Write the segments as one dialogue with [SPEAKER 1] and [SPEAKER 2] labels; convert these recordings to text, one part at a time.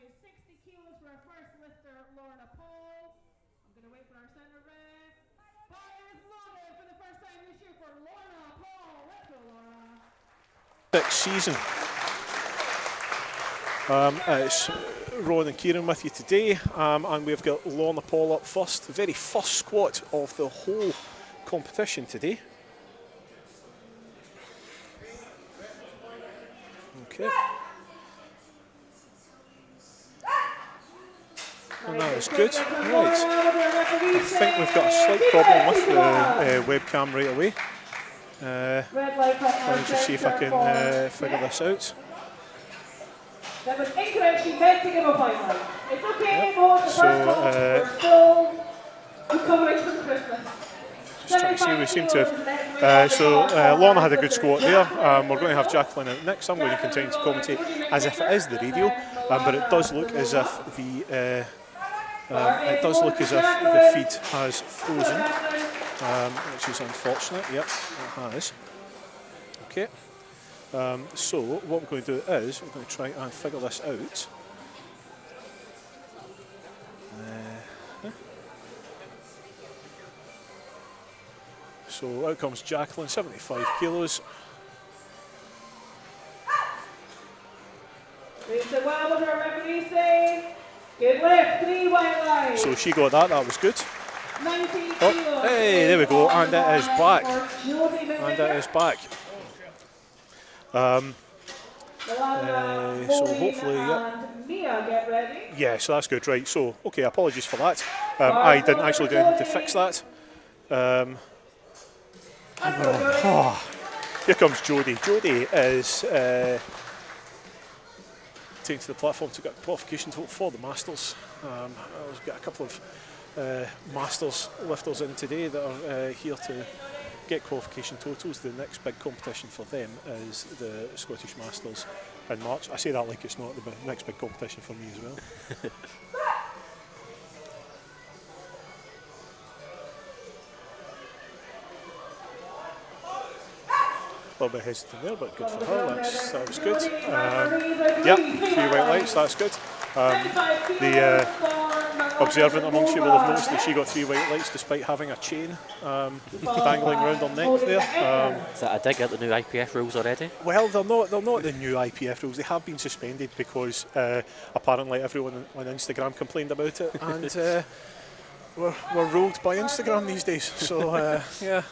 [SPEAKER 1] is 60 kilos for our first lifter, Lorna Paul. I'm going to wait for our center ref. Bar is loaded for the first time this year for Lorna Paul. Let's go, Lorna.
[SPEAKER 2] Next season. It's Rowan and Kieran with you today, and we've got Lorna Paul up first, the very first squat of the whole competition today. Okay. And that is good. Right. I think we've got a slight problem with the webcam right away. Trying to see if I can figure this out.
[SPEAKER 1] That was incorrect. She meant to give a point line. It's okay.
[SPEAKER 2] Yep.
[SPEAKER 1] So, we're still recovering from Christmas.
[SPEAKER 2] Just trying to see, we seem to have. Lorna had a good squat there. We're going to have Jacqueline out next. I'm going to continue to commentate as if it is the radio, but it does look as if the feed has frozen, which is unfortunate. Yep, it has. Okay. So what we're going to do is we're going to try and figure this out. So out comes Jacqueline, 75 kilos.
[SPEAKER 1] Well, what our referee say? Good lift, 3 white lines.
[SPEAKER 2] So she got that. That was good.
[SPEAKER 1] 19 kilos.
[SPEAKER 2] Oh, hey, there we go, and it is back. And it is back. So hopefully, yeah. Yeah, so that's good, right? So, okay, apologies for that. I didn't actually do anything to fix that. Here comes Jodie. Jodie is taken to the platform to get qualification for the Masters. We've got a couple of Masters lifters in today that are here to get qualification totals. The next big competition for them is the Scottish Masters in March. I say that like it's not the next big competition for me as well. A little bit hesitant there, but good for her. That was good. Yep, 3 white lights, that's good. The observant amongst you will have noticed that she got 3 white lights despite having a chain dangling around her neck there.
[SPEAKER 3] Is that a dig at the new IPF rules already?
[SPEAKER 2] Well, they're not the new IPF rules. They have been suspended because apparently everyone on Instagram complained about it, and we're ruled by Instagram these days. So yeah.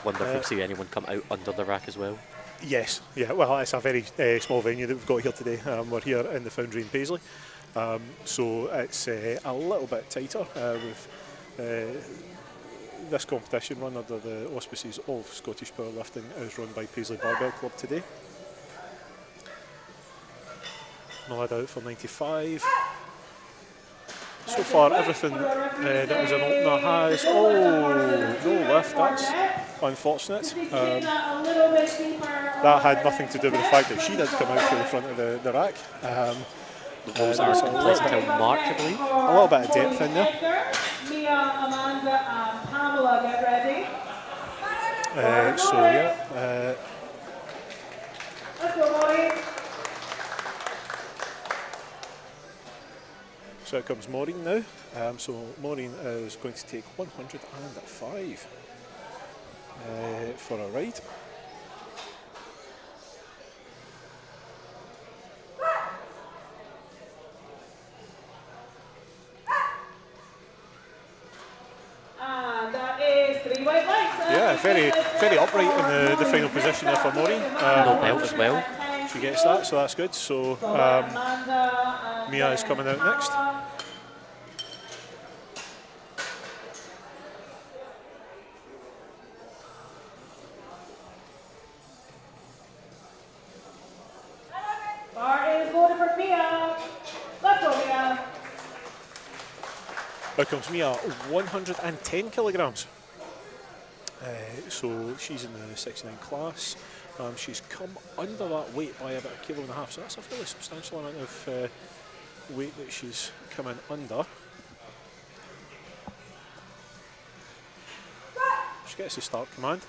[SPEAKER 3] Wonder if we'll see anyone come out under the rack as well.
[SPEAKER 2] Yes, yeah. Well, it's a very small venue that we've got here today. We're here in the Foundry in Paisley, so it's a little bit tighter with this competition run under the auspices of Scottish Powerlifting, as run by Paisley Barbell Club today. Millad out for 95. So far, everything that is an opener has. Oh, no lift. That's unfortunate. That had nothing to do with the fact that she did come out from the front of the rack.
[SPEAKER 3] The rules are in place until March, I believe.
[SPEAKER 2] A little bit of depth in there.
[SPEAKER 1] Mia, Amanda, and Pamela, get ready.
[SPEAKER 2] So yeah.
[SPEAKER 1] Let's go, Maureen.
[SPEAKER 2] So out comes Maureen now. So Maureen is going to take 105 for a ride.
[SPEAKER 1] And that is 3 white lights.
[SPEAKER 2] Yeah, very upright in the final position there for Maureen.
[SPEAKER 3] No belt as well.
[SPEAKER 2] She gets that, so that's good. So Mia is coming out next.
[SPEAKER 1] Bar is loaded for Mia. Let's go, Mia.
[SPEAKER 2] Out comes Mia, 110 kilograms. So she's in the 69 class. She's come under that weight by about 1.5 kilos, so that's a fairly substantial amount of weight that she's come in under. She gets the start command.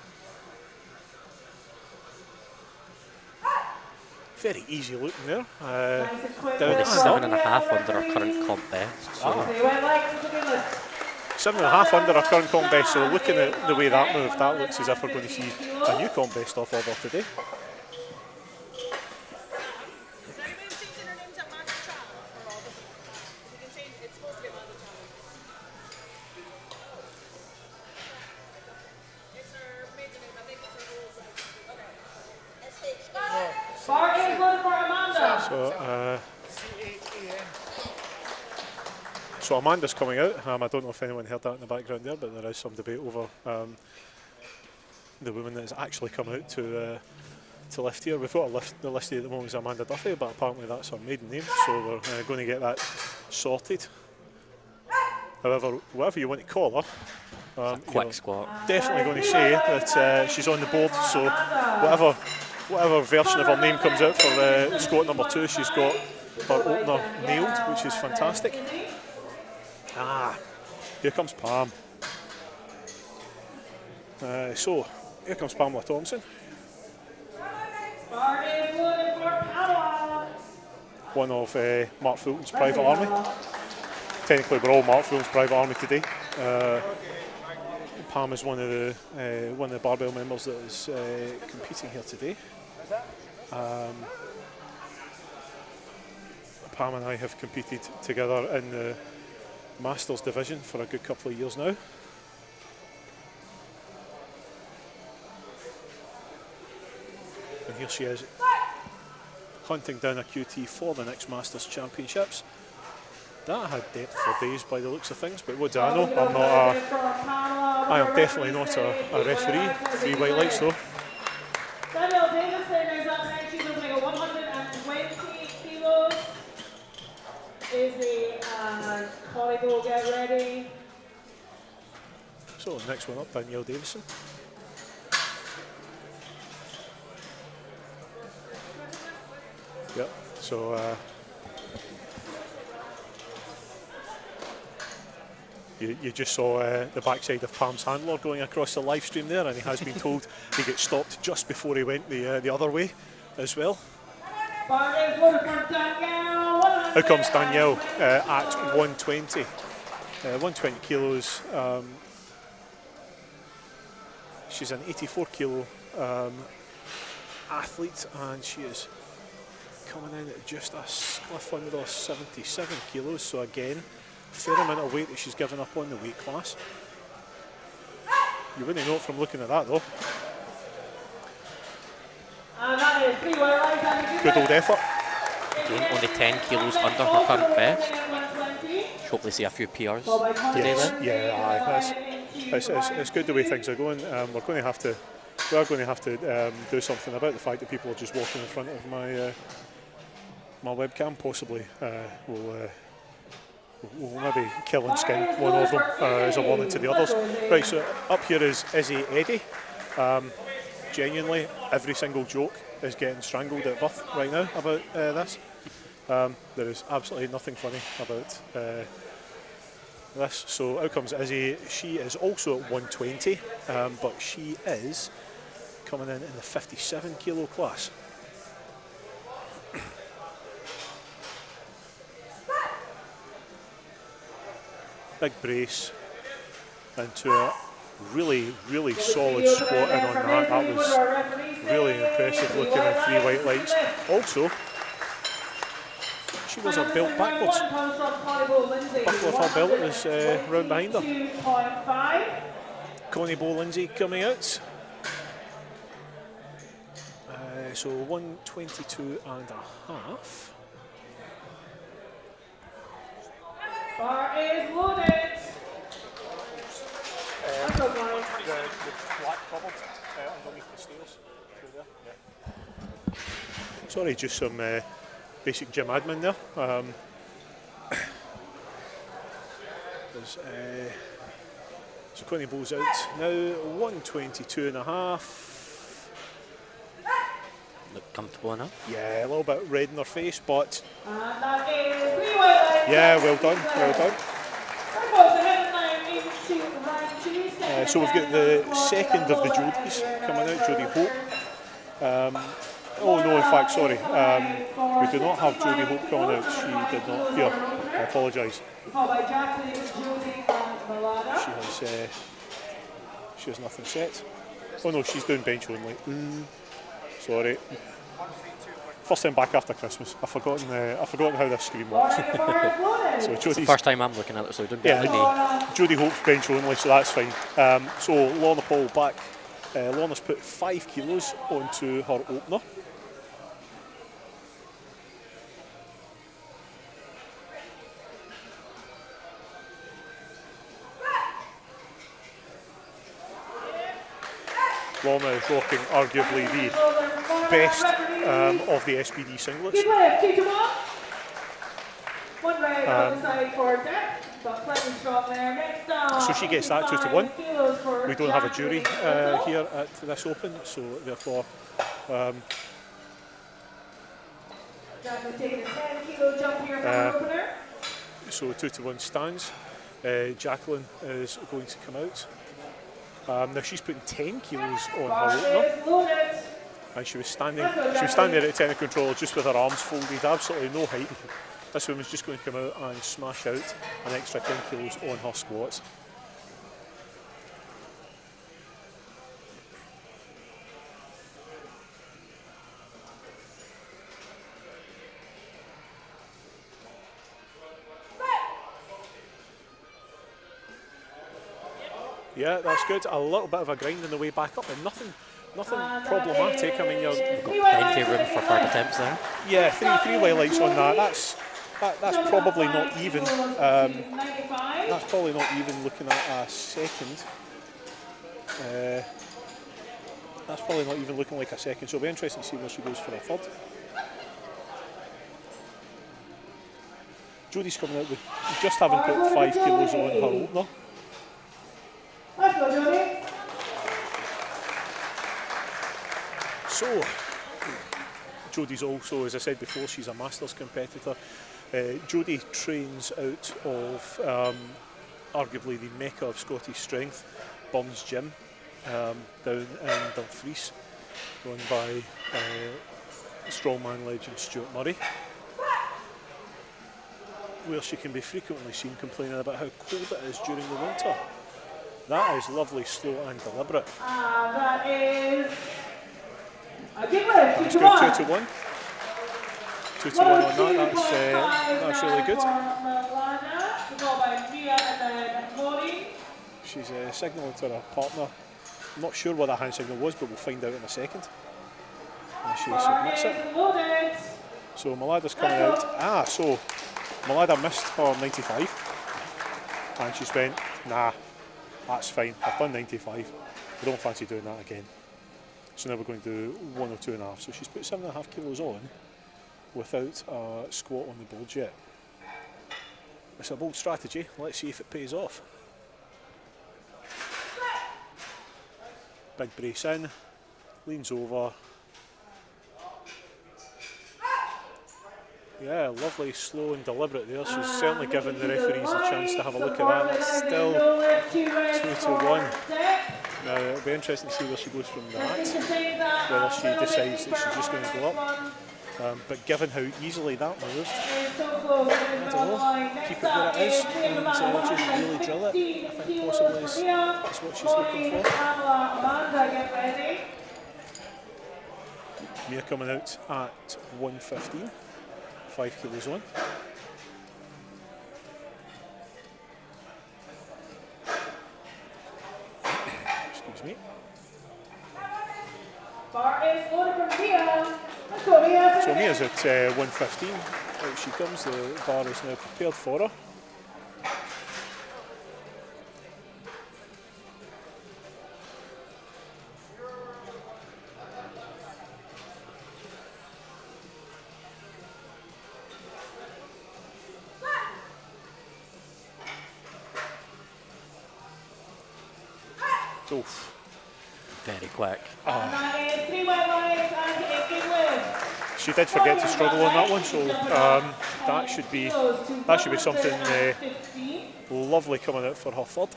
[SPEAKER 2] very easy looking there.
[SPEAKER 3] Only 7.5 under our current comp best. So
[SPEAKER 2] 7.5 under our current comp best, so looking at the way that moved, that looks as if we're going to see a new comp best off of her today. So Amanda's coming out. I don't know if anyone heard that in the background there, but there is some debate over the woman that has actually come out to lift here. We've got the listie at the moment is Amanda Duffy, but apparently that's her maiden name, so we're going to get that sorted. However, whatever you want to call her,
[SPEAKER 3] quick squat.
[SPEAKER 2] Definitely going to say that she's on the board. So whatever version of her name comes out for squat number 2, she's got her opener nailed, which is fantastic. Here comes Pam. So here comes Pamela Thompson. One of Mark Fulton's private army. Technically, we're all Mark Fulton's private army today. Pam is one of the Barbell members that is competing here today. Pam and I have competed together in the Masters division for a good couple of years now. And here she is, hunting down a QT for the next Masters Championships. That had depth for days by the looks of things, but what do I know? I am definitely not a referee. 3 white lights though.
[SPEAKER 1] Daniel Davison is up next. She's opening at 120 kilos. Izzy and Colligo, get ready.
[SPEAKER 2] So next one up, Danielle Davison. Yep, so you just saw the backside of Pam's handler going across the live stream there, and he has been told he gets stopped just before he went the other way as well. Out comes Danielle at 120. 120 kilos. She's an 84 kilo athlete, and she is coming in at just a spliff under 77 kilos. So again, fair amount of weight that she's given up on the weight class. You wouldn't know it from looking at that though. Good old effort.
[SPEAKER 3] Again, only 10 kilos under her current best. Hopefully see a few PRs today then.
[SPEAKER 2] Yeah, it's good the way things are going. We are going to have to do something about the fact that people are just walking in front of my webcam. Possibly we'll maybe kill and skin one of them as a warning to the others. Right, so up here is Izzy Eddy. Genuinely, every single joke is getting strangled at birth right now about this. There is absolutely nothing funny about this. So out comes Izzy. She is also at 120, but she is coming in the 57 kilo class. Big brace into a really, really solid squat in on that. That was really impressive looking at 3 white lights. Also, she was her belt backwards. Buckle of her belt was round behind her. Connie Bow Lindsay coming out. So 122 and a half.
[SPEAKER 1] Bar is loaded.
[SPEAKER 2] The black cupboard underneath the stairs. Through there. Yeah. Sorry, just some basic gym admin there. So Connie Bow's out now, 122 and a half.
[SPEAKER 3] Look comfortable enough.
[SPEAKER 2] Yeah, a little bit red in her face, but
[SPEAKER 1] That is 3 white lights.
[SPEAKER 2] yeah, well done, well done. So we've got the second of the Jodies coming out, Jodie Hope. Oh no, in fact, sorry. We do not have Jodie Hope coming out. She did not appear. I apologise. She has nothing set. Oh no, she's doing bench only. Sorry. First time back after Christmas. I've forgotten how this screen works. So
[SPEAKER 3] It's the first time I'm looking at it, so don't be
[SPEAKER 2] Jodie Hope's bench only, so that's fine. So Lorna Paul back. Lorna's put 5 kilos onto her opener. Lorna is rocking arguably the best of the SBD singlets.
[SPEAKER 1] Deadlift, 2 to 1. One right on the side for depth, but plenty strong there. Next down.
[SPEAKER 2] So she gets that 2 to 1. We don't have a jury here at this Open, so therefore.
[SPEAKER 1] Jacqueline taking a 10 kilo jump here from her opener.
[SPEAKER 2] So 2 to 1 stands. Jacqueline is going to come out. Now she's putting 10 kilos on her opener, and she was standing there at center control just with her arms folded, absolutely no height. This woman's just going to come out and smash out an extra 10 kilos on her squats. Yeah, that's good. A little bit of a grind on the way back up, and nothing problematic. I mean, you've
[SPEAKER 3] got plenty of room for 3rd attempts there.
[SPEAKER 2] Yeah, three highlights on that. That's probably not even. That's probably not even looking at a second. That's probably not even looking like a second. So it'll be interesting to see where she goes for a 3rd. Jodie's coming out with just having put 5 kilos on her opener.
[SPEAKER 1] Let's go, Jodie.
[SPEAKER 2] So, Jodie's also, as I said before, she's a Masters competitor. Jodie trains out of arguably the mecca of Scottish strength, Burns Gym, down in Dumfries, run by strongman legend Stuart Murray, where she can be frequently seen complaining about how cold it is during the winter. That is lovely, slow and deliberate.
[SPEAKER 1] That is a deadlift.
[SPEAKER 2] That's good, 2 to 1. 2 to 1 on that, that's really good. She's signalling to her partner. I'm not sure what that hand signal was, but we'll find out in a second. And she submits it. So Malada's coming out. So Malada missed her 95. And she went, nah, that's fine, I've done 95. I don't fancy doing that again. So now we're going to do 102.5. So she's put 7.5 kilos on without a squat on the board yet. It's a bold strategy. Let's see if it pays off. Big brace in, leans over. Yeah, lovely, slow and deliberate there. She's certainly given the referees a chance to have a look at that. It's still 2 to 1. Now it'll be interesting to see where she goes from that, whether she decides that she's just going to go up. But given how easily that moved, I don't know, keep it where it is and just really drill it. I think possibly is what she's looking for. Mia coming out at 115. 5 kilos on. Excuse me.
[SPEAKER 1] Bar is loaded from Mia. Let's go, Mia.
[SPEAKER 2] So Mia's at 115. Out she comes. The bar is now prepared for her. Oof.
[SPEAKER 3] Very quick.
[SPEAKER 2] She did forget to struggle on that one, so that should be something lovely coming out for her 3rd.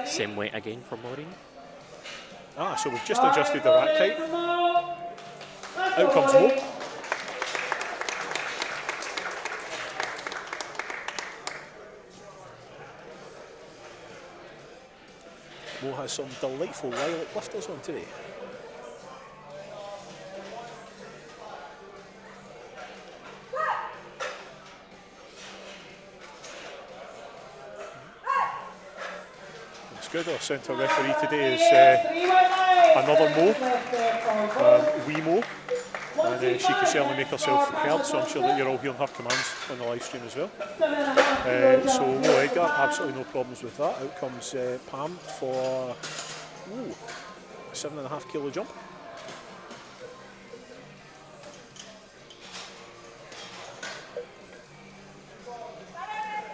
[SPEAKER 3] Same weight again for Maureen.
[SPEAKER 2] So we've just adjusted the rack height. Out comes Mo. Mo has some delightful lilac lifters on today. That's good. Our centre referee today is another Mo, wee Mo. And she can certainly make herself heard, so I'm sure that you're all hearing her commands on the live stream as well. So Mo Edgar, absolutely no problems with that. Out comes Pam for a 7.5 kilo jump.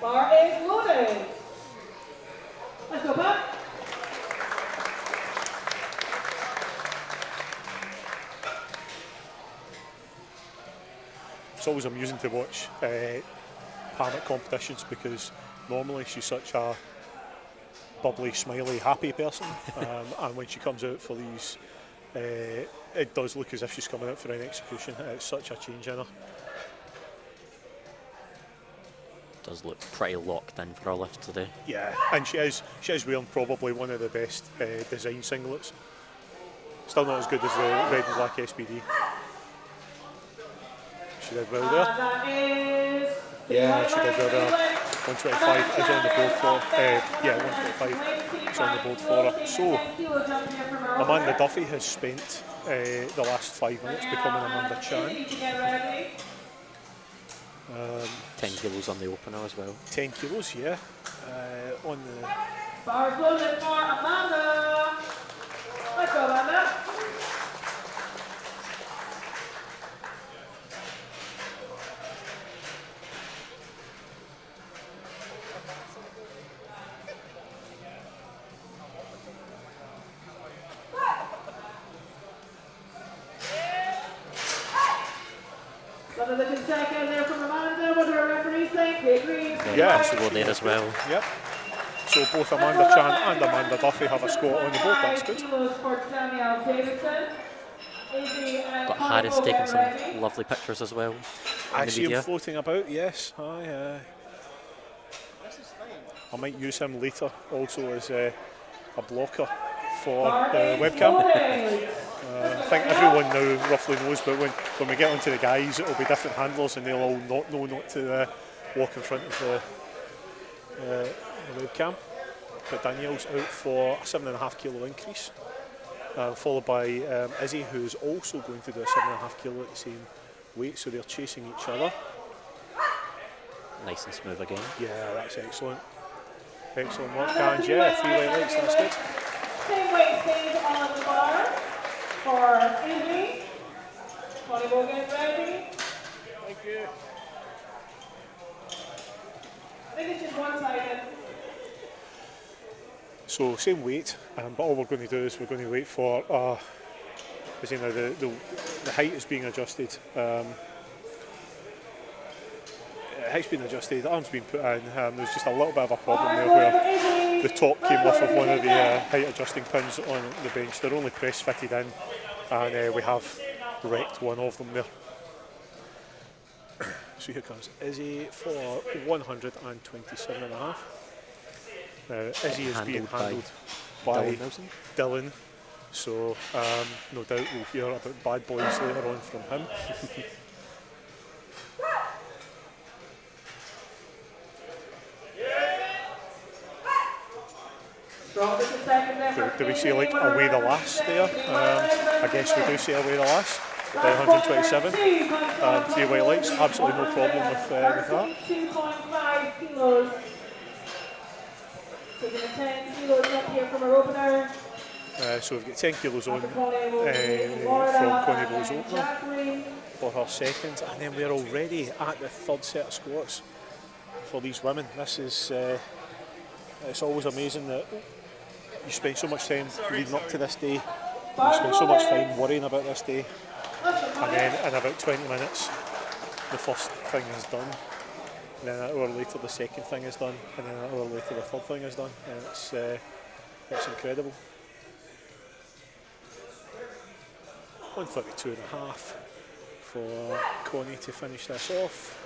[SPEAKER 1] Bar is loaded. Let's go, Pam.
[SPEAKER 2] It's always amusing to watch Pam at competitions because normally she's such a bubbly, smiley, happy person, and when she comes out for these, it does look as if she's coming out for an execution. It's such a change in her.
[SPEAKER 3] Does look pretty locked in for her lift today.
[SPEAKER 2] Yeah, and she is wearing probably one of the best design singlets. Still not as good as the red and black SPD. She did well there. Yeah, she did well there. 125 is on the board for 125 is on the board for her. So Amanda Duffy has spent the last 5 minutes becoming Amanda Chan.
[SPEAKER 3] 10 kilos on the opener as well.
[SPEAKER 2] 10 kilos, yeah. On the
[SPEAKER 1] Bars loaded for Amanda. Let's go, Amanda. Another consecutive there from Amanda. What do our referees think? They agree.
[SPEAKER 2] Yeah,
[SPEAKER 3] so go there as well.
[SPEAKER 2] Yep. So both Amanda Chan and Amanda Duffy have a score on the board. That's good.
[SPEAKER 3] Got Harris taking some lovely pictures as well.
[SPEAKER 2] I see him floating about. Yes. I might use him later also as a blocker for the webcam. I think everyone now roughly knows, but when we get onto the guys, it'll be different handlers and they'll all not know not to walk in front of the webcam. But Danielle's out for a 7.5 kilo increase, followed by Izzy, who's also going to do a 7.5 kilo at the same weight, so they're chasing each other.
[SPEAKER 3] Nice and smooth again.
[SPEAKER 2] Yeah, that's excellent. Excellent work, and yeah, 3 weight lights, that's good.
[SPEAKER 1] Same weight stays on the bar for Izzy. Connie will get ready.
[SPEAKER 2] Thank you.
[SPEAKER 1] I think it's just one-sided.
[SPEAKER 2] So same weight, but all we're going to do is we're going to wait for, as you know, the height is being adjusted. The height's been adjusted, the arm's been put in. There's just a little bit of a problem there where the top came off of one of the height adjusting pins on the bench. They're only press fitted in, and we have wrecked one of them there. So here comes Izzy for 127.5. Izzy is being handled by Dylan, so no doubt we'll hear about bad boys later on from him. Do we see like away the last there? I guess we do see away the last. 127. 3 white lights, absolutely no problem with that.
[SPEAKER 1] 2.5 kilos. So we're going to 10 kilos up here from our opener.
[SPEAKER 2] So we've got 10 kilos on from Connie Bowles opener for her second, and then we're already at the third set of squats for these women. This is it's always amazing that you spend so much time leading up to this day, you spend so much time worrying about this day, and then in about 20 minutes the first thing is done, and then an hour later the second thing is done, and then an hour later the third thing is done, and it's incredible. 132.5 for Connie to finish this off.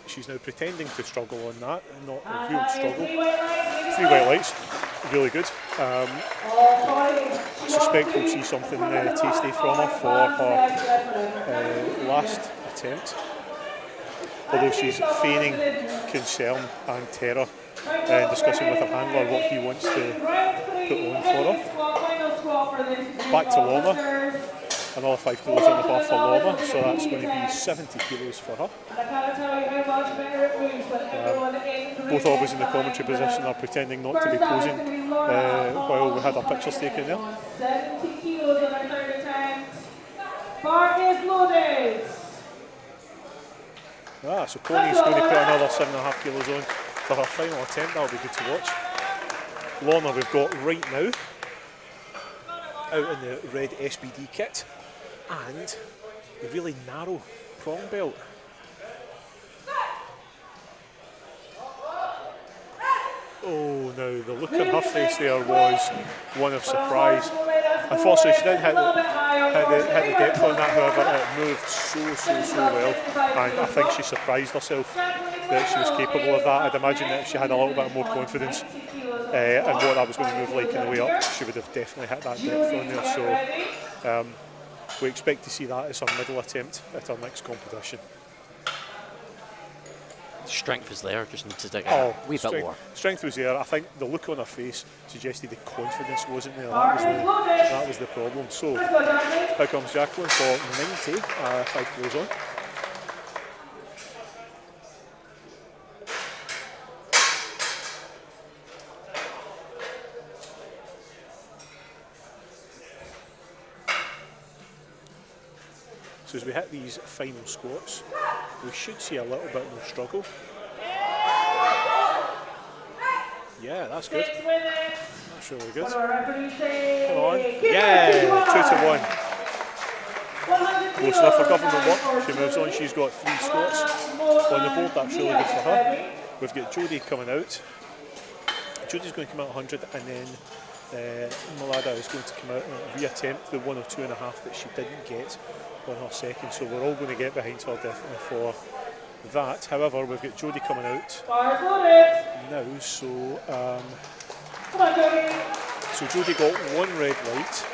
[SPEAKER 2] She's now pretending to struggle on that, not a real struggle. 3 white lights, really good. I suspect we'll see something tasty from her for her last attempt. Although she's feigning concern and terror, discussing with her handler what he wants to put on for her. Back to Lorna, another 5 kilos on the bar for Lorna, so that's going to be 70 kilos for her. Both of us in the commentary position are pretending not to be posing while we had our pictures taken there.
[SPEAKER 1] 70 kilos on our third attempt. Bar is loaded.
[SPEAKER 2] So Connie's going to put another 7.5 kilos on for her final attempt. That'll be good to watch. Lorna we've got right now out in the red SBD kit and the really narrow prong belt. Oh, now the look on her face there was one of surprise. Unfortunately, she didn't hit the depth on that, however, it moved so well, and I think she surprised herself that she was capable of that. I'd imagine that if she had a little bit more confidence in what that was going to move like on the way up, she would have definitely hit that depth on there. So we expect to see that as her middle attempt at our next competition.
[SPEAKER 3] Strength is there, just need to dig a wee bit more.
[SPEAKER 2] Strength was there. I think the look on her face suggested the confidence wasn't there. That was the problem. So here comes Jacqueline for 90, 5 kilos on. So as we hit these final squats, we should see a little bit more struggle. Yeah, that's good. That's really good. Come on. Yeah, 2 to 1. Close enough for government work. She moves on. She's got 3 squats on the board. That's really good for her. We've got Jodie coming out. Jodie's going to come out 100, and then Malada is going to come out and reattempt the 102.5 that she didn't get on her second. So we're all going to get behind her definitely for that. However, we've got Jodie coming out now, so Jodie got 1 red light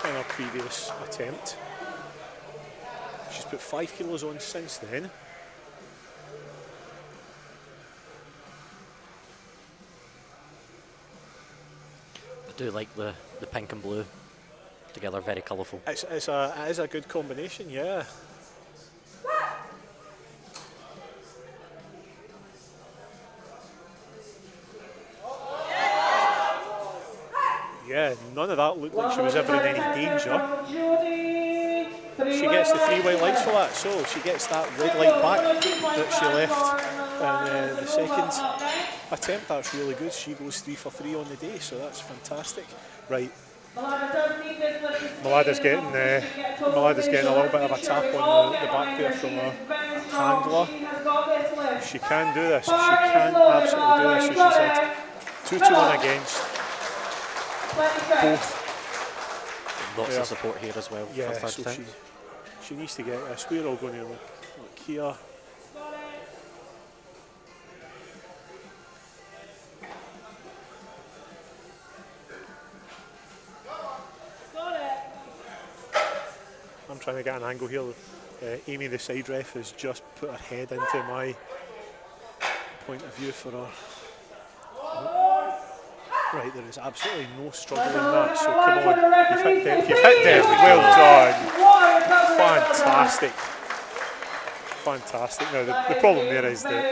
[SPEAKER 2] in her previous attempt. She's put 5 kilos on since then.
[SPEAKER 3] I do like the pink and blue together, very colourful.
[SPEAKER 2] It is a good combination, yeah. Yeah, none of that looked like she was ever in any danger. She gets the 3 white lights for that, so she gets that red light back that she left in the second attempt. That's really good. She goes 3 for 3 on the day, so that's fantastic. Right. Malada's getting a little bit of a tap on the back there from her handler. She can do this. She can absolutely do this. So she's had 2 to 1 against both.
[SPEAKER 3] Lots of support here as well.
[SPEAKER 2] Yeah,
[SPEAKER 3] for
[SPEAKER 2] so she needs to get this. We're all going to look here. I'm trying to get an angle here. Amy, the side ref, has just put her head into my point of view for her. Right, there is absolutely no struggle in that, so come on, you've hit depth, well done. Fantastic. Fantastic. Now, the problem there is that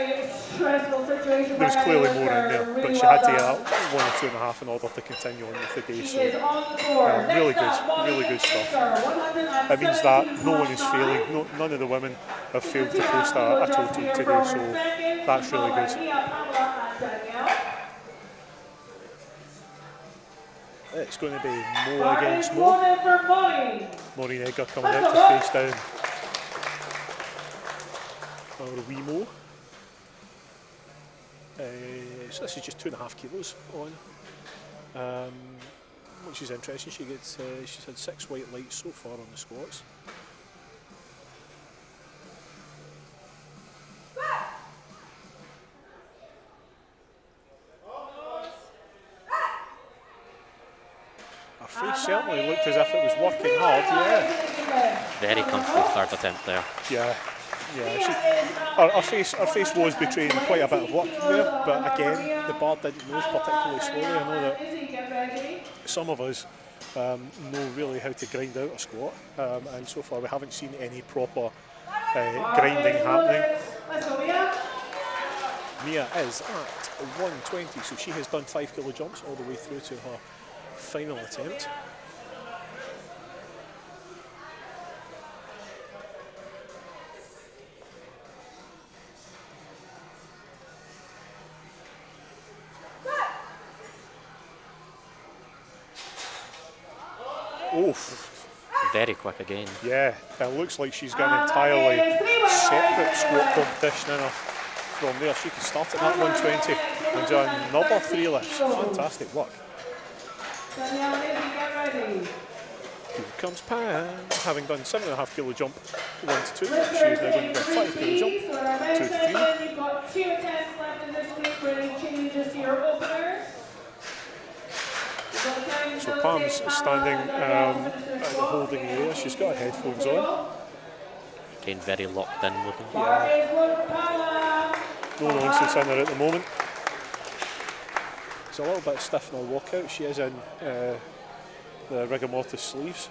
[SPEAKER 2] there was clearly more in there, but she had to get that 1 or 2.5 in order to continue on with the day, so really good stuff. It means that no one is failing, none of the women have failed to post a total today, so that's really good. It's going to be Mo against Mo. Maureen Edgar coming out to face down our wee Mo. So this is just 2.5 kilos on. which is interesting. She's had 6 white lights so far on the squats. Her face certainly looked as if it was working hard, yeah.
[SPEAKER 3] Very comfortable third attempt there.
[SPEAKER 2] Yeah. Her face was betraying quite a bit of work there, but again, the bar didn't move particularly slowly. I know that some of us know really how to grind out a squat, and so far we haven't seen any proper grinding happening. Mia is at 120, so she has done 5 kilo jumps all the way through to her final attempt. Oof.
[SPEAKER 3] Very quick again.
[SPEAKER 2] Yeah, it looks like she's got an entirely separate squat competition in her from there. She can start at that 120 and do another 3 lifts. Fantastic work. Here comes Pam, having done 7.5 kilo jump 1 to 2. She is now going to do a 5 kilo jump 2 to 3.
[SPEAKER 1] You've got 2 attempts left in this week for any changes to your openers.
[SPEAKER 2] So Pam's standing holding the air. She's got her headphones on.
[SPEAKER 3] Again, very locked in looking.
[SPEAKER 2] No nonsense in her at the moment. It's a little bit stiff in her walkout. She is in the rigor mortis sleeves.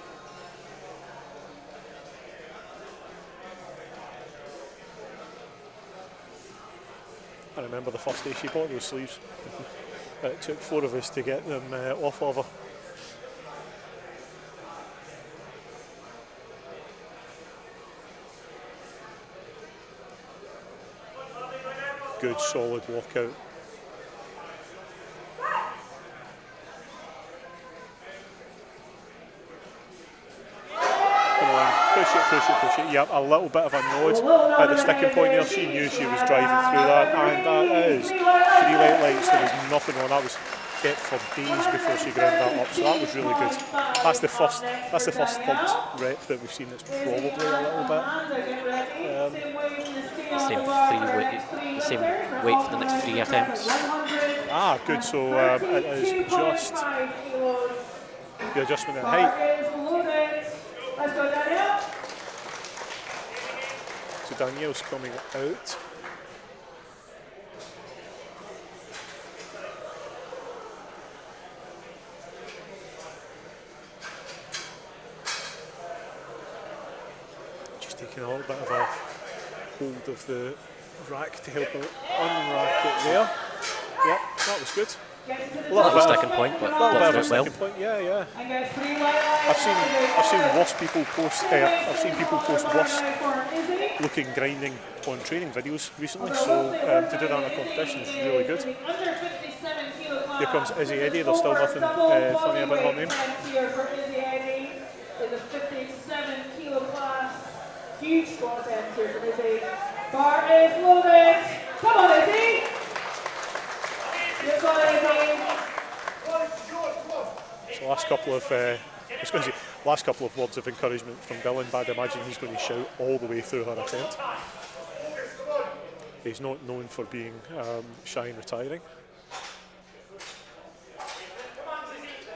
[SPEAKER 2] I remember the first day she bought those sleeves. It took 4 of us to get them off of her. Good solid walkout. Push it. Yep, a little bit of a nod at the sticking point there. She knew she was driving through that, and that is 3 white lights. There was nothing on. That was kept for days before she ground that up. So that was really good. That's the first third rep that we've seen. That's probably a little bit.
[SPEAKER 3] Same weight for the next 3 attempts.
[SPEAKER 2] Ah, good. So it is just the adjustment in height.
[SPEAKER 1] Let's go, Danielle.
[SPEAKER 2] So Danielle's coming out. Just taking a little bit of a hold of the rack to help her unrack it there. Yep, that was good.
[SPEAKER 3] Little sticking point, but got through it well.
[SPEAKER 2] Yeah. I've seen worse people post. I've seen people post worse looking grinding on training videos recently. So to do that in a competition is really good. Here comes Izzy Eddy. There's still nothing funny about her name.
[SPEAKER 1] In the 57 kilo class, huge squat attempt here for Izzy. Bar is loaded. Come on, Izzy.
[SPEAKER 2] So last couple of words of encouragement from Dylan, but I'd imagine he's going to shout all the way through her attempt. He's not known for being shy and retiring.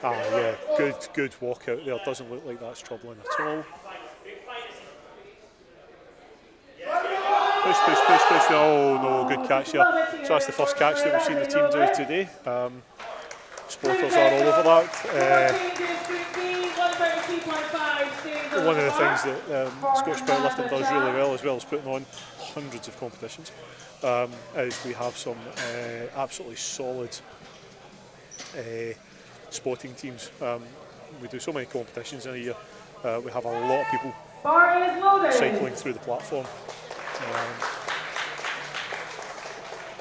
[SPEAKER 2] Ah, yeah, good walk out there. Doesn't look like that's troubling at all. Push. Oh no, good catch here. So that's the first catch that we've seen the team do today. Sporters are all over that. One of the things that Scottish Powerlifting does really well as putting on hundreds of competitions, is we have some absolutely solid spotting teams. We do so many competitions in a year. We have a lot of people cycling through the platform.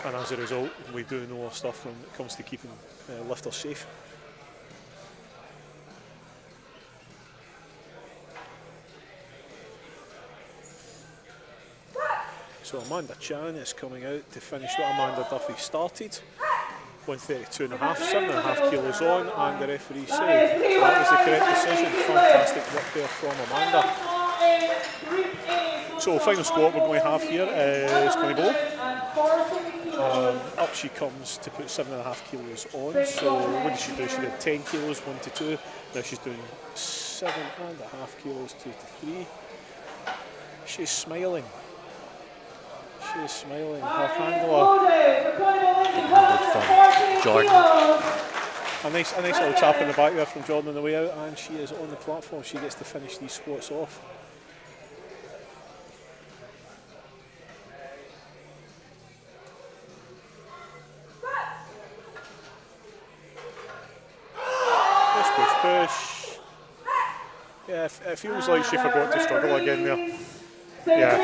[SPEAKER 2] And as a result, we do know our stuff when it comes to keeping lifters safe. So Amanda Chan is coming out to finish what Amanda Duffy started. 132.5, 7.5 kilos on, and the referee said that was the correct decision. Fantastic work there from Amanda. So final squat we're going to have here is Connie Bow. Up she comes to put 7.5 kilos on. So what did she do? She did 10 kilos, 1 to 2. Now she's doing 7.5 kilos, 2 to 3. She's smiling. She's smiling. Her handler.
[SPEAKER 3] From Jordan.
[SPEAKER 2] A nice little tap in the back there from Jordan on the way out, and she is on the platform. She gets to finish these squats off. Push. Yeah, it feels like she forgot to struggle again there. Yeah,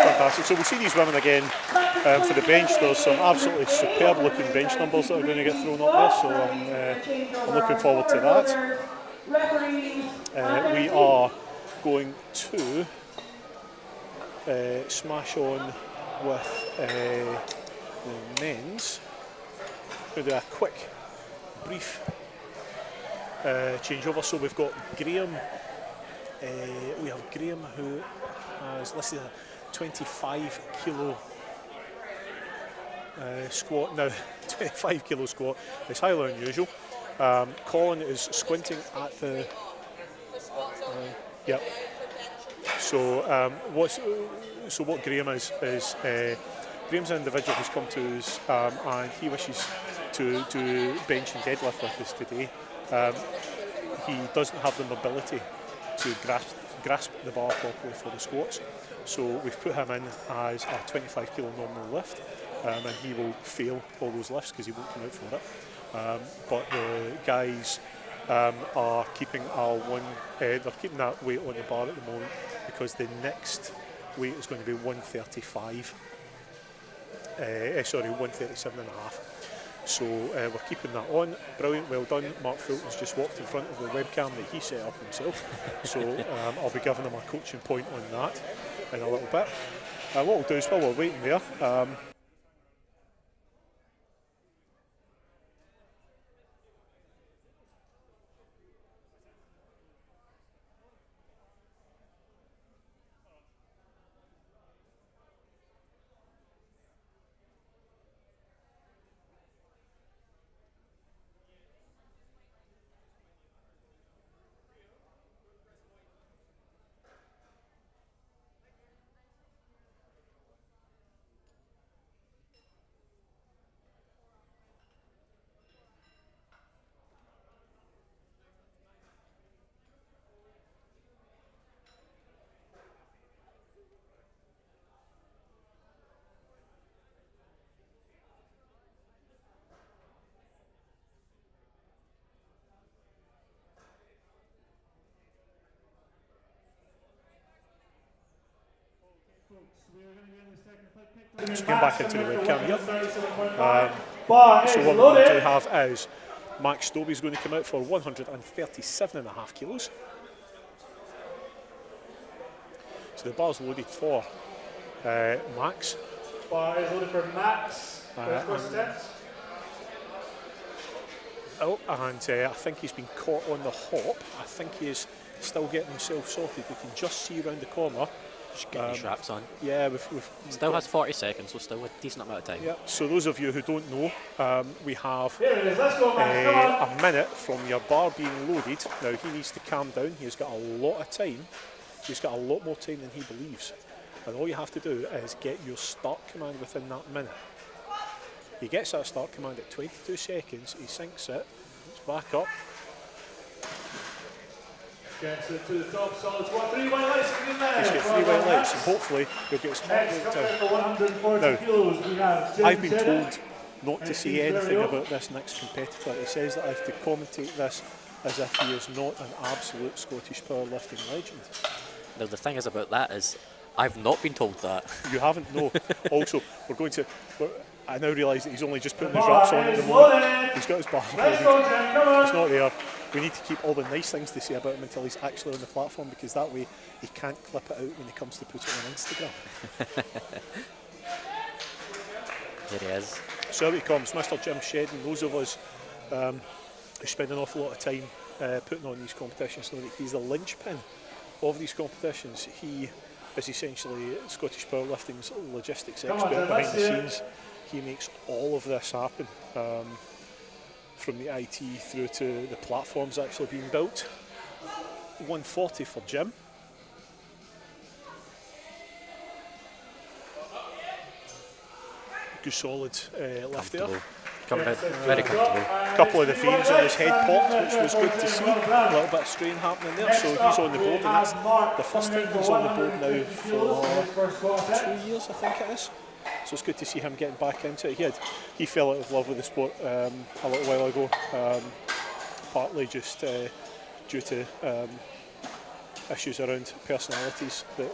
[SPEAKER 2] fantastic. So we'll see these women again for the bench. There's some absolutely superb looking bench numbers that are going to get thrown up there, so I'm looking forward to that. We are going to smash on with the men's. We'll do a quick, brief changeover. So we've got Graham. We have Graham who has listed a 25 kilo squat. Now, 25 kilo squat is highly unusual. Colin is squinting at the. Yep. So what Graham is Graham's an individual who's come to us and he wishes to do bench and deadlift with us today. He doesn't have the mobility to grasp the bar properly for the squats, so we've put him in as a 25 kilo normal lift, and he will fail all those lifts because he won't come out for it. But the guys are keeping they're keeping that weight on the bar at the moment because the next weight is going to be 135. 137.5. So we're keeping that on. Brilliant, well done. Mark Fulton's just walked in front of the webcam that he set up himself. So I'll be giving him a coaching point on that in a little bit. What we'll do is while we're waiting there, just getting back into the webcam here. So what we're going to have is Max Stobie's going to come out for 137.5 kilos. So the bar's loaded for Max.
[SPEAKER 4] Bar is loaded for Max.
[SPEAKER 2] I think he's been caught on the hop. I think he is still getting himself sorted. We can just see around the corner.
[SPEAKER 3] Just getting his wraps on.
[SPEAKER 2] Yeah, we've
[SPEAKER 3] still has 40 seconds, so still a decent amount of time.
[SPEAKER 2] Yeah, so those of you who don't know, we have a minute from your bar being loaded. Now he needs to calm down. He's got a lot of time. He's got a lot more time than he believes. And all you have to do is get your start command within that minute. He gets that start command at 22 seconds, he sinks it, it's back up.
[SPEAKER 4] Gets it to the top, solid squat, 3 white lights in there.
[SPEAKER 2] He's got 3 white lights and hopefully he'll get his heart rate down. Now, I've been told not to say anything about this next competitor. He says that I have to commentate this as if he is not an absolute Scottish powerlifting legend.
[SPEAKER 3] Now the thing is about that is, I've not been told that.
[SPEAKER 2] You haven't? No. Also, I now realise that he's only just putting his wraps on at the moment. He's got his bar loaded. It's not there. We need to keep all the nice things to say about him until he's actually on the platform, because that way he can't clip it out when he comes to put it on Instagram.
[SPEAKER 3] There he is.
[SPEAKER 2] So out he comes, Mr. Jim Shedden. Those of us who spend an awful lot of time putting on these competitions know that he's the linchpin of these competitions. He is essentially Scottish powerlifting's logistics expert behind the scenes. He makes all of this happen, from the IT through to the platforms actually being built. 140 for Jim. Good solid lift there.
[SPEAKER 3] Very comfortable.
[SPEAKER 2] A couple of the veins on his head popped, which was good to see. A little bit of strain happening there, so he's on the board, and that's the first time he's on the board now for 2 years, I think it is. So it's good to see him getting back into it. He fell out of love with the sport a little while ago, partly just due to issues around personalities that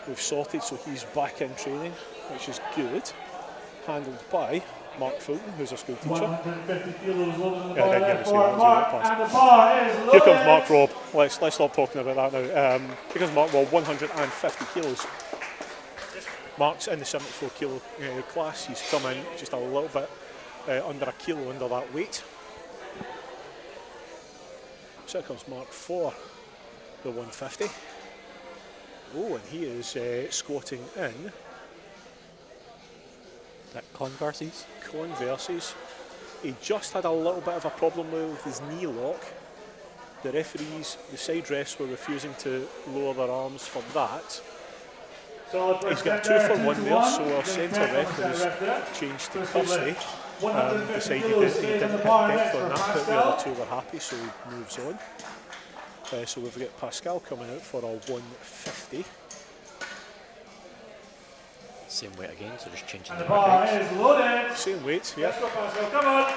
[SPEAKER 2] we've sorted. So he's back in training, which is good. Handled by Mark Fulton, who's a school teacher.
[SPEAKER 4] 150 kilos loaded in the
[SPEAKER 2] Yeah, I
[SPEAKER 4] bar
[SPEAKER 2] didn't
[SPEAKER 4] for Mark, and the bar is loaded.
[SPEAKER 2] Here comes Mark Robb. Let's stop talking about that now. Here comes Mark Robb, 150 kilos. Mark's in the 74 kilo class. He's come in just a little bit under a kilo under that weight. So here comes Mark for the 150. Oh, and he is squatting in.
[SPEAKER 3] That Converses?
[SPEAKER 2] Converses. He just had a little bit of a problem with his knee lock. The referees, the side refs, were refusing to lower their arms for that. He's got 2 for 1 there, so our centre ref has changed to Paisley. Decided that he didn't hit depth on that, but the other 2 were happy, so he moves on. So we've got Pascal coming out for a 150.
[SPEAKER 3] Same weight again, so just changing
[SPEAKER 4] And
[SPEAKER 3] the
[SPEAKER 4] the bar
[SPEAKER 3] weight.
[SPEAKER 4] is loaded.
[SPEAKER 2] Same weight, yeah.
[SPEAKER 4] Let's go, Pascal, come on.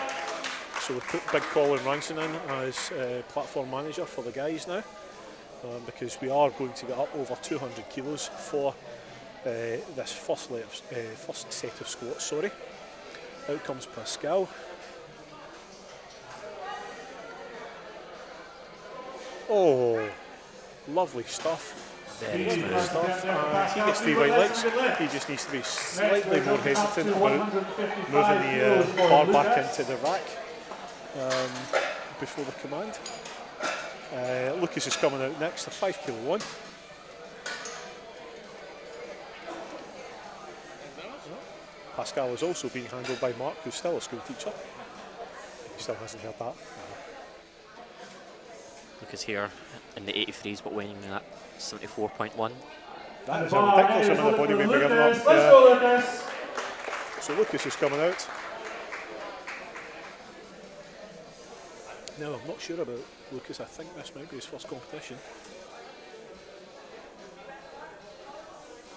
[SPEAKER 2] So we've put Big Colin Ranson in as platform manager for the guys now, because we are going to get up over 200 kilos for this first set of squats. Sorry. Out comes Pascal. Oh, lovely stuff.
[SPEAKER 3] Very
[SPEAKER 2] Lovely
[SPEAKER 3] smooth.
[SPEAKER 2] stuff. And he gets 3 white legs. He just needs to be slightly more hesitant about moving the bar back into the rack before the command. Lucas is coming out next, the 5 kilo one. Pascal is also being handled by Mark, who's still a school teacher. He still hasn't heard that.
[SPEAKER 3] Lucas here in the 83s, but weighing at 74.1.
[SPEAKER 2] That is a ridiculous amount of body weight we're giving up.
[SPEAKER 4] Let's go, Lucas.
[SPEAKER 2] So Lucas is coming out. No, I'm not sure about Lucas. I think this might be his first competition.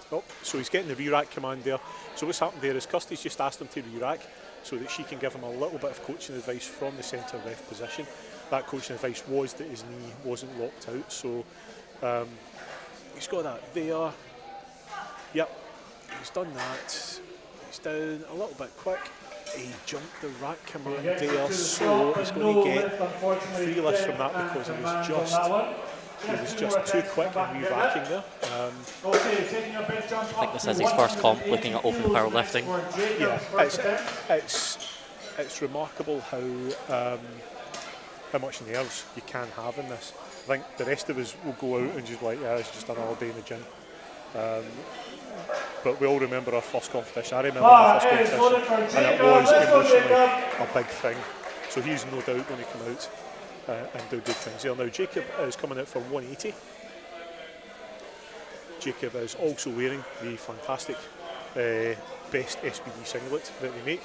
[SPEAKER 2] Oh, so he's getting the re-rack command there. So what's happened there is Kirsty's just asked him to re-rack so that she can give him a little bit of coaching advice from the centre ref position. That coaching advice was that his knee wasn't locked out, so he's got that there. Yep, he's done that. He's down a little bit quick. He jumped the rack command there, so he's going to get 3 lifts from that because he was just too quick in re-racking there.
[SPEAKER 3] I think this is his first comp looking at open powerlifting.
[SPEAKER 2] Yeah, it's remarkable how much nerves you can have in this. I think the rest of us will go out and just like, yeah, it's just another day in the gym. But we all remember our first competition. I remember my first competition, and it was emotionally a big thing. So he's no doubt going to come out and do good things there. Now Jacob is coming out for 180. Jacob is also wearing the fantastic best SBD singlet that they make.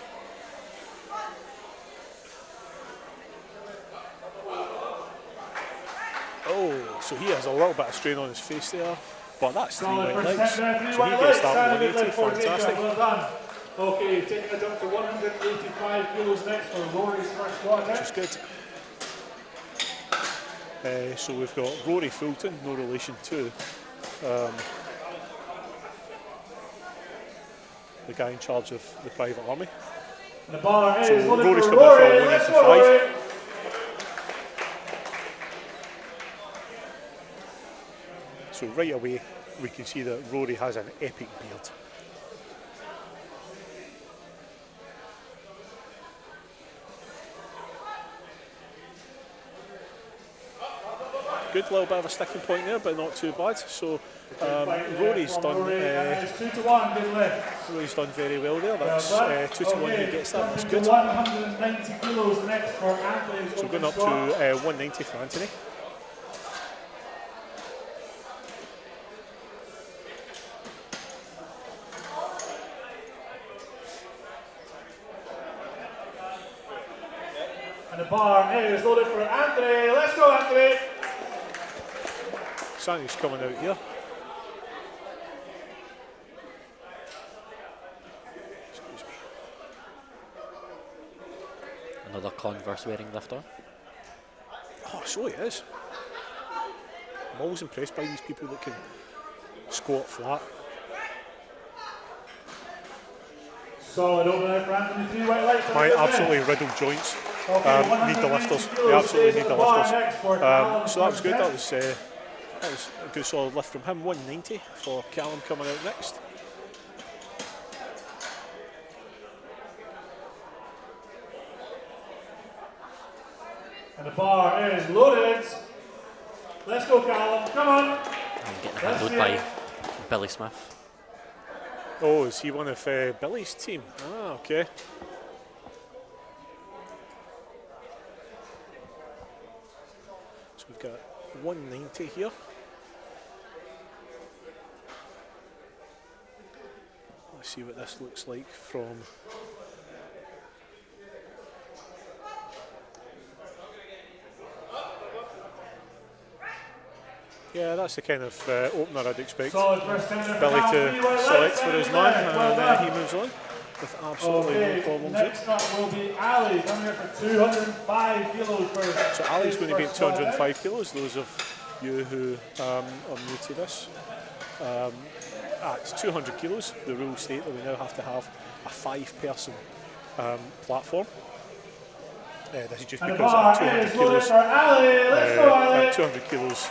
[SPEAKER 2] Oh, so he has a little bit of strain on his face there, but that's 3 white legs. So he gets that 180, fantastic.
[SPEAKER 4] Well done. Okay, taking it up to 185 kilos next for Rory's first squat.
[SPEAKER 2] Which is good. So we've got Rory Fulton, no relation to the guy in charge of the private army.
[SPEAKER 4] The bar
[SPEAKER 2] So
[SPEAKER 4] is loaded
[SPEAKER 2] Rory's
[SPEAKER 4] for
[SPEAKER 2] coming out for
[SPEAKER 4] Rory. Let's go,
[SPEAKER 2] 185.
[SPEAKER 4] Rory.
[SPEAKER 2] So right away we can see that Rory has an epic beard. good. A little bit of a sticking point there, but not too bad. So Rory's done. Rory's done very well there. That's 2-1. He gets that. That's good.
[SPEAKER 4] 190 kilos next for Anthony.
[SPEAKER 2] So going up to 190 for Anthony.
[SPEAKER 4] And the bar is loaded for Anthony. Let's go, Anthony.
[SPEAKER 2] Sandy's coming out here. Excuse me.
[SPEAKER 3] Another Converse wearing lifter.
[SPEAKER 2] Oh, so he is. I'm always impressed by these people that can squat flat.
[SPEAKER 4] Solid opener for Anthony. 3 white lights.
[SPEAKER 2] My absolutely riddled joints need the lifters. They absolutely need the lifters. So that was good. That was a good solid lift from him. 190 for Callum coming out next.
[SPEAKER 4] And the bar is loaded. Let's go, Callum. Come on.
[SPEAKER 3] And getting handled by Billy Smith.
[SPEAKER 2] Oh, is he one of Billy's team? Ah, okay. So we've got 190 here. Let's see what this looks like from. Yeah, that's the kind of opener I'd expect Billy to select for his man, and he moves on with absolutely no problems.
[SPEAKER 4] Next up will be Ali, coming here for 205 kilos first.
[SPEAKER 2] So Ali's going to be at 205 kilos, those of you who are new to this. At 200 kilos, the rules state that we now have to have a 5-person platform. This is just because at 200 kilos, at 200 kilos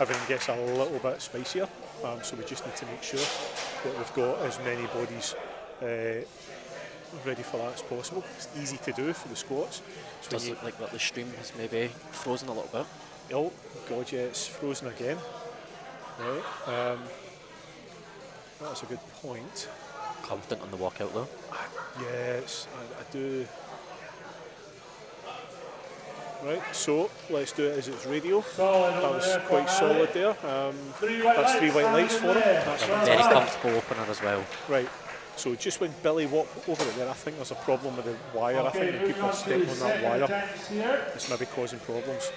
[SPEAKER 2] everything gets a little bit spicier, so we just need to make sure that we've got as many bodies ready for that as possible. It's easy to do for the squats. So
[SPEAKER 3] Does look like that the stream has maybe frozen a little bit.
[SPEAKER 2] Oh god, yeah, it's frozen again. Right, that's a good point.
[SPEAKER 3] Confident on the walkout though.
[SPEAKER 2] Yes, I do. Right, so let's do it as it's radio. That was quite solid there. That's 3 white lights for him. That's
[SPEAKER 3] Very comfortable opener as well.
[SPEAKER 2] right. So just when Billy walked over it there, I think there's a problem with the wire. I think when people are stepping on that wire, it's maybe causing problems.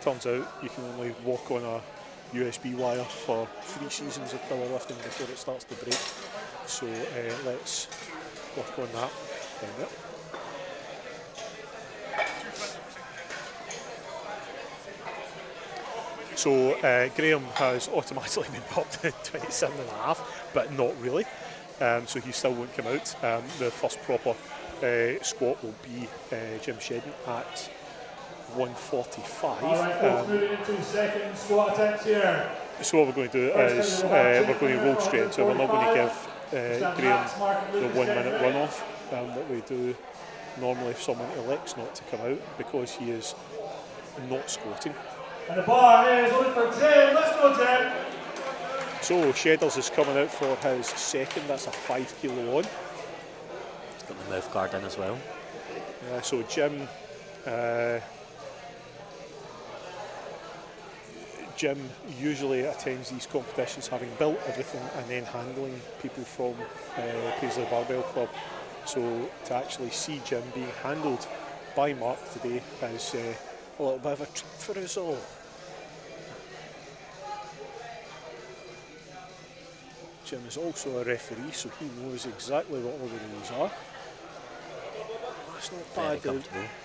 [SPEAKER 2] Turns out you can only walk on a USB wire for 3 seasons of powerlifting before it starts to break. So let's work on that down there. So Graham has automatically been up to 27.5, but not really. So he still won't come out. The first proper squat will be Jim Shedden at 145.
[SPEAKER 4] Into second squat attempts here.
[SPEAKER 2] So what we're going to do is we're going to roll straight into it. We're not going to give Graham the 1 minute run off that we do normally if someone elects not to come out, because he is not squatting.
[SPEAKER 4] And the bar is only for Jim. Let's go, Jim.
[SPEAKER 2] So Shedders is coming out for his second. That's a 5 kilo on.
[SPEAKER 3] He's got the mouth guard in as well.
[SPEAKER 2] So Jim usually attends these competitions having built everything and then handling people from Paisley Barbell Club. So to actually see Jim being handled by Mark today is a little bit of a treat for us all. Jim is also a referee, so he knows exactly what all the rules are. That's not bad.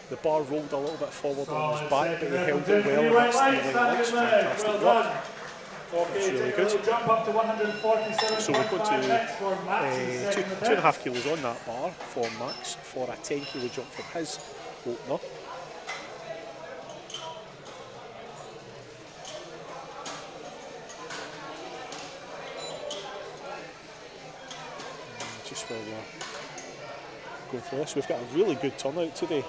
[SPEAKER 2] The bar rolled a little bit forward on his back, but he held it well against the legs. Fantastic work. That's really good. So we're going to 2.5 kilos on that bar for Max for a 10 kilo jump from his opener. Just while we're going through this, we've got a really good turnout today.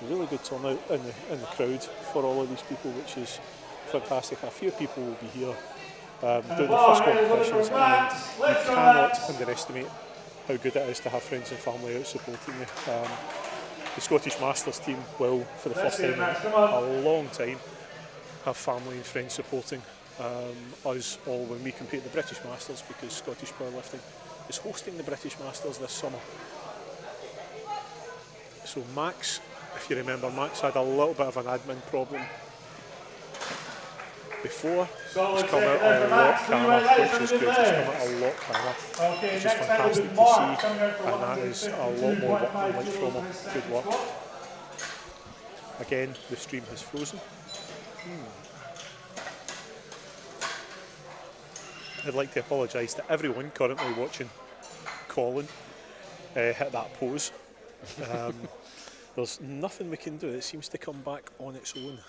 [SPEAKER 2] really good turnout in the crowd for all of these people, which is fantastic. A few people will be here doing the first competitions, and you cannot underestimate how good it is to have friends and family out supporting you. The Scottish Masters team will, for the first time in a long time, have family and friends supporting us all when we compete at the British Masters, because Scottish Powerlifting is hosting the British Masters this summer. So Max, if you remember, Max had a little bit of an admin problem before. He's come out a lot calmer, which is good. He's come out a lot calmer, which is fantastic to see, and that is a lot more work than like from him. Good work. Again, the stream has frozen. I'd like to apologise to everyone currently watching Colin hit that pose. There's nothing we can do. It seems to come back on its own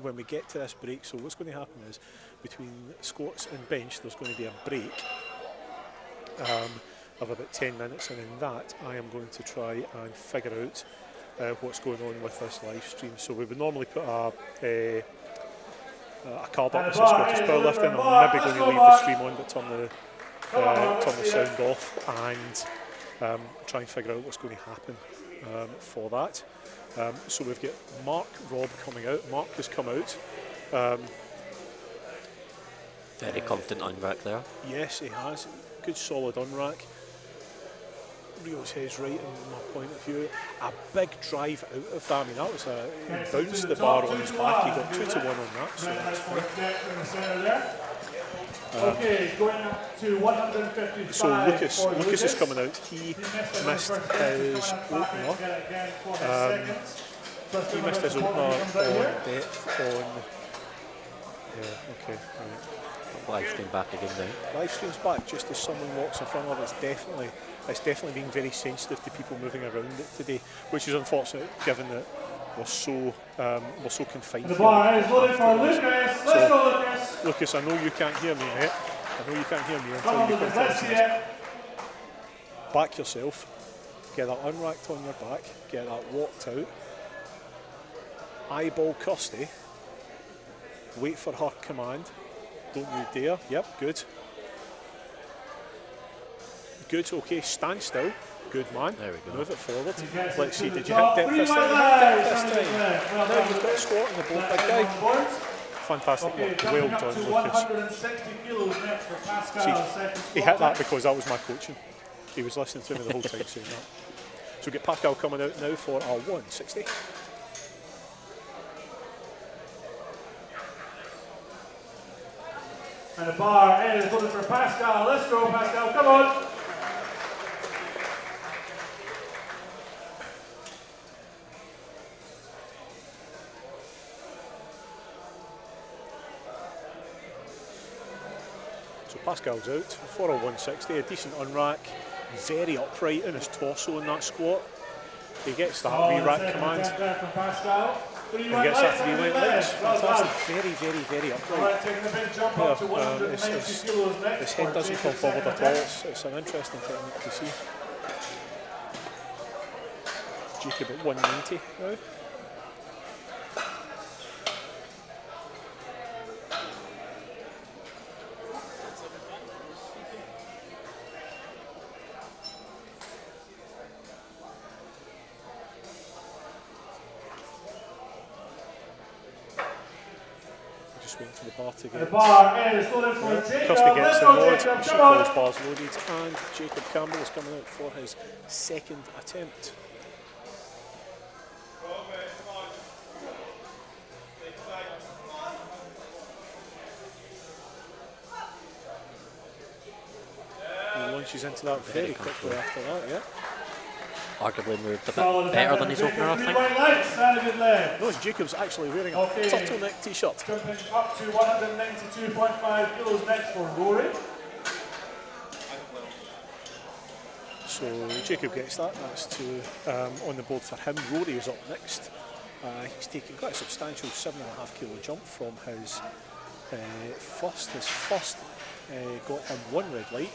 [SPEAKER 2] when we get to this break. So what's going to happen is, between squats and bench, there's going to be a break of about 10 minutes, and in that I am going to try and figure out what's going on with this live stream. So we would normally put a card up that says Scottish Powerlifting. I'm maybe going to leave the stream on, but turn the sound off and try and figure out what's going to happen for that. So we've got Mark Robb coming out. Mark has come out.
[SPEAKER 3] Very confident unrack there.
[SPEAKER 2] Yes, he has. Good solid unrack. Reels heads right in my point of view. A big drive out of that. I mean, that was he bounced the bar on his back. He got 2-1 on that, so that's fine.
[SPEAKER 4] Okay, going up to 155.
[SPEAKER 2] So Lucas is coming out. He missed his opener. He missed his opener on depth on. Yeah, okay. Right.
[SPEAKER 3] Live stream back again now.
[SPEAKER 2] Live stream's back just as someone walks in front of it. It's definitely being very sensitive to people moving around it today, which is unfortunate given that we're so confined.
[SPEAKER 4] The bar is loaded for Lucas. Let's go, Lucas.
[SPEAKER 2] Lucas, I know you can't hear me, mate. I know you can't hear me until you come
[SPEAKER 4] let's see it.
[SPEAKER 2] Back yourself. Get that unracked on your back. Get that walked out. Eyeball Kirsty. Wait for her command. Don't you dare. Yep, good. Good, okay, stand still. Good man.
[SPEAKER 3] There we go.
[SPEAKER 2] Move it forward. Let's see, did you hit depth this time? Depth this time. Now you've got a squat in the boat, big guy. Fantastic work. Well done, Lucas. See, he hit that because that was my coaching. He was listening to me the whole time saying that. So we get Pascal coming out now for our 160.
[SPEAKER 4] And the bar is loaded for Pascal. Let's go, Pascal. Come on.
[SPEAKER 2] So Pascal's out for a 160, a decent unrack, very upright in his torso in that squat. He gets that re-rack command. He gets that 3 weight legs. Fantastic. Very upright. His head doesn't come forward at all. It's an interesting technique to see. Jacob at 190 now. Waiting for the bar to get.
[SPEAKER 4] The bar is loaded for Jacob.
[SPEAKER 2] Kirsty gets the nod.
[SPEAKER 4] Jacob,
[SPEAKER 2] She calls bars loaded, and Jacob Campbell is coming out for his second attempt. He launches into that very quickly after that, yeah.
[SPEAKER 3] Arguably moved a bit better than his opener, I think.
[SPEAKER 2] No, Jacob's actually wearing a turtleneck t-shirt.
[SPEAKER 4] Jumping up to 192.5 kilos next for Rory.
[SPEAKER 2] So Jacob gets that. That's two on the board for him. Rory is up next. He's taken quite a substantial 7.5 kilo jump from his first. His first got him 1 red light.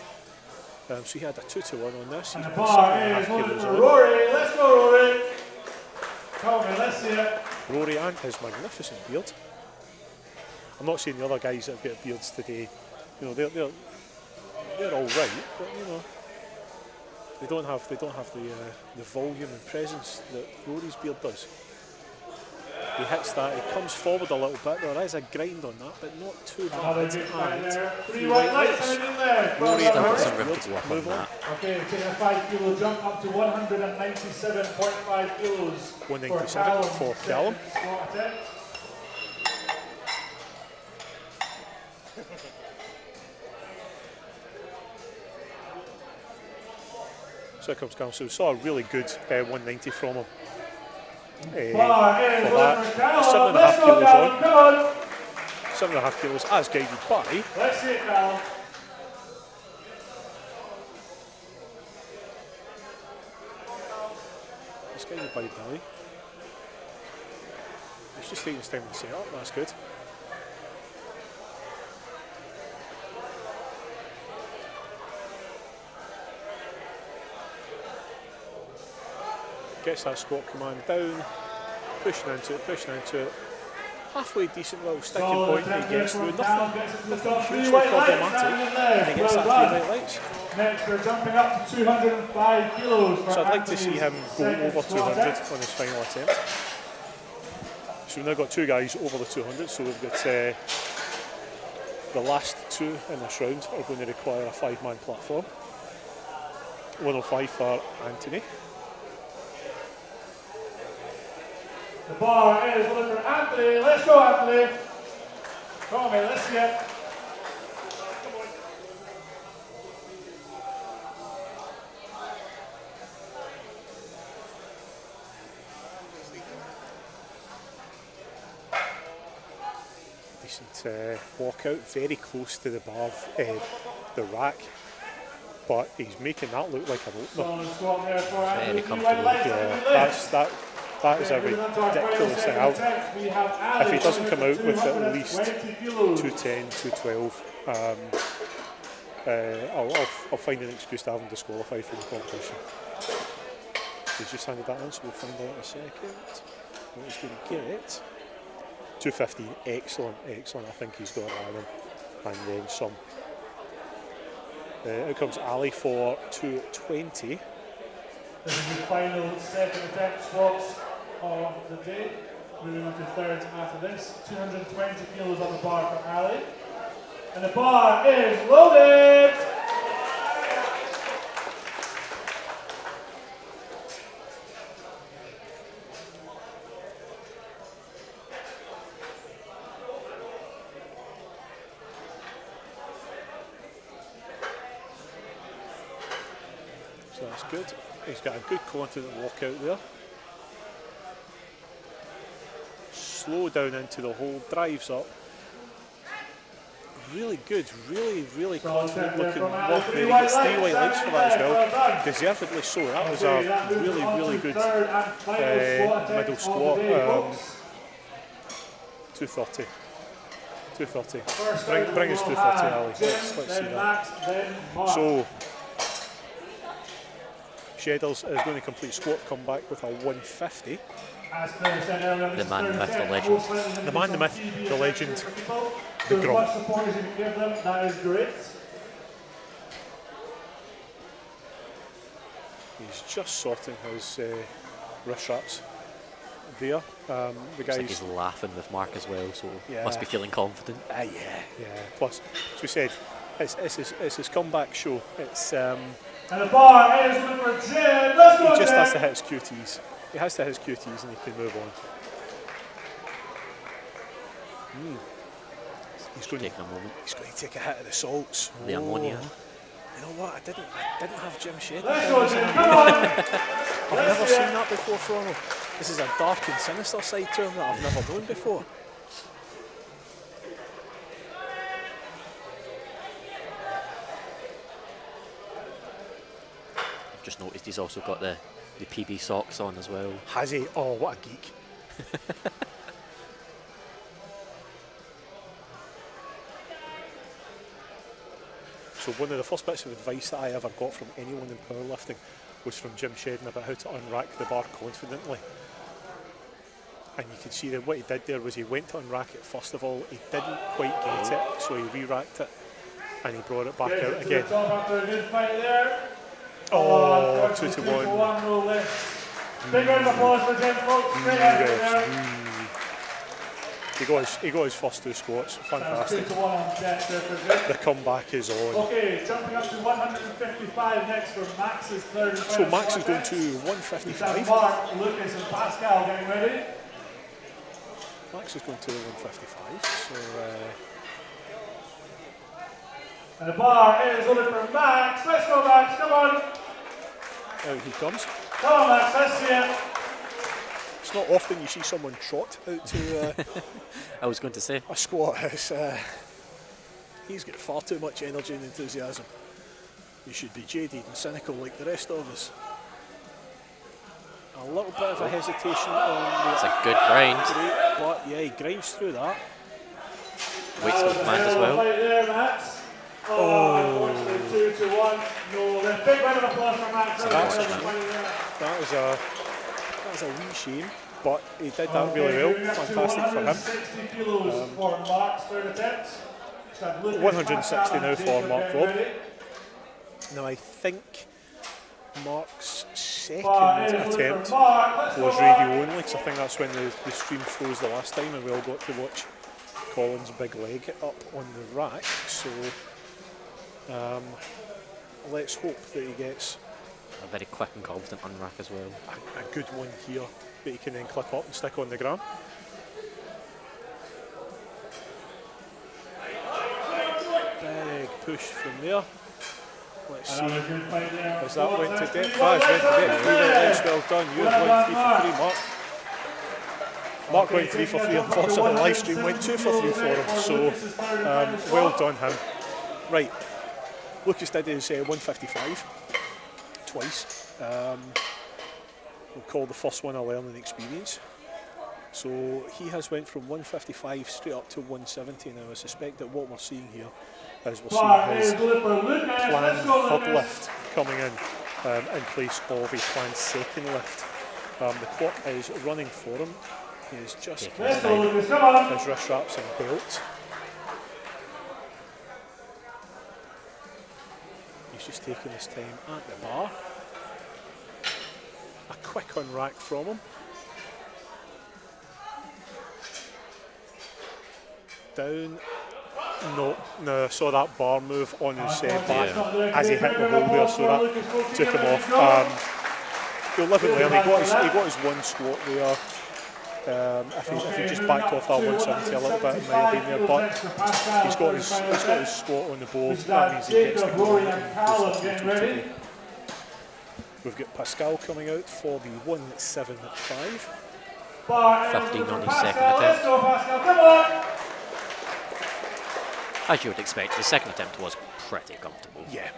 [SPEAKER 2] So he had a 2-1 on this. He's
[SPEAKER 4] and the bar is loaded for Rory. Let's go, Rory. Come on, let's see it.
[SPEAKER 2] Rory and his magnificent beard. I'm not saying the other guys that have got beards today, you know, they're all right, but you know, they don't have the volume and presence that Rory's beard does. He hits that, he comes forward a little bit, there is a grind on that, but not too
[SPEAKER 4] Another
[SPEAKER 2] bad.
[SPEAKER 4] good fight there.
[SPEAKER 2] And
[SPEAKER 4] 3 white lights in there.
[SPEAKER 2] Rory
[SPEAKER 3] Still got
[SPEAKER 2] and
[SPEAKER 3] some
[SPEAKER 2] his
[SPEAKER 3] room to
[SPEAKER 2] beard,
[SPEAKER 3] go up on
[SPEAKER 2] move on.
[SPEAKER 3] that.
[SPEAKER 4] Okay, taking a 5 kilo jump up to 197.5 kilos.
[SPEAKER 2] 197 for Callum.
[SPEAKER 4] Squat attempt.
[SPEAKER 2] So here comes Callum. So we saw a really good 190 from him.
[SPEAKER 4] Bar is
[SPEAKER 2] for that.
[SPEAKER 4] over Callum.
[SPEAKER 2] 7.5
[SPEAKER 4] Let's go,
[SPEAKER 2] kilos
[SPEAKER 4] Callum.
[SPEAKER 2] on.
[SPEAKER 4] Come on.
[SPEAKER 2] 7.5 kilos as guided by.
[SPEAKER 4] Let's see it, Callum.
[SPEAKER 2] It's guided by Billy. He's just taking his time to set up, that's good. Gets that squat command down, pushing into it. Halfway decent little sticking point he gets through, nothing hugely problematic, and he gets that 3 white lights.
[SPEAKER 4] Next, we're jumping up to 205 kilos.
[SPEAKER 2] So I'd like to see him go over 200 on his final attempt. So we've now got 2 guys over the 200, so we've got the last 2 in this round are going to require a 5-man platform. 105 for Anthony.
[SPEAKER 4] The bar is looking for Anthony. Let's go, Anthony. Come on, mate. Let's see it.
[SPEAKER 2] Decent walkout, very close to the bar, the rack, but he's making that look like an opener.
[SPEAKER 4] Squat there for Anthony.
[SPEAKER 3] Very comfortable.
[SPEAKER 2] Yeah, that is a ridiculous thing. If he doesn't come out with at least 210, 212, I'll find an excuse to have him disqualified from the competition. He's just handed that in, so we'll find out in a second what he's going to get. 215, excellent. I think he's got that one, and then some. Out comes Ali for 220.
[SPEAKER 4] This is the final second attempt squats of the day. Moving on to thirds after this. 220 kilos on the bar for Ali. And the bar is loaded!
[SPEAKER 2] So that's good. He's got a good confident walkout there. Slow down into the hole, drives up. Really good, really confident looking walk there. He gets 3 white lights for that as well. Deservedly so. That was a really good middle squat. 230. 230. Bring us 230, Ali. Let's see that. So Shedders is going to complete squat comeback with a 150.
[SPEAKER 3] The man, the myth, the legend.
[SPEAKER 2] The man, the myth, the legend, the
[SPEAKER 4] As
[SPEAKER 2] grump.
[SPEAKER 4] much support as you can give them, that is great.
[SPEAKER 2] He's just sorting his wrist wraps there. The
[SPEAKER 3] Looks
[SPEAKER 2] guys.
[SPEAKER 3] like he's laughing with Mark as well, so
[SPEAKER 2] Yeah.
[SPEAKER 3] must be feeling confident.
[SPEAKER 2] Yeah. Plus, as we said, it's his comeback show. It's
[SPEAKER 4] And the bar is looking for Jim. Let's go,
[SPEAKER 2] he just has to
[SPEAKER 4] Jim.
[SPEAKER 2] hit his QTs. He has to hit his QTs and he can move on. He's going
[SPEAKER 3] Taking a moment.
[SPEAKER 2] to take a hit of the salts.
[SPEAKER 3] The ammonia.
[SPEAKER 2] You know what? I didn't have Jim Shedd.
[SPEAKER 4] Let's go, Jim. Come on.
[SPEAKER 2] I've never seen that before from him. This is a dark and sinister side to him that I've never known before.
[SPEAKER 3] I've just noticed he's also got the PB socks on as well.
[SPEAKER 2] Has he? Oh, what a geek. So one of the first bits of advice that I ever got from anyone in powerlifting was from Jim Shedden about how to unrack the bar confidently. and you can see that what he did there was he went to unrack it first of all, he didn't quite get it, so he re-racked it and he brought it back out again. Oh, 2 to 1.
[SPEAKER 4] Big round of applause for Jim, folks. Great effort there.
[SPEAKER 2] He got his first 2 squats, fantastic.
[SPEAKER 4] 2 to 1 on deck there for Jim.
[SPEAKER 2] The comeback is on.
[SPEAKER 4] Okay, jumping up to 155 next for Max's third and
[SPEAKER 2] So
[SPEAKER 4] final
[SPEAKER 2] Max is
[SPEAKER 4] squat
[SPEAKER 2] going
[SPEAKER 4] test.
[SPEAKER 2] to
[SPEAKER 4] We've got
[SPEAKER 2] 155.
[SPEAKER 4] Mark, Lucas and Pascal getting ready.
[SPEAKER 2] Max is going to 155. So
[SPEAKER 4] And the bar is loaded for Max. Let's go, Max, come on.
[SPEAKER 2] out he comes.
[SPEAKER 4] Come on, Max, let's see it.
[SPEAKER 2] It's not often you see someone trot out to
[SPEAKER 3] I was going to say.
[SPEAKER 2] a squat. He's got far too much energy and enthusiasm. He should be jaded and cynical like the rest of us. A little bit of a hesitation on
[SPEAKER 3] It's a good grind.
[SPEAKER 2] the but yeah, he grinds through that.
[SPEAKER 3] Waits for command as well.
[SPEAKER 4] Fight there, Max. Unfortunately, 2 to 1. No, the big round of applause for Max.
[SPEAKER 2] That is a wee shame, but he did that really well. Fantastic for him.
[SPEAKER 4] 160 kilos for Mark's third attempt.
[SPEAKER 2] 160 now for Mark Robb. Now I think Mark's second attempt was radio only, because I think that's when the stream froze the last time and we all got to watch Colin's big leg up on the rack. So let's hope that he gets
[SPEAKER 3] A very quick and confident unrack as well.
[SPEAKER 2] a good one here that he can then clip up and stick on the ground. Big push from there. Let's see. As that went to depth, that has went to depth. Yes, well done. You have went 3 for 3, Mark. Mark went 3 for 3. Unfortunately, the live stream went 2 for 3 for him. So well done him. Right, Lucas did his 155 twice. We'll call the first one a learning experience. So he has went from 155 straight up to 170. Now I suspect that what we're seeing here is we're seeing his planned third lift coming in place of a planned second lift. The clock is running for him. He is just inside his wrist wraps and belt. He's just taking his time at the bar. A quick unrack from him. Down. No, I saw that bar move on his back as he hit the hole there, so that took him off. He'll live and learn. He got his one squat there. If he just backed off that 170 a little bit, it might have been there, but he's got his squat on the board. That means he gets to go and do. We've got Pascal coming out for the 175.
[SPEAKER 3] 15 on his second attempt. As you would expect, the second attempt was pretty comfortable.
[SPEAKER 2] Yeah.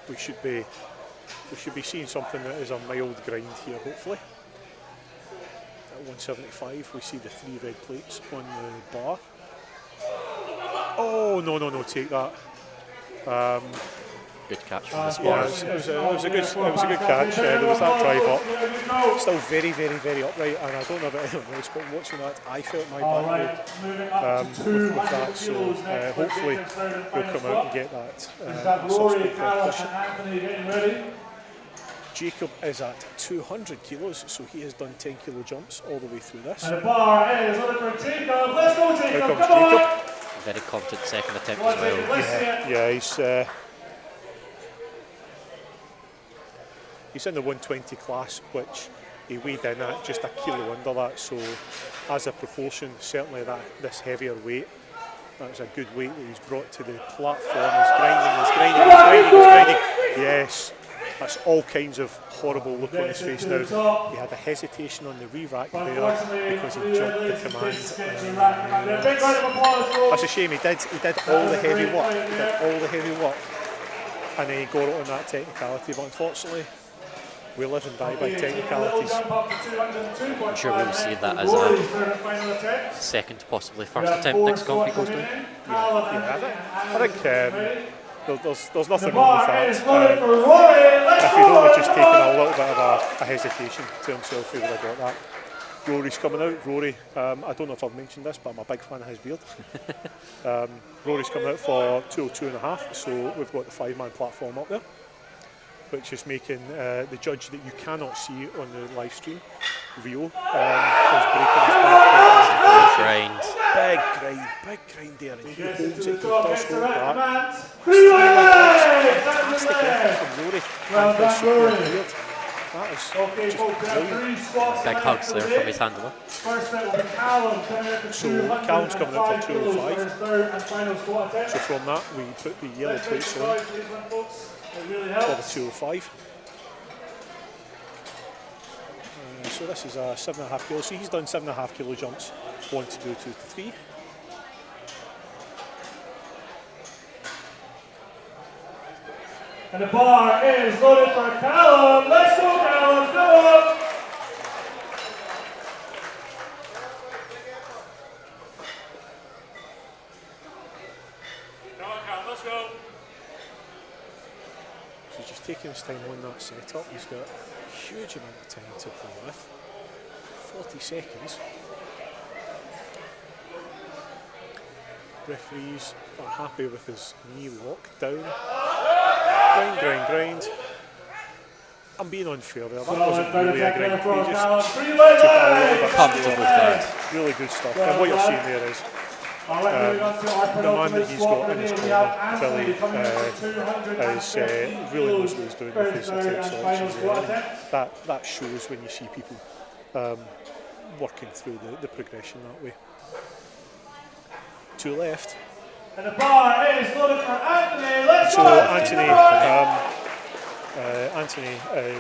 [SPEAKER 2] We should be seeing something that is a mild grind here, hopefully. At 175, we see the 3 red plates on the bar. Oh no! Take that.
[SPEAKER 3] Good catch from the
[SPEAKER 2] Yeah,
[SPEAKER 3] spot.
[SPEAKER 2] it was a good catch. There was that drive up. Still very, very, very upright, and I don't know about anyone else, but watching that, I felt my back with that. So hopefully he'll come out and get that subsequent repetition. Jacob is at 200 kilos, so he has done 10 kilo jumps all the way through this.
[SPEAKER 4] And the bar is looking for Jacob. Let's go, Jacob.
[SPEAKER 2] Here comes
[SPEAKER 4] Come
[SPEAKER 2] Jacob.
[SPEAKER 4] on.
[SPEAKER 3] Very confident second attempt as well.
[SPEAKER 2] Yeah, he's in the 120 class, which he weighed in at just a kilo under that. So, as a proportion, certainly this heavier weight, that's a good weight that he's brought to the platform. He's grinding. Yes, that's all kinds of horrible look on his face now. He had a hesitation on the re-rack there because he jumped the command. That's a shame. He did all the heavy work. And then he got it on that technicality, but unfortunately we live and die by technicalities.
[SPEAKER 3] I'm sure we'll see that as a second, possibly first attempt next comp he goes down.
[SPEAKER 2] I think there's nothing wrong with that. If he'd only just taken a little bit of a hesitation to himself, he would have got that. Rory's coming out. Rory, I don't know if I've mentioned this, but I'm a big fan of his beard. Rory's coming out for 202.5, so we've got the 5-man platform up there, which is making the judge that you cannot see on the live stream, Rio, is breaking his back. Big grind there, and he holds it, he does hold that. Fantastic effort from Rory, and his super beard. That is just brilliant.
[SPEAKER 3] Big hugs there from his handler.
[SPEAKER 2] So Callum's coming out for 205. So from that we put the yellow plates on for the 205. So this is a 7.5 kilo. So he's done 7.5 kilo jumps. 1 to 2 to 3.
[SPEAKER 4] And the bar is loaded for Callum. Let's go, Callum. Go up. Come on, Callum. Let's go.
[SPEAKER 2] So he's just taking his time on that setup. He's got a huge amount of time to play with. 40 seconds. Referees are happy with his knee lock down. Grind. I'm being unfair there. That wasn't really a grind. He just took it a little bit
[SPEAKER 3] Comfortable third.
[SPEAKER 2] Really good stuff. And what you're seeing there is the man that he's got in his corner, Billy, is really knows what he's doing with his attempt selections there. That shows when you see people working through the progression that way. 2 left.
[SPEAKER 4] And the bar is loaded for Anthony. Let's
[SPEAKER 2] so
[SPEAKER 4] go.
[SPEAKER 2] Anthony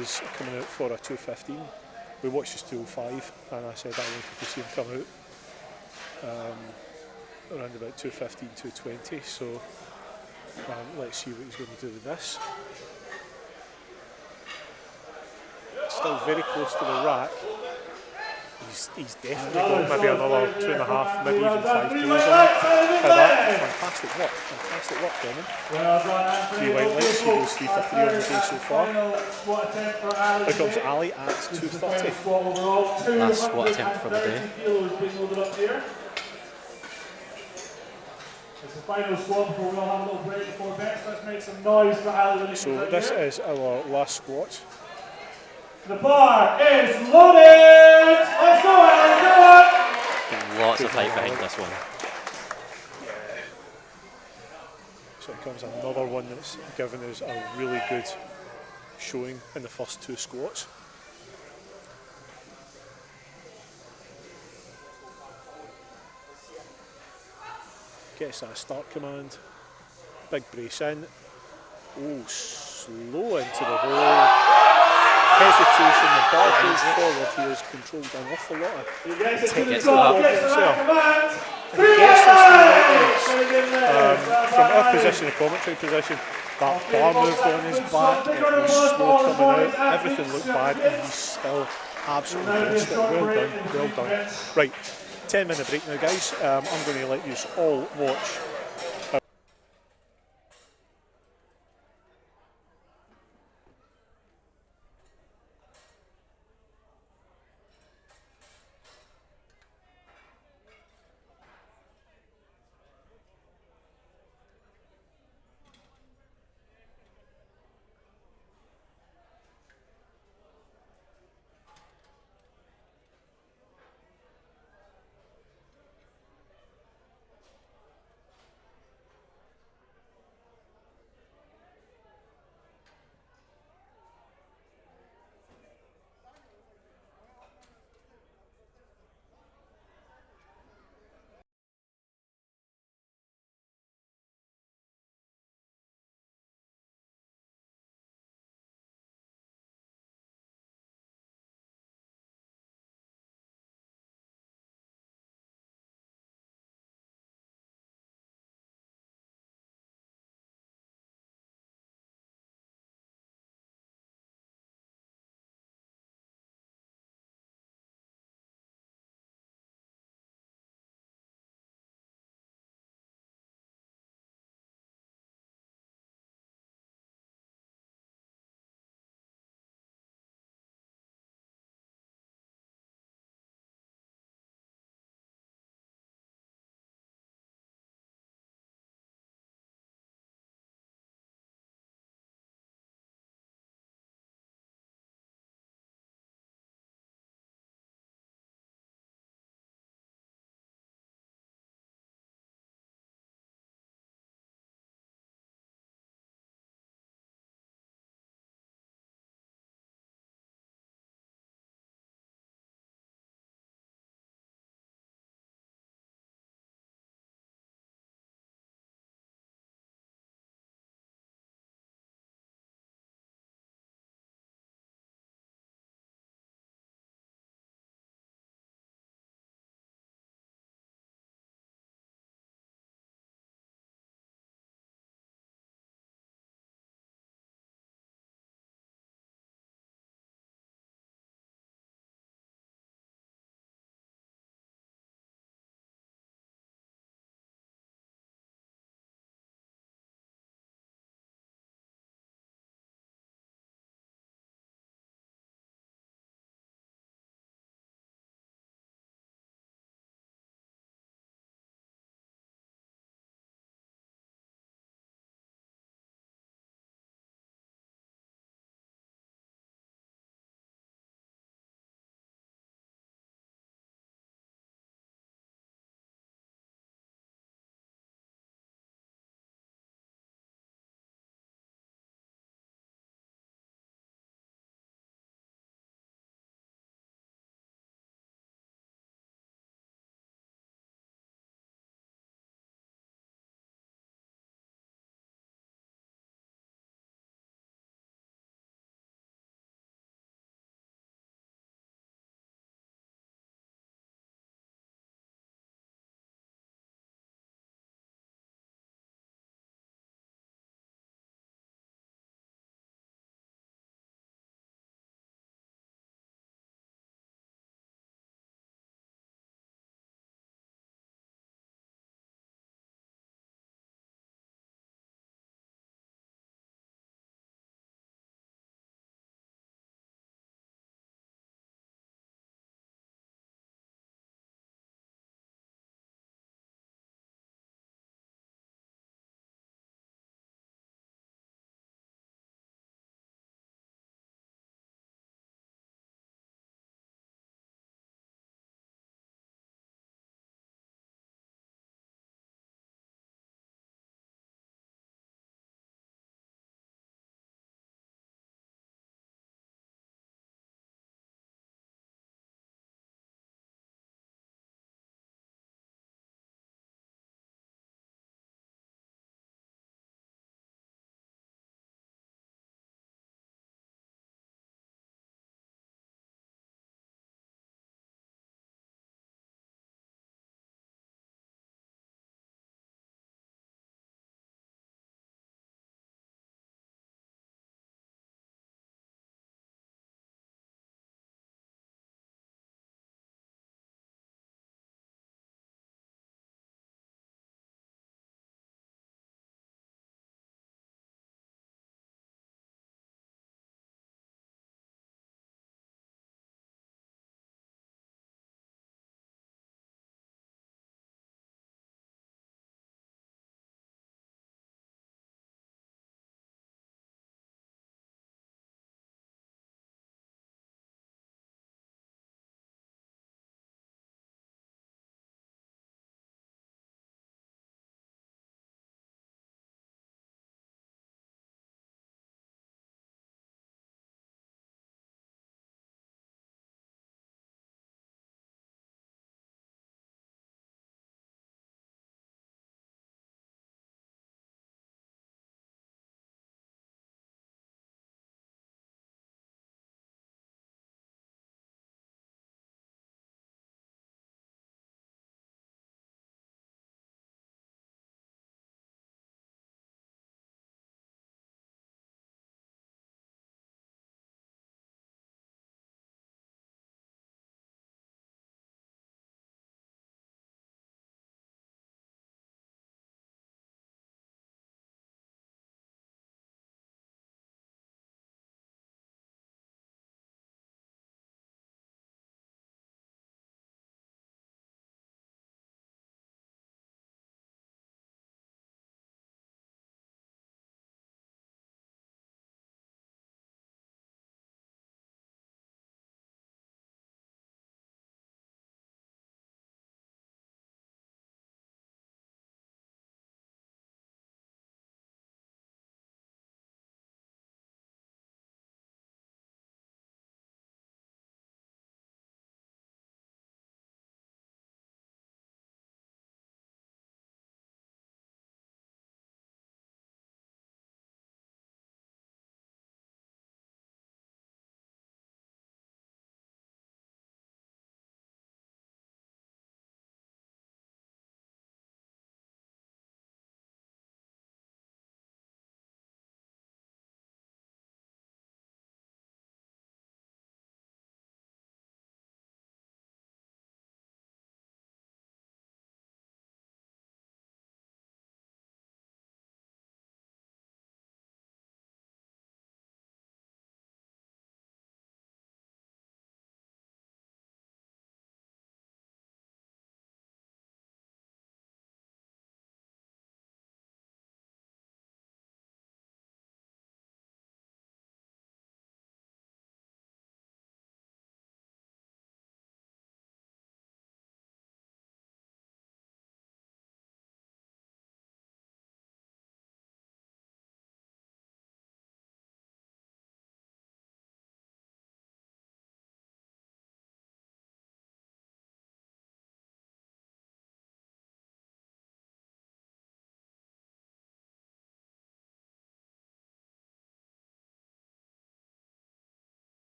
[SPEAKER 2] is coming out for a 215. We watched his 205, and I said I wanted to see him come out around about 215, 220. So let's see what he's going to do with this. Still very close to the rack. He's definitely got maybe another 2.5, maybe even 5 kilos on it. Fantastic work from him. 3 white lights, he goes 3 for 3 on the day so far. Here comes Ali at 230.
[SPEAKER 3] Last squat attempt for the day.
[SPEAKER 4] It's the final squat before we'll have a little break before bets. Let's make some noise for Ali.
[SPEAKER 2] So this is our last squat.
[SPEAKER 4] The bar is loaded! Let's go, Alan, go on!
[SPEAKER 3] Lots of height behind this one.
[SPEAKER 2] So here comes another one that's given us a really good showing in the first 2 squats. Gets that start command. Big brace in. Oh, slow into the hole. Hesitation, the bar goes forward, he is controlled an awful lot of
[SPEAKER 3] Gets
[SPEAKER 2] there.
[SPEAKER 3] the
[SPEAKER 2] And he gets those 3 right legs. From our position, the commentary position, that bar moved on his back, it was slow coming out, everything looked bad, and he's still absolutely best it. Well done. Right, 10-minute break now, guys. I'm going to let you all watch.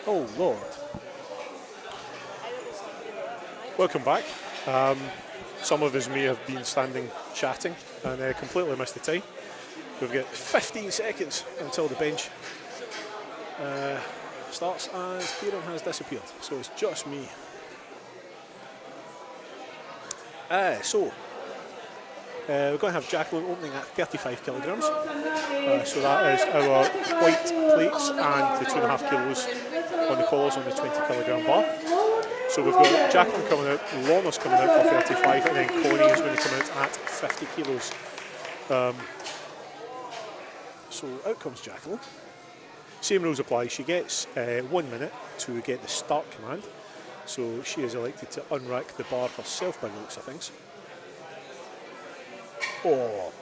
[SPEAKER 2] Oh Lord. Welcome back. Some of us may have been standing chatting and completely missed the time. We've got 15 seconds until the bench starts, and Kieran has disappeared, so it's just me. We're going to have Jacqueline opening at 35 kilograms. So that is our white plates and the 2.5 kilos on the collars on the 20 kilogram bar. So we've got Jacqueline coming out, Lorna's coming out for 35, and then Connie is going to come out at 50 kilos. So out comes Jacqueline. Same rules apply. She gets 1 minute to get the start command. So she is elected to unrack the bar herself by the looks of things. Oh,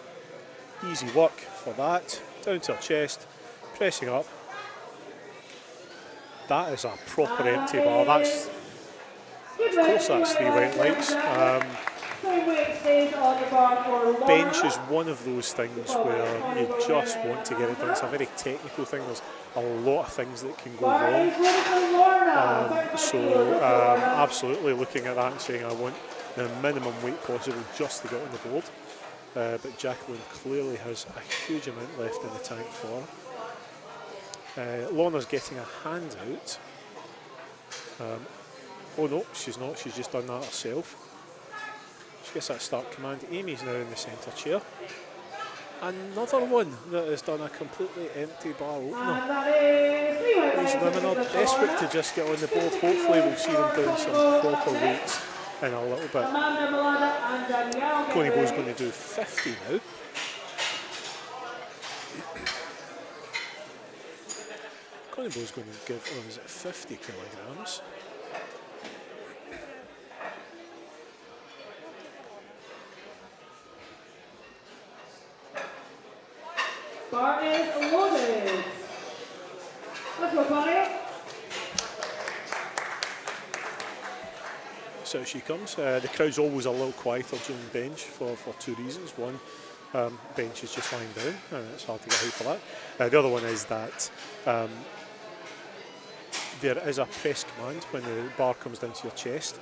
[SPEAKER 2] easy work for that. Down to her chest, pressing up. That is a proper empty bar. That's, of course, that's 3 white lights. Bench is one of those things where you just want to get it done. It's a very technical thing. There's a lot of things that can go wrong. Absolutely looking at that and saying I want the minimum weight possible just to get on the board. But Jacqueline clearly has a huge amount left in the tank for her. Lorna's getting a hand out. Oh no, she's not. She's just done that herself. She gets that start command. Amy's now in the centre chair. Another one that has done a completely empty bar opener. These women are desperate to just get on the board. Hopefully we'll see them doing some proper weights in a little bit. Connie Bo's going to do 50 now. Connie Bo's going to give, is it 50 kilograms?
[SPEAKER 1] Bar is loaded. Let's go, Connie.
[SPEAKER 2] So she comes. The crowd's always a little quieter during bench for 2 reasons. One, bench is just lying down, and it's hard to get hype for that. The other one is that there is a press command when the bar comes down to your chest.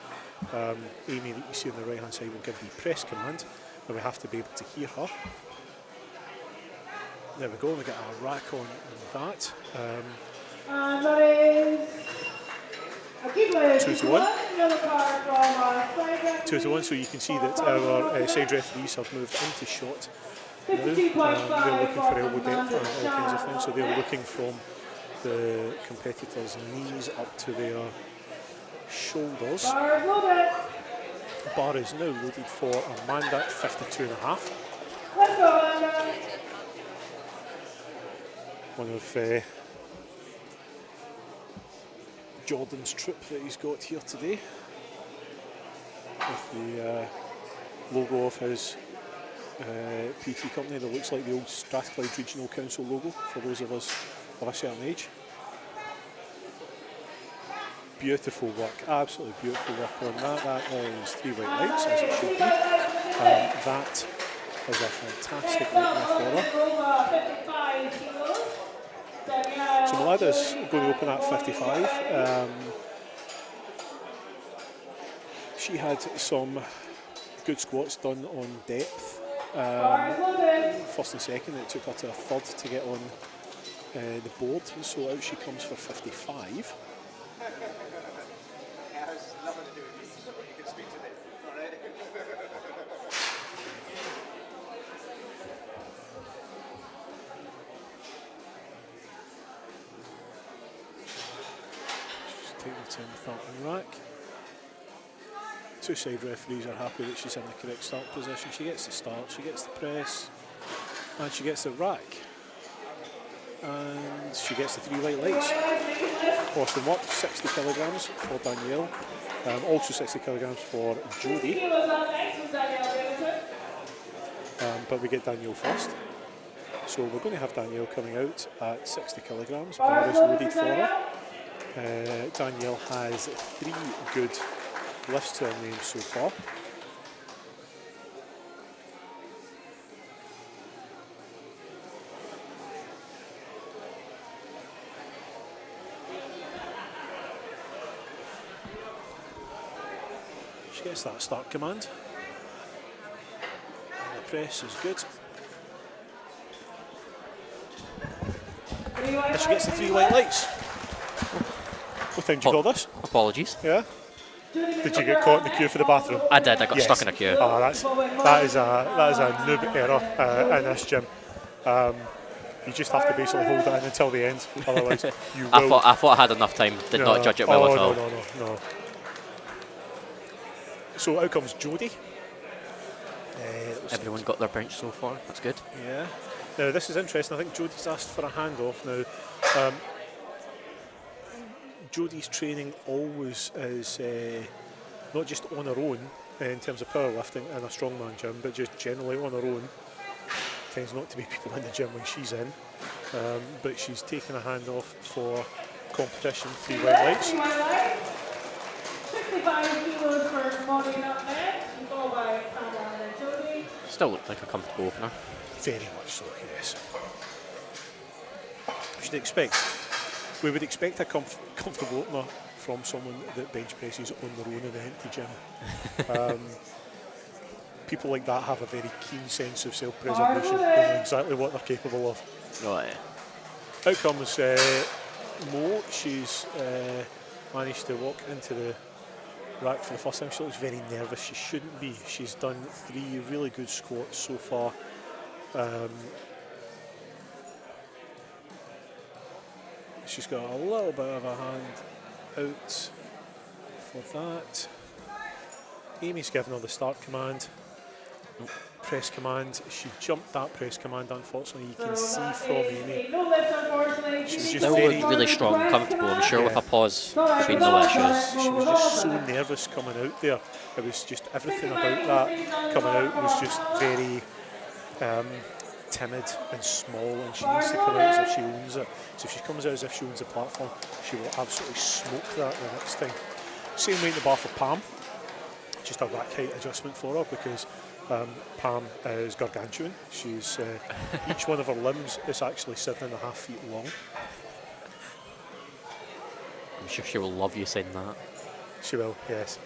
[SPEAKER 2] Amy, that you see on the right hand side, will give the press command, and we have to be able to hear her. There we go, we get a rack on that.
[SPEAKER 1] And that is a giveaway.
[SPEAKER 2] 2 to 1. 2 to 1, so you can see that our side referees have moved into shot now. They're looking for elbow depth and all kinds of things, so they're looking from the competitor's knees up to their shoulders. Bar is now loaded for Amanda, 52.5.
[SPEAKER 1] Let's go, Amanda.
[SPEAKER 2] One of Jordan's troop that he's got here today, with the logo of his PT company that looks like the old Strathclyde Regional Council logo for those of us of a certain age. Beautiful work, absolutely beautiful work on that. That is 3 white lights, as it should be. That is a fantastic opener for her. So Melada's going to open at 55. She had some good squats done on depth. First and second, it took her to a third to get on the board, so out she comes for 55. Take the time with that one rack. 2 side referees are happy that she's in the correct start position. She gets the start, she gets the press, and she gets the rack. And she gets the 3 white lights. Awesome work, 60 kilograms for Danielle. Also 60 kilograms for Jodie. But we get Danielle first. So we're going to have Danielle coming out at 60 kilograms. Bar is loaded for her. Danielle has 3 good lifts to her name so far. She gets that start command. And the press is good. And she gets the 3 white lights. What time did you call this?
[SPEAKER 3] Apologies.
[SPEAKER 2] Yeah? Did you get caught in the queue for the bathroom?
[SPEAKER 3] I did. I got stuck in a queue.
[SPEAKER 2] Oh, that is a noob error in this gym. You just have to basically hold it in until the end, otherwise you will.
[SPEAKER 3] I thought I had enough time. Did not judge it well at all.
[SPEAKER 2] No. So out comes Jodie.
[SPEAKER 3] Everyone got their bench so far. That's good.
[SPEAKER 2] Yeah. Now this is interesting. I think Jodie's asked for a handoff now. Jodie's training always is not just on her own in terms of powerlifting in a strongman gym, but just generally on her own. Tends not to be people in the gym when she's in, but she's taken a handoff for competition. 3 white lights.
[SPEAKER 1] 65 kilos for Molly up next, followed by Pamela and Jodie.
[SPEAKER 3] Still looked like a comfortable opener.
[SPEAKER 2] Very much so, yes. We would expect a comfortable opener from someone that bench presses on their own in an empty gym. People like that have a very keen sense of self-preservation. They know exactly what they're capable of.
[SPEAKER 3] Right.
[SPEAKER 2] Out comes Mo. She's managed to walk into the rack for the first time. She looks very nervous. She shouldn't be. She's done 3 really good squats so far. She's got a little bit of a hand out for that. Amy's given her the start command. Press command. She jumped that press command, unfortunately. You can see from Amy. She was just
[SPEAKER 3] really strong and comfortable. I'm sure with a pause, there'd be no issues.
[SPEAKER 2] She was just so nervous coming out there. It was just everything about that coming out was just very timid and small, and she needs to come out as if she owns it. So if she comes out as if she owns the platform, she will absolutely smoke that the next time. Same way in the bar for Pam. Just a rack height adjustment for her because Pam is gargantuan. She's each one of her limbs is actually 7.5 feet long.
[SPEAKER 3] I'm sure she will love you saying that.
[SPEAKER 2] She will, yes.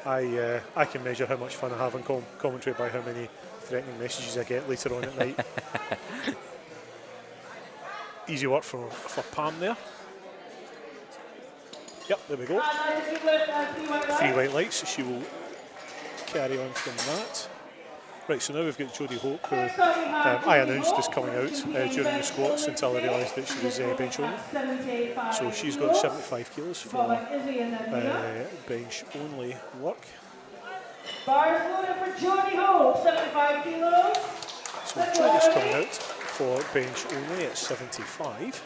[SPEAKER 2] I can measure how much fun I have on commentary by how many threatening messages I get later on at night. Easy work for Pam there. Yep, there we go. 3 white lights. She will carry on from that. Right, so now we've got Jodie Hope, who I announced is coming out during the squats until I realised that she was bench only. So she's got 75 kilos for bench only work.
[SPEAKER 1] Bars loaded for Jodie Hope, 75 kilos.
[SPEAKER 2] So Jodie's coming out for bench only at 75.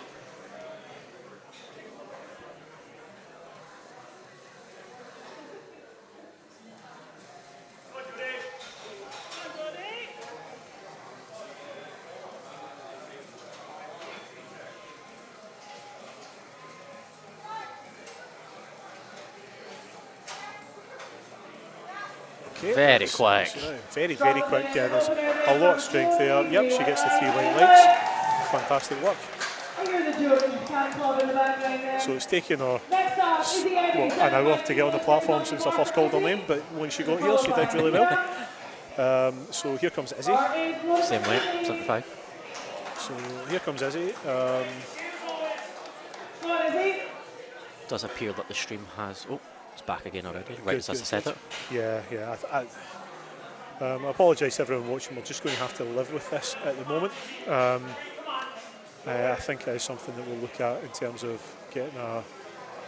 [SPEAKER 2] Okay,
[SPEAKER 3] very quick.
[SPEAKER 2] Very, very quick. Yeah, there's a lot of strength there. Yep, she gets the 3 white lights. Fantastic work. So it's taken her an hour to get on the platform since I first called her name, but when she got here, she did really well. So here comes Izzy.
[SPEAKER 3] Same weight, 75.
[SPEAKER 2] So here comes Izzy.
[SPEAKER 3] Does appear that the stream has... Oh, it's back again already, right as I said it.
[SPEAKER 2] Yeah. I apologise to everyone watching. We're just going to have to live with this at the moment. I think it is something that we'll look at in terms of getting a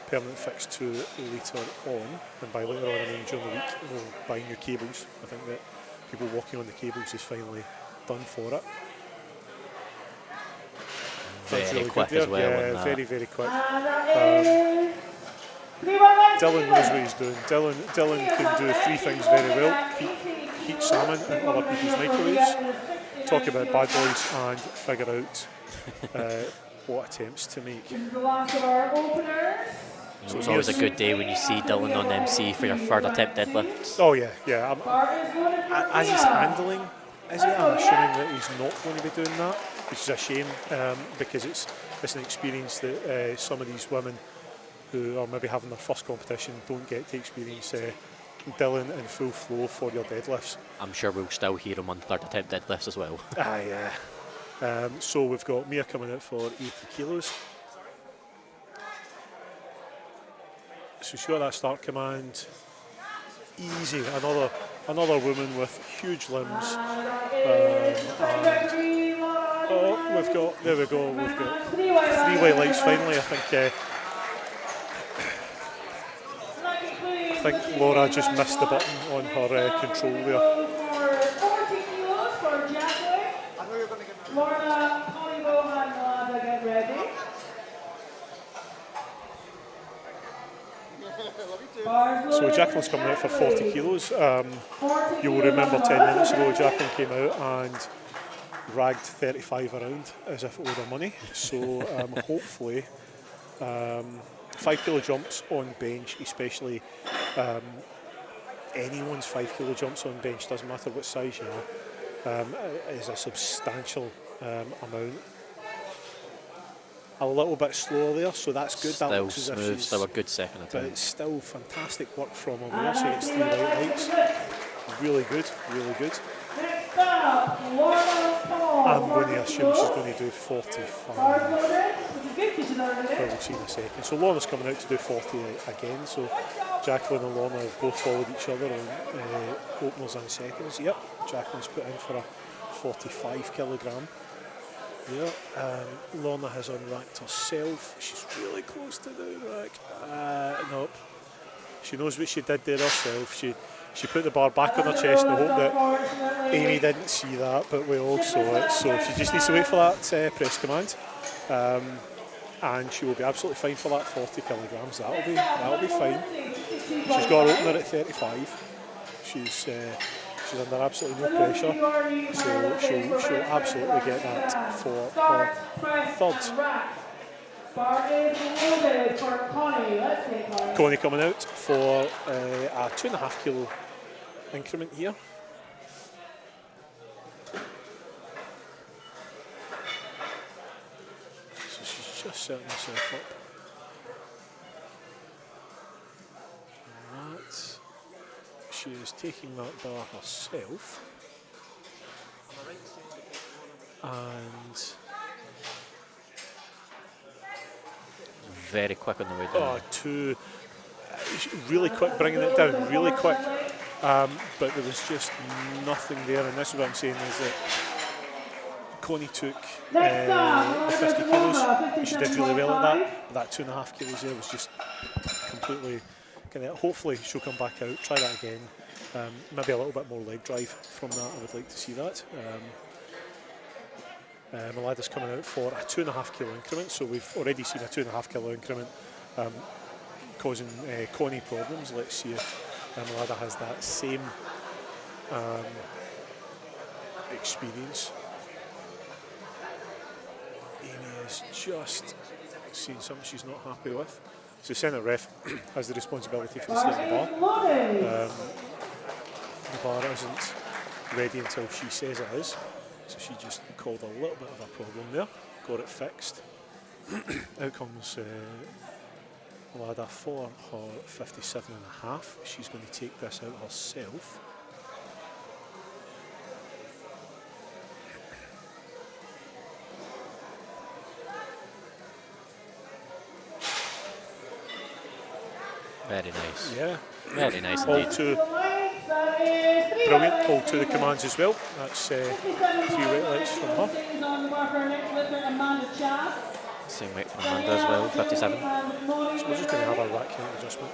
[SPEAKER 2] permanent fix to later on. And by later on, I mean during the week, we'll buy new cables. I think that people walking on the cables is finally done for it.
[SPEAKER 3] Very
[SPEAKER 2] really
[SPEAKER 3] quick
[SPEAKER 2] good
[SPEAKER 3] as well.
[SPEAKER 2] Yeah, very, very quick. Dylan knows what he's doing. Dylan can do 3 things very well: heat salmon and other people's microwaves, talk about bad boys, and figure out what attempts to make.
[SPEAKER 3] So it's always a good day when you see Dylan on MC for your third attempt deadlifts.
[SPEAKER 2] Oh yeah. As he's handling, I'm assuming that he's not going to be doing that, which is a shame because it's an experience that some of these women who are maybe having their first competition don't get to experience Dylan in full flow for your deadlifts.
[SPEAKER 3] I'm sure we'll still hear him on third attempt deadlifts as well.
[SPEAKER 2] Yeah. So we've got Mia coming out for 80 kilos. So she's got that start command. Easy, another woman with huge limbs. We've got 3-way lights finally. I think Laura just missed the button on her control there.
[SPEAKER 1] 40 kilos for Jacqueline. Laura, Pollybo and Lada, get ready.
[SPEAKER 2] So Jacqueline's coming out for 40 kilos. You will remember 10 minutes ago Jacqueline came out and ragged 35 around as if it were her money. So hopefully 5 kilo jumps on bench, especially anyone's 5 kilo jumps on bench, doesn't matter what size you are, is a substantial amount. A little bit slower there, so that's good.
[SPEAKER 3] Still
[SPEAKER 2] that looks
[SPEAKER 3] smooth,
[SPEAKER 2] as if she's,
[SPEAKER 3] still a good second
[SPEAKER 2] but
[SPEAKER 3] attempt.
[SPEAKER 2] it's still fantastic work from her there. She gets 3 white lights. Really good, really good.
[SPEAKER 1] Next up, Laura Paul.
[SPEAKER 2] I'm going to assume she's going to do 45.
[SPEAKER 1] Bars loaded, which is good because she's already
[SPEAKER 2] But
[SPEAKER 1] there.
[SPEAKER 2] we'll see in a second. So Lorna's coming out to do 40 again. So Jacqueline and Lorna have both followed each other on openers and seconds. Yep, Jacqueline's put in for a 45 kilogram. Yeah, Lorna has unracked herself. She's really close to the rack. Nope. She knows what she did there herself. She put the bar back on her chest in the hope that Amy didn't see that, but we all saw it. So she just needs to wait for that press command, and she will be absolutely fine for that 40 kilograms. That'll be fine. She's got her opener at 35. She's under absolutely no pressure, so she'll absolutely get that for her third. Connie coming out for a 2.5 kilo increment here. So she's just setting herself up. That. She is taking that bar herself. And
[SPEAKER 3] Very quick on the way down.
[SPEAKER 2] Really quick, bringing it down, really quick. But there was just nothing there, and this is what I'm saying is that Connie took the 50 kilos. She did really well at that. But that 2.5 kilos there was just completely. Hopefully she'll come back out, try that again. Maybe a little bit more leg drive from that. I would like to see that. Melada's coming out for a 2.5 kilo increment, so we've already seen a 2.5 kilo increment causing Connie problems. Let's see if Melada has that same experience. Amy is just seeing something she's not happy with. So the Senate ref has the responsibility for the state of the bar. The bar isn't ready until she says it is. So she just called a little bit of a problem there, got it fixed. Out comes Lada for her 57.5. She's going to take this out herself.
[SPEAKER 3] Very nice.
[SPEAKER 2] Yeah.
[SPEAKER 3] Very nice
[SPEAKER 2] All
[SPEAKER 3] indeed.
[SPEAKER 2] two. Brilliant. All to the commands as well. That's 3 weight lights from her.
[SPEAKER 3] Same weight from Amanda as well, 57.
[SPEAKER 2] So we're just going to have a rack height adjustment.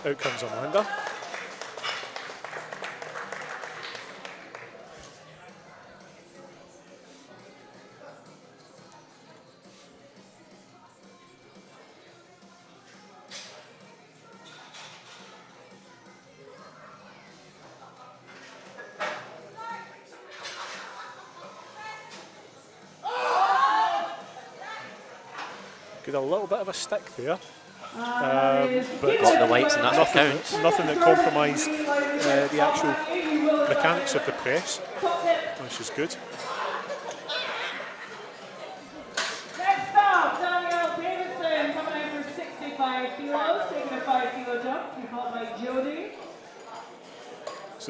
[SPEAKER 2] Out comes Amanda. Got a little bit of a stick there, but
[SPEAKER 3] Got the lights and that's what counts.
[SPEAKER 2] nothing that compromised the actual mechanics of the press, which is good.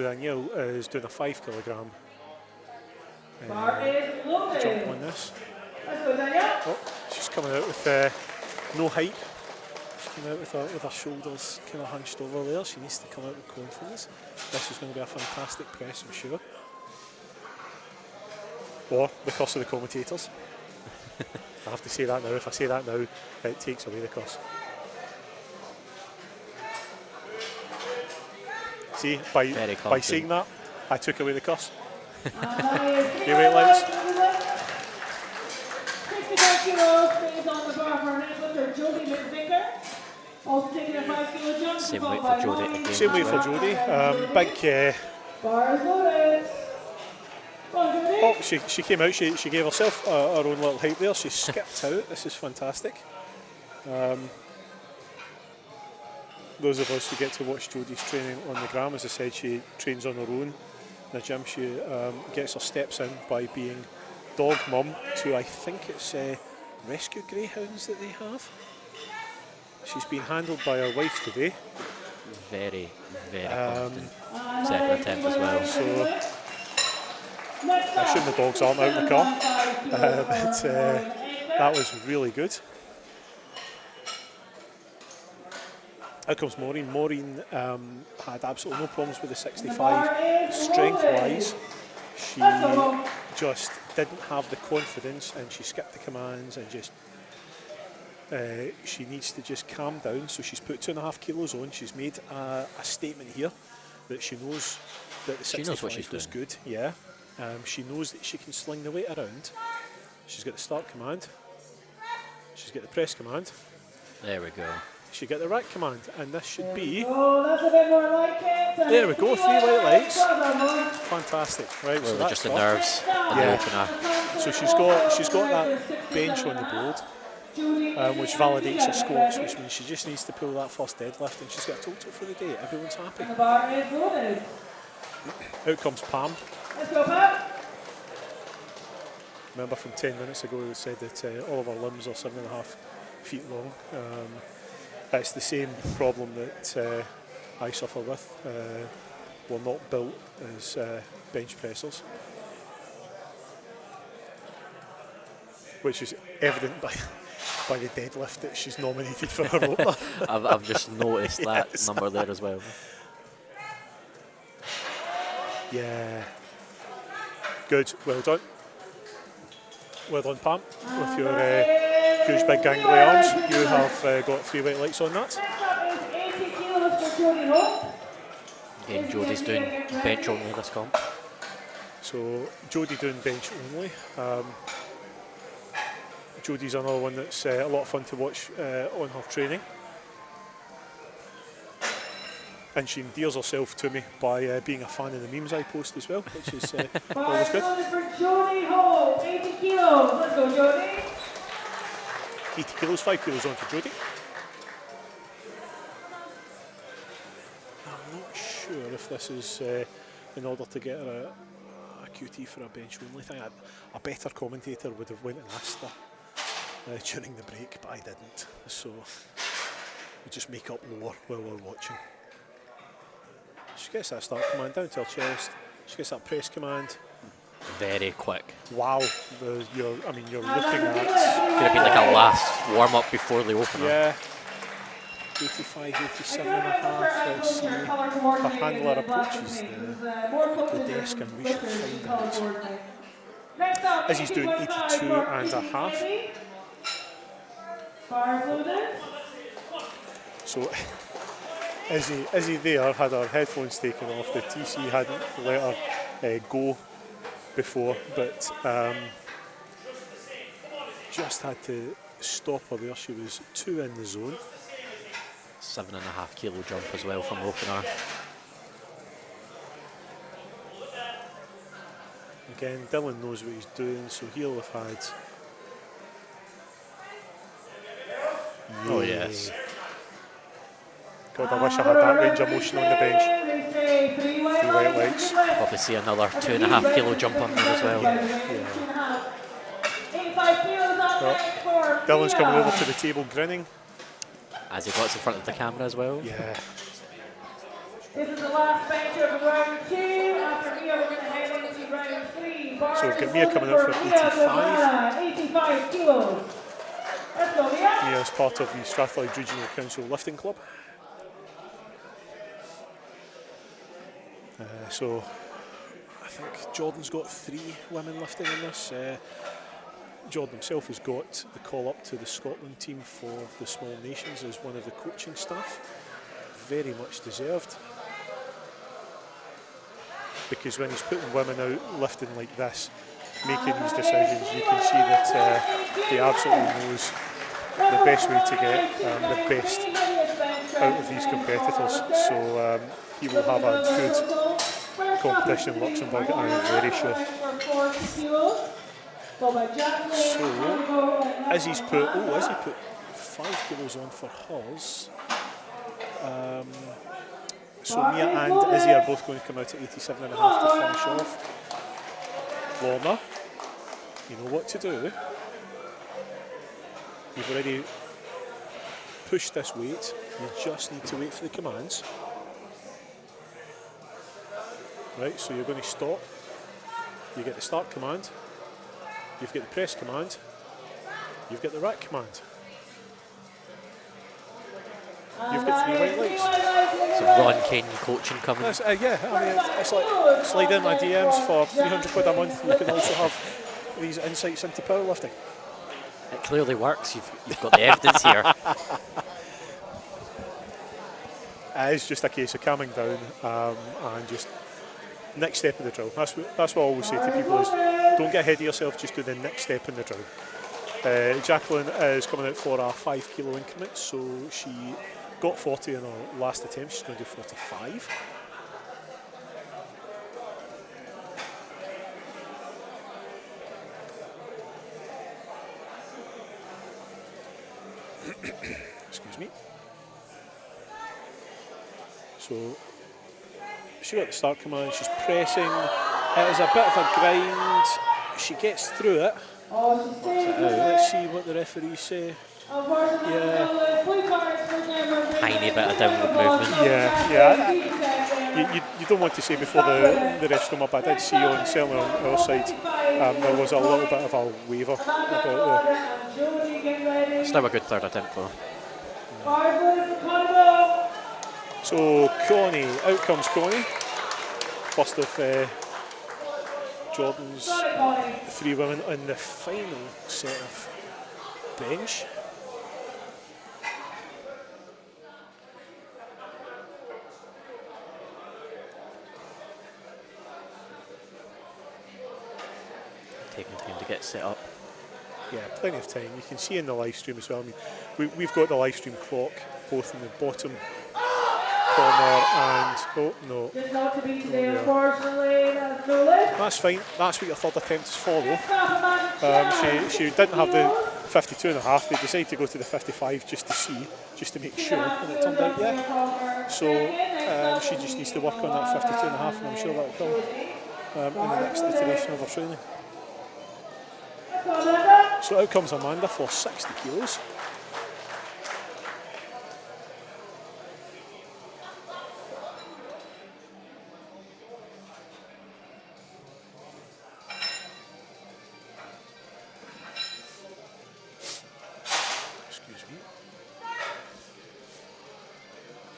[SPEAKER 2] So Danielle is doing a 5 kilogram
[SPEAKER 1] Bar is loaded.
[SPEAKER 2] jump on this.
[SPEAKER 1] Let's go, Danielle.
[SPEAKER 2] Oh, she's coming out with no height. She's coming out with her shoulders kind of hunched over there. She needs to come out with confidence. This is going to be a fantastic press, I'm sure. Or the cost of the commentators. I have to say that now. If I say that now, it takes away the cost. See, by saying that, I took away the cost. Okay, weight lights.
[SPEAKER 1] 65 kilos stays on the bar for our next lifter, Jodie McVicker. Also taking a 5 kilo jump.
[SPEAKER 3] Same weight for Jodie again.
[SPEAKER 2] Same weight for Jodie. Big.
[SPEAKER 1] Bar is loaded. Go on, Jodie.
[SPEAKER 2] Oh, she came out. She gave herself her own little hype there. She skipped out. This is fantastic. Those of us who get to watch Jodie's training on the gram, as I said, she trains on her own in the gym. She gets her steps in by being dog mum to, I think it's rescue greyhounds that they have. She's been handled by her wife today.
[SPEAKER 3] Very, very confident. Second attempt as well.
[SPEAKER 2] So I assume the dogs aren't out in the car, but that was really good. Out comes Maureen. Maureen had absolutely no problems with the 65 strength-wise. She just didn't have the confidence and she skipped the commands and just she needs to just calm down. So she's put 2.5 kilos on. She's made a statement here that she knows that the 65 was good. Yeah, she knows that she can sling the weight around. She's got the start command. She's got the press command.
[SPEAKER 3] There we go.
[SPEAKER 2] She got the rack command, and this should be.
[SPEAKER 1] Oh, that's a bit more like it.
[SPEAKER 2] There we go, 3 white lights. Fantastic, right?
[SPEAKER 3] Well,
[SPEAKER 2] so that's
[SPEAKER 3] just the nerves in the opener.
[SPEAKER 2] So she's got that bench on the board, which validates her squats, which means she just needs to pull that first deadlift, and she's got a total for the day. Everyone's happy.
[SPEAKER 1] The bar is loaded.
[SPEAKER 2] Out comes Pam.
[SPEAKER 1] Let's go, Pam.
[SPEAKER 2] Remember from 10 minutes ago, they said that all of our limbs are 7.5 feet long. It's the same problem that I suffer with. We're not built as bench pressers, which is evident by the deadlift that she's nominated for her rota.
[SPEAKER 3] I've just noticed that number there as well.
[SPEAKER 2] Yeah. Good. Well done. Well done, Pam, with your huge big gangly arms. You have got 3 white lights on that.
[SPEAKER 1] Next up is 80 kilos for Jodie Hope.
[SPEAKER 3] Again, Jodie's doing bench only this comp.
[SPEAKER 2] So Jodie doing bench only. Jodie's another one that's a lot of fun to watch on her training. And she endears herself to me by being a fan of the memes I post as well, which is always good.
[SPEAKER 1] For Jodie Hope, 80 kilos. Let's go, Jodie.
[SPEAKER 2] 80 kilos, 5 kilos on for Jodie. I'm not sure if this is in order to get her a QT for a bench only thing. A better commentator would have went and asked her during the break, but I didn't. So we just make up more while we're watching. She gets that start command down to her chest. She gets that press command.
[SPEAKER 3] Very quick.
[SPEAKER 2] Wow, you're looking at.
[SPEAKER 3] Could have been like a last warm up before the opener.
[SPEAKER 2] Yeah. 85, 87 and a half. Let's see. The handler approaches the desk and we should find out. As he's doing 82 and a half. So Izzy there had her headphones taken off. The TC hadn't let her go before, but just had to stop her there. She was 2 in the zone.
[SPEAKER 3] 7.5 kilo jump as well from opener.
[SPEAKER 2] Again, Dylan knows what he's doing, so he'll have had.
[SPEAKER 3] Oh yes.
[SPEAKER 2] God, I wish I had that range of motion on the bench. 3 white lights.
[SPEAKER 3] Probably see another 2.5 kilo jump on there as well.
[SPEAKER 2] Dylan's coming over to the table grinning.
[SPEAKER 3] As he got in front of the camera as well.
[SPEAKER 2] Yeah.
[SPEAKER 1] This is the last bench of round 2. After Mia, we're going to head into round 3.
[SPEAKER 2] So we've got Mia coming out for 85.
[SPEAKER 1] 85 kilos. Let's go, Mia.
[SPEAKER 2] Mia is part of the Strathclyde Regional Council Lifting Club. So I think Jordan's got 3 women lifting in this. Jordan himself has got the call up to the Scotland team for the Small Nations as one of the coaching staff. Very much deserved. Because when he's putting women out lifting like this, making these decisions, you can see that he absolutely knows the best way to get the best out of these competitors. So he will have a good competition in Luxembourg, I'm very sure. So Izzy's put 5 kilos on for hers. So Mia and Izzy are both going to come out at 87.5 to finish off. Lorna, you know what to do. You've already pushed this weight, you just need to wait for the commands. Right, so you're going to stop, you get the start command, you've got the press command, you've got the rack command. You've got 3 white lights.
[SPEAKER 3] So Ron Kane coaching coming.
[SPEAKER 2] Yeah, I mean, it's like slide in my DMs for £300 a month. You can also have these insights into powerlifting.
[SPEAKER 3] It clearly works. You've got the evidence here.
[SPEAKER 2] It is just a case of calming down and just next step of the drill. That's what I always say to people is don't get ahead of yourself, just do the next step in the drill. Jacqueline is coming out for a 5 kilo increment, so she got 40 in her last attempt, she's going to do 45. Excuse me. So she got the start command, she's pressing, it is a bit of a grind, she gets through it. Let's see what the referees say. Yeah.
[SPEAKER 3] Tiny bit of downward movement.
[SPEAKER 2] Yeah. You don't want to say before the refs come up. I did see on certainly on our side there was a little bit of a waver about the.
[SPEAKER 3] Still a good third attempt though.
[SPEAKER 2] So Connie, out comes Connie. First of Jordan's 3 women in the final set of bench.
[SPEAKER 3] Taking time to get set up.
[SPEAKER 2] Yeah, plenty of time. You can see in the live stream as well. I mean, we've got the live stream clock both in the bottom corner and
[SPEAKER 1] Just not to be today, unfortunately. That's no lift.
[SPEAKER 2] That's fine. That's what your third attempt is for, though. She didn't have the 52.5. They decided to go to the 55 just to see, just to make sure, and it turned out yeah. So she just needs to work on that 52.5, and I'm sure that'll come in the next iteration of her training. So out comes Amanda for 60 kilos. Excuse me.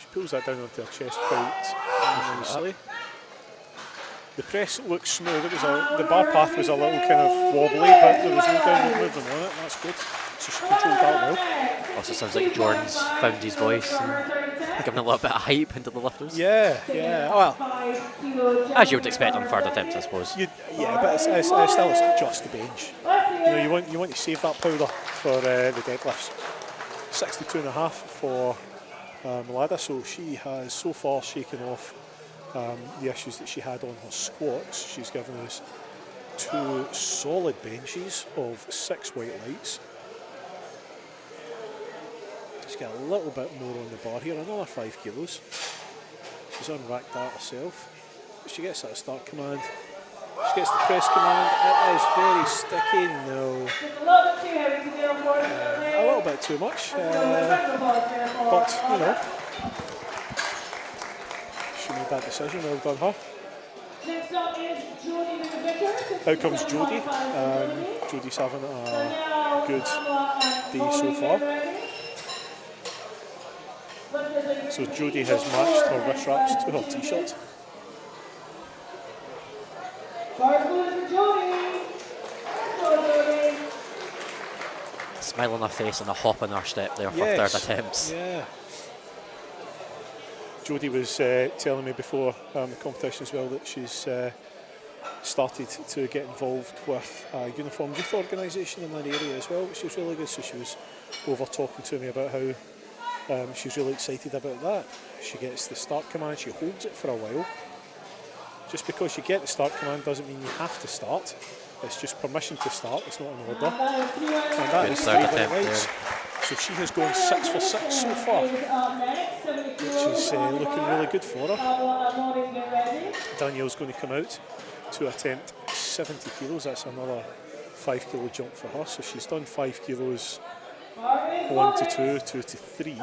[SPEAKER 2] She pulls that down onto her chest quite nicely. The press looks smooth. The bar path was a little kind of wobbly, but there was no downward movement on it. That's good. So she controlled that well.
[SPEAKER 3] Also sounds like Jordan's found his voice and giving a little bit of hype into the lifters.
[SPEAKER 2] Yeah. Well,
[SPEAKER 3] as you would expect on third attempts, I suppose.
[SPEAKER 2] But it's still just the bench. You want to save that powder for the deadlifts. 62.5 for Melada. So she has so far shaken off the issues that she had on her squats. She's given us 2 solid benches of 6 white lights. She's got a little bit more on the bar here, another 5 kilos. She's unracked that herself. She gets that start command. She gets the press command. It is very sticky. No. A little bit too much. But, you know. that decision. Well done her.
[SPEAKER 1] Next up is Jodie with the Vicker.
[SPEAKER 2] Out comes Jodie. Jodie's having a good day so far. So Jodie has matched her wrist wraps to her t-shirt.
[SPEAKER 3] Smile on her face and a hop on her step there for
[SPEAKER 2] Yes.
[SPEAKER 3] third attempts.
[SPEAKER 2] Yeah. Jodie was telling me before the competition as well that she's started to get involved with a uniform youth organisation in that area as well, which is really good. So she was over talking to me about how she's really excited about that. She gets the start command, she holds it for a while. Just because you get the start command doesn't mean you have to start. It's just permission to start, it's not an order. And that is 3 points. So she has gone 6 for 6 so far, which is looking really good for her. Danielle's going to come out to attempt 70 kilos. That's another 5 kilo jump for her. So she's done 5 kilos, 1 to 2, 2 to 3.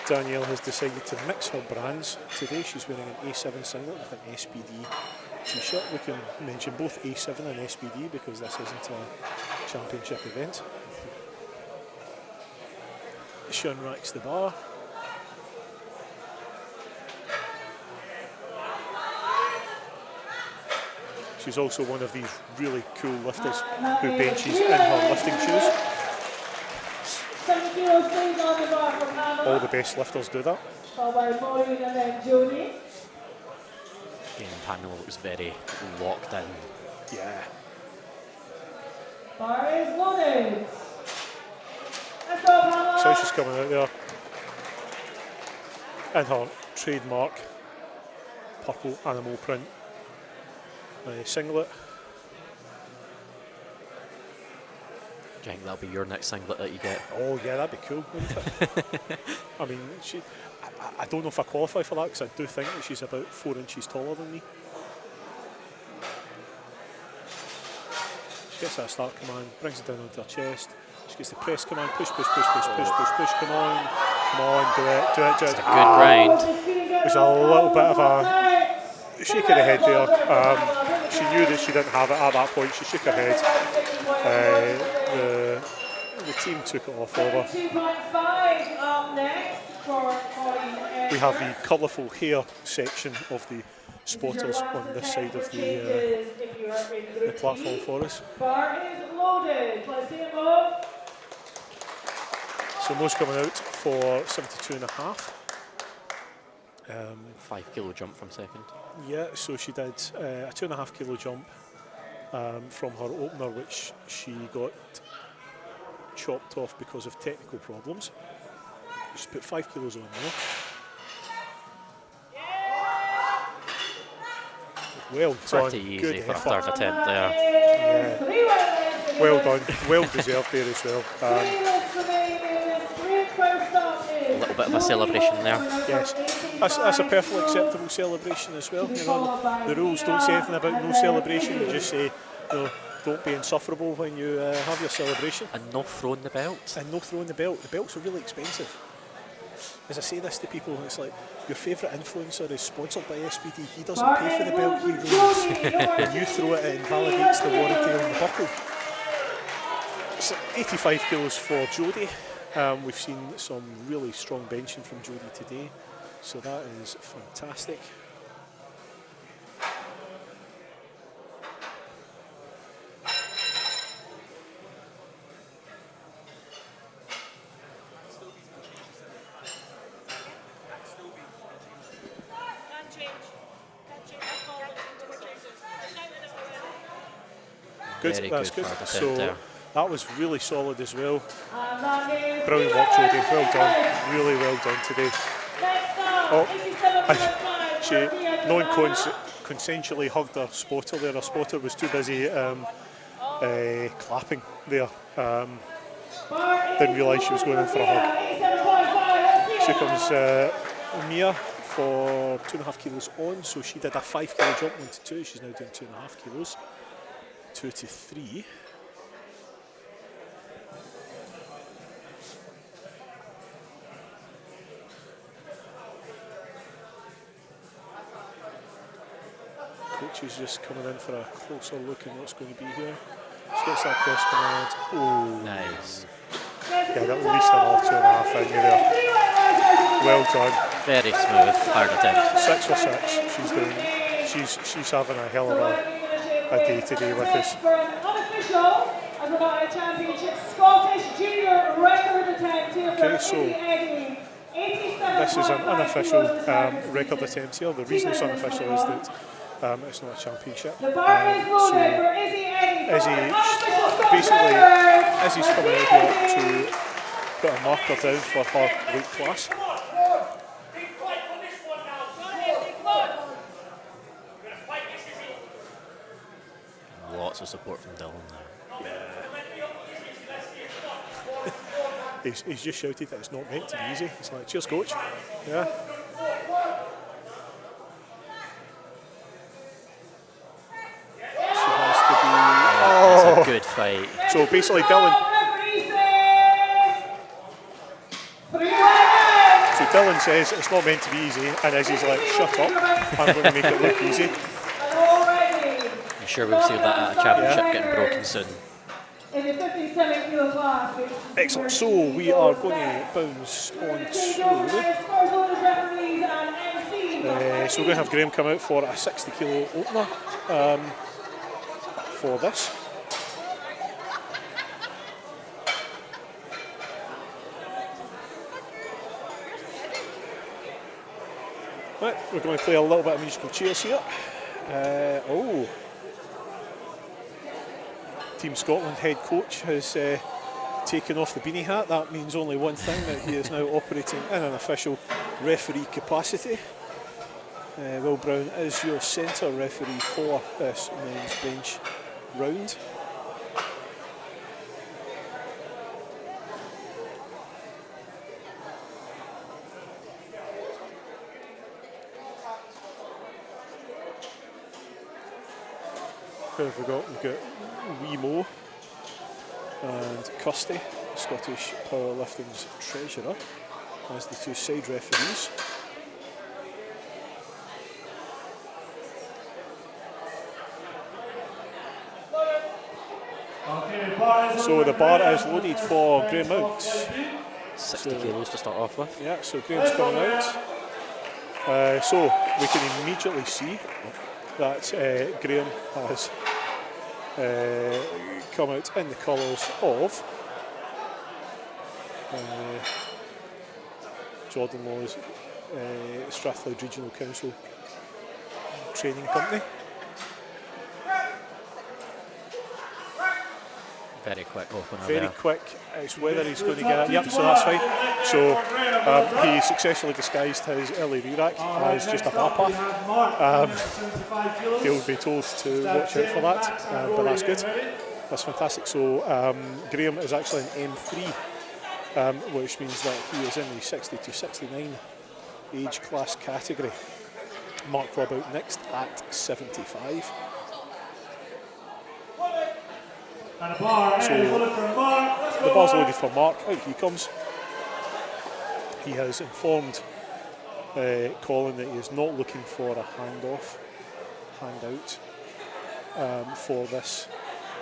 [SPEAKER 2] Danielle has decided to mix her brands today. She's wearing an A7 singlet with an SPD t-shirt. We can mention both A7 and SPD because this isn't a championship event. She unracks the bar. She's also one of these really cool lifters who benches in her lifting shoes. All the best lifters do that.
[SPEAKER 3] Again, Pamela looks very locked in.
[SPEAKER 2] Yeah.
[SPEAKER 1] Bar is loaded. Let's go, Pamela.
[SPEAKER 2] So she's coming out there in her trademark purple animal print singlet.
[SPEAKER 3] Do you think that'll be your next singlet that you get?
[SPEAKER 2] Oh yeah, that'd be cool, wouldn't it? I mean, I don't know if I qualify for that because I do think that she's about 4 inches taller than me. She gets that start command, brings it down onto her chest. She gets the press command, push, push, push, push, push, push, push, come on, do it, do it, do it.
[SPEAKER 3] It's a good grind.
[SPEAKER 2] There's a little bit of a shake of the head there. She knew that she didn't have it at that point. She shook her head. The team took it off of her.
[SPEAKER 1] 2.5 up next for
[SPEAKER 2] We have the colourful hair section of the spotters on this side of the platform for us.
[SPEAKER 1] Bar is loaded. Let's see it move.
[SPEAKER 2] So Mo's coming out for 72.5.
[SPEAKER 3] 5 kilo jump from second.
[SPEAKER 2] Yeah, so she did a 2.5 kilo jump from her opener, which she got chopped off because of technical problems. She's put 5 kilos on now. Well done.
[SPEAKER 3] Pretty easy
[SPEAKER 2] Good
[SPEAKER 3] for a
[SPEAKER 2] effort.
[SPEAKER 3] third attempt there.
[SPEAKER 2] Yeah. Well done. Well deserved there as well.
[SPEAKER 3] A little bit of a celebration there.
[SPEAKER 2] Yes, that's a perfectly acceptable celebration as well. You know, the rules don't say anything about no celebration. You just say, you know, don't be insufferable when you have your celebration.
[SPEAKER 3] And no throwing the belt.
[SPEAKER 2] And no throwing the belt. The belts are really expensive. As I say this to people, it's like your favourite influencer is sponsored by SPD. He doesn't pay for the belt he wears. When you throw it, it invalidates the warranty on the buckle. So 85 kilos for Jodie. We've seen some really strong benching from Jodie today, so that is fantastic. Good,
[SPEAKER 3] Very
[SPEAKER 2] that's
[SPEAKER 3] good
[SPEAKER 2] good.
[SPEAKER 3] for the
[SPEAKER 2] So
[SPEAKER 3] attempt there.
[SPEAKER 2] that was really solid as well. Brilliant work, Jodie. Well done. Really well done today. Oh, she non-consensually hugged her spotter there. Her spotter was too busy clapping there. Didn't realise she was going in for a hug. Here comes Mia for 2.5 kilos on. So she did a 5 kilo jump 1 to 2. She's now doing 2.5 kilos. 2 to 3. coach is just coming in for a closer look at what's going to be here. She gets that press command. Oh,
[SPEAKER 3] Nice.
[SPEAKER 2] yeah, at least another 2.5 in you there. Well done.
[SPEAKER 3] Very smooth, hard attempt.
[SPEAKER 2] 6 for 6. She's having a hell of a day today with us.
[SPEAKER 1] For an unofficial Azabaia Championship Scottish Junior record attempt here for
[SPEAKER 2] Okay, so
[SPEAKER 1] Izzy Eggy.
[SPEAKER 2] this is an unofficial record attempt here. The reason it's unofficial is that it's not a championship.
[SPEAKER 1] The bar is
[SPEAKER 2] So
[SPEAKER 1] loaded for Izzy Eggy.
[SPEAKER 2] basically, Izzy's coming out here to put a marker down for her weight class.
[SPEAKER 3] Lots of support from Dylan there.
[SPEAKER 2] He's just shouted that it's not meant to be easy. It's like, cheers, coach. Yeah. She has to be.
[SPEAKER 3] It's a good fight.
[SPEAKER 2] So basically, Dylan. So Dylan says it's not meant to be easy, and Izzy's like, shut up. I'm going to make it look easy.
[SPEAKER 3] I'm sure we'll see that at a championship getting broken soon.
[SPEAKER 1] In the 57 kilo class.
[SPEAKER 2] Excellent. So we are going to bounce on to. So we're going to have Graham come out for a 60 kilo opener for this. Right, we're going to play a little bit of musical chairs here. Team Scotland head coach has taken off the beanie hat. That means only one thing, that he is now operating in an official referee capacity. Will Brown is your centre referee for this men's bench round. Who have we got? We've got Wee Mo and Kirsty, Scottish Powerlifting's treasurer, as the two side referees. So the bar is loaded for Graham Mount.
[SPEAKER 3] 60 kilos to start off with.
[SPEAKER 2] Yeah, so Graham's coming out. So we can immediately see that Graham has come out in the colours of Jordan Law's Strathclyde Regional Council training company.
[SPEAKER 3] Very quick opener
[SPEAKER 2] Very
[SPEAKER 3] there.
[SPEAKER 2] quick. It's whether he's going to get it. Yep, so that's fine. So he successfully disguised his early rack as just a bar path. He'll be told to watch out for that, but that's good. That's fantastic. So Graham is actually an M3, which means that he is in the 60 to 69 age class category. Mark Robbout next at 75.
[SPEAKER 4] And the bar is loaded for Mark.
[SPEAKER 2] The bar's loaded for Mark. Out he comes. He has informed Colin that he is not looking for a handout for this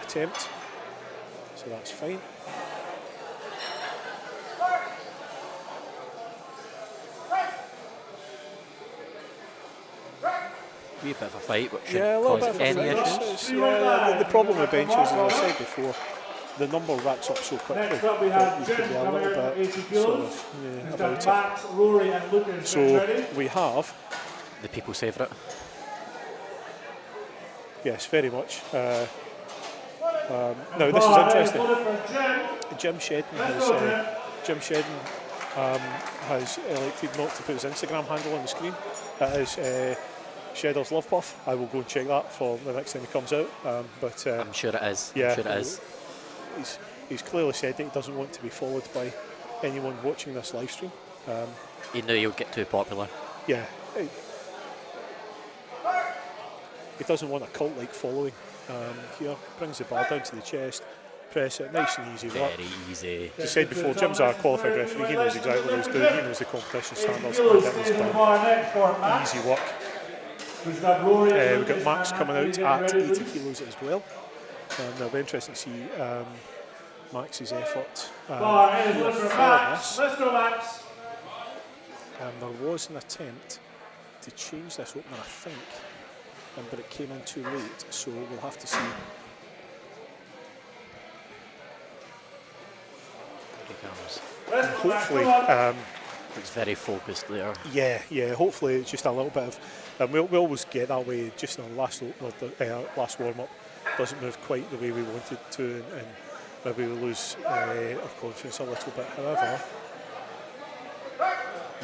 [SPEAKER 2] attempt. So that's fine.
[SPEAKER 3] Be a bit of a fight, which
[SPEAKER 2] Yeah, a little
[SPEAKER 3] cause
[SPEAKER 2] bit of a
[SPEAKER 3] any
[SPEAKER 2] fight.
[SPEAKER 3] issues.
[SPEAKER 2] The problem with benches, as I said before, the number racks up so quickly
[SPEAKER 4] Next up we
[SPEAKER 2] that
[SPEAKER 4] have
[SPEAKER 2] you can
[SPEAKER 4] Jim
[SPEAKER 2] be a
[SPEAKER 4] coming
[SPEAKER 2] little
[SPEAKER 4] out at
[SPEAKER 2] bit
[SPEAKER 4] 80
[SPEAKER 2] sort
[SPEAKER 4] kilos.
[SPEAKER 2] of
[SPEAKER 4] We've got
[SPEAKER 2] about it.
[SPEAKER 4] Max, Rory and Lucas ready.
[SPEAKER 2] So we have,
[SPEAKER 3] The people's favourite.
[SPEAKER 2] yes, very much. Now this is
[SPEAKER 4] Bar
[SPEAKER 2] interesting.
[SPEAKER 4] loaded for Jim.
[SPEAKER 2] Jim Shedden has elected not to put his Instagram handle on the screen. That is Shedder's Love Puff. I will go and check that for the next time he comes out. But
[SPEAKER 3] I'm sure it is.
[SPEAKER 2] yeah,
[SPEAKER 3] I'm sure it is.
[SPEAKER 2] He's clearly said that he doesn't want to be followed by anyone watching this live stream.
[SPEAKER 3] He knew he would get too popular.
[SPEAKER 2] Yeah, he doesn't want a cult-like following. Here, brings the bar down to the chest, press it, nice and easy work.
[SPEAKER 3] Very easy.
[SPEAKER 2] As I said before, Jim's a qualified referee. He knows exactly what he's doing. He knows the competition standards.
[SPEAKER 4] Kilos
[SPEAKER 2] And it was
[SPEAKER 4] into the
[SPEAKER 2] done.
[SPEAKER 4] bar next for Max.
[SPEAKER 2] Easy work.
[SPEAKER 4] We've got Rory.
[SPEAKER 2] We've got Max coming out at 80 kilos as well. It'll be interesting to see Max's effort.
[SPEAKER 4] Bar is
[SPEAKER 2] here
[SPEAKER 4] one for
[SPEAKER 2] for
[SPEAKER 4] Max.
[SPEAKER 2] this.
[SPEAKER 4] Let's go, Max.
[SPEAKER 2] There was an attempt to change this opener, I think, but it came in too late, so we'll have to see.
[SPEAKER 3] Here he comes.
[SPEAKER 4] Let's go, Max.
[SPEAKER 2] Hopefully,
[SPEAKER 4] Come on.
[SPEAKER 3] He's very focused there.
[SPEAKER 2] yeah. Hopefully, it's just a little bit of. We always get that way. Just in the last last warm up, doesn't move quite the way we wanted to, and maybe we lose our confidence a little bit. However,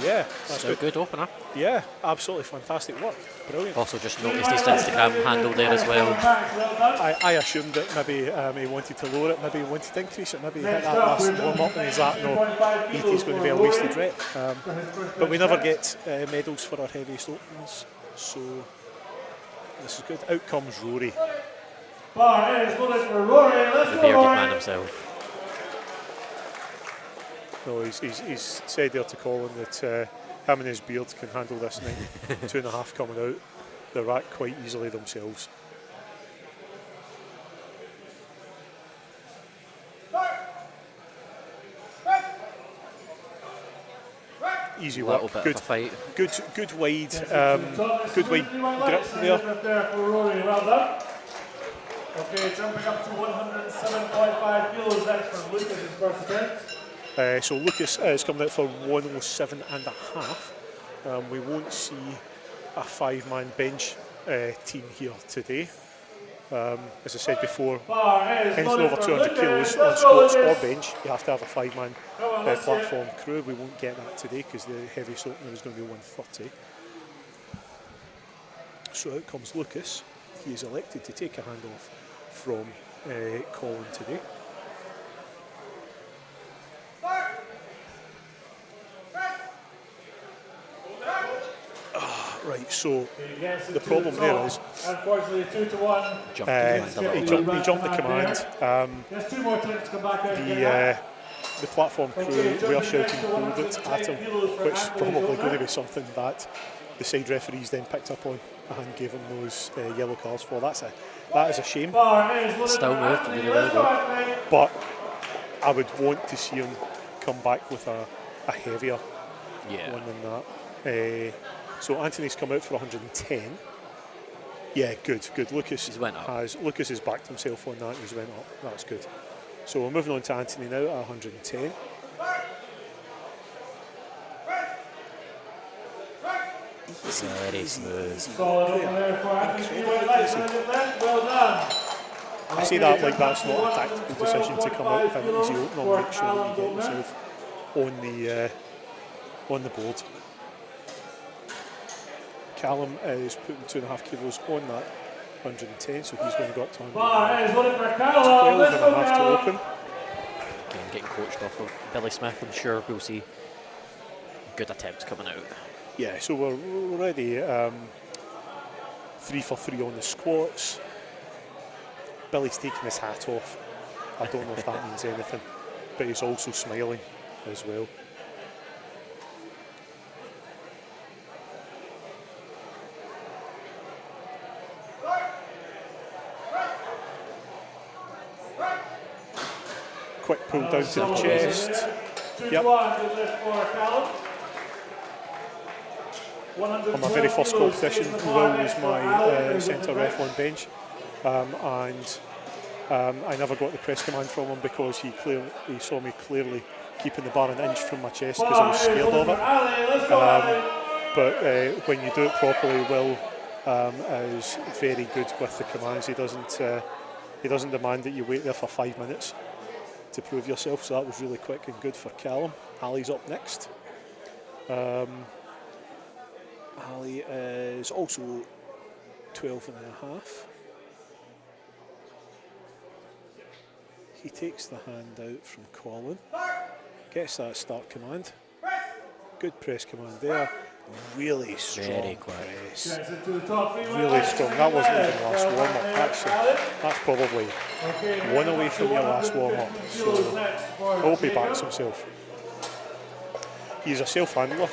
[SPEAKER 2] yeah, that's
[SPEAKER 3] So good opener.
[SPEAKER 2] Yeah, absolutely fantastic work. Brilliant.
[SPEAKER 3] Also just noticed his Instagram handle there as well.
[SPEAKER 2] I assumed that maybe he wanted to lower it, maybe he wanted to increase it, maybe he hit that last warm up and he's like, no, 80 is going to be a wasted rep. But we never get medals for our heaviest openers, so this is good. Out comes Rory.
[SPEAKER 4] Bar is loaded for Rory. Let's
[SPEAKER 3] The
[SPEAKER 4] go,
[SPEAKER 3] bearded
[SPEAKER 4] Rory.
[SPEAKER 3] man himself.
[SPEAKER 2] No, he's said there to Colin that him and his beard can handle this thing. 2.5 coming out. They're racked quite easily themselves. Easy
[SPEAKER 3] A
[SPEAKER 2] work.
[SPEAKER 3] little bit
[SPEAKER 2] Good,
[SPEAKER 3] of a fight.
[SPEAKER 2] good wide grip there.
[SPEAKER 4] For Rory. Well done. Okay, jumping up to 107.5 kilos. That's for Lucas's first attempt.
[SPEAKER 2] So Lucas is coming out for 107.5. We won't see a 5-man bench team here today. As I said before, anything over 200 kilos on squats or bench, you have to have a 5-man platform crew. We won't get that today because the heaviest opener is going to be 130. So out comes Lucas. He is elected to take a handoff from Colin today. Right, so the problem there is
[SPEAKER 4] unfortunately 2-1.
[SPEAKER 2] he jumped the command.
[SPEAKER 4] There's 2 more attempts to come back out.
[SPEAKER 2] The platform crew were shouting hold it at him, which is probably going to be something that the side referees then picked up on and gave him those yellow cards for. That is a shame.
[SPEAKER 3] Still moved really well though.
[SPEAKER 2] But I would want to see him come back with a heavier one than that. So Anthony's come out for 110. Yeah, good. Lucas has backed himself on that. He's went up. That's good. So we're moving on to Anthony now at 110.
[SPEAKER 3] Very smooth.
[SPEAKER 4] Solid open there for Anthony. Well done.
[SPEAKER 2] I say that like that's not a tactical decision to come out with an easy opener. Make sure that you get yourself on the board. Callum is putting 2.5 kilos on that 110, so he's going to go up to 12.5 to open.
[SPEAKER 3] Again, getting coached off of Billy Smith, I'm sure we'll see good attempts coming out.
[SPEAKER 2] Yeah, so we're already 3 for 3 on the squats. Billy's taking his hat off. I don't know if that means anything, but he's also smiling as well. Quick pull down to the chest. Yep. On my very first competition, Will was my centre ref on bench, and I never got the press command from him because he saw me clearly keeping the bar an inch from my chest because I was scared of it. But when you do it properly, Will is very good with the commands. He doesn't demand that you wait there for 5 minutes to prove yourself, so that was really quick and good for Callum. Ali's up next. Ali is also 12.5. He takes the hand out from Colin, gets that start command. Good press command there. Really strong press. Really strong. That wasn't even last warm up. That's probably one away from your last warm up. So I hope he backs himself. He's a self handler.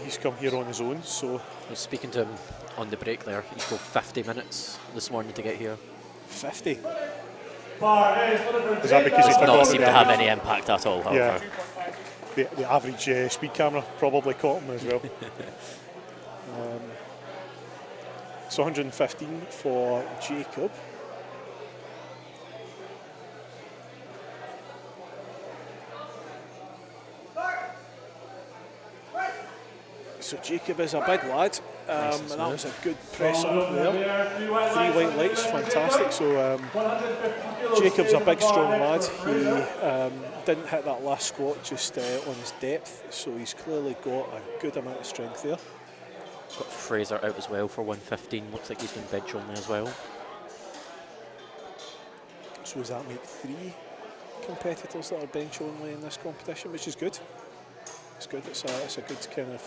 [SPEAKER 2] He's come here on his own, so
[SPEAKER 3] I was speaking to him on the break there. He's go 50 minutes this morning to get here.
[SPEAKER 2] 50. Is
[SPEAKER 4] Is
[SPEAKER 2] that because he
[SPEAKER 3] Does
[SPEAKER 2] forgot
[SPEAKER 3] not
[SPEAKER 2] about
[SPEAKER 3] seem
[SPEAKER 2] the
[SPEAKER 3] to have
[SPEAKER 2] average?
[SPEAKER 3] any impact at all,
[SPEAKER 2] Yeah.
[SPEAKER 3] however.
[SPEAKER 2] The average speed camera probably caught him as well. So 115 for Jacob. So Jacob is a big lad, and that was a good press up there. 3 white lights, fantastic. So Jacob's a big, strong lad. He didn't hit that last squat just on his depth, so he's clearly got a good amount of strength there.
[SPEAKER 3] Got Fraser out as well for 115. Looks like he's been bench only as well.
[SPEAKER 2] So does that make 3 competitors that are bench only in this competition, which is good. It's good. It's a good kind of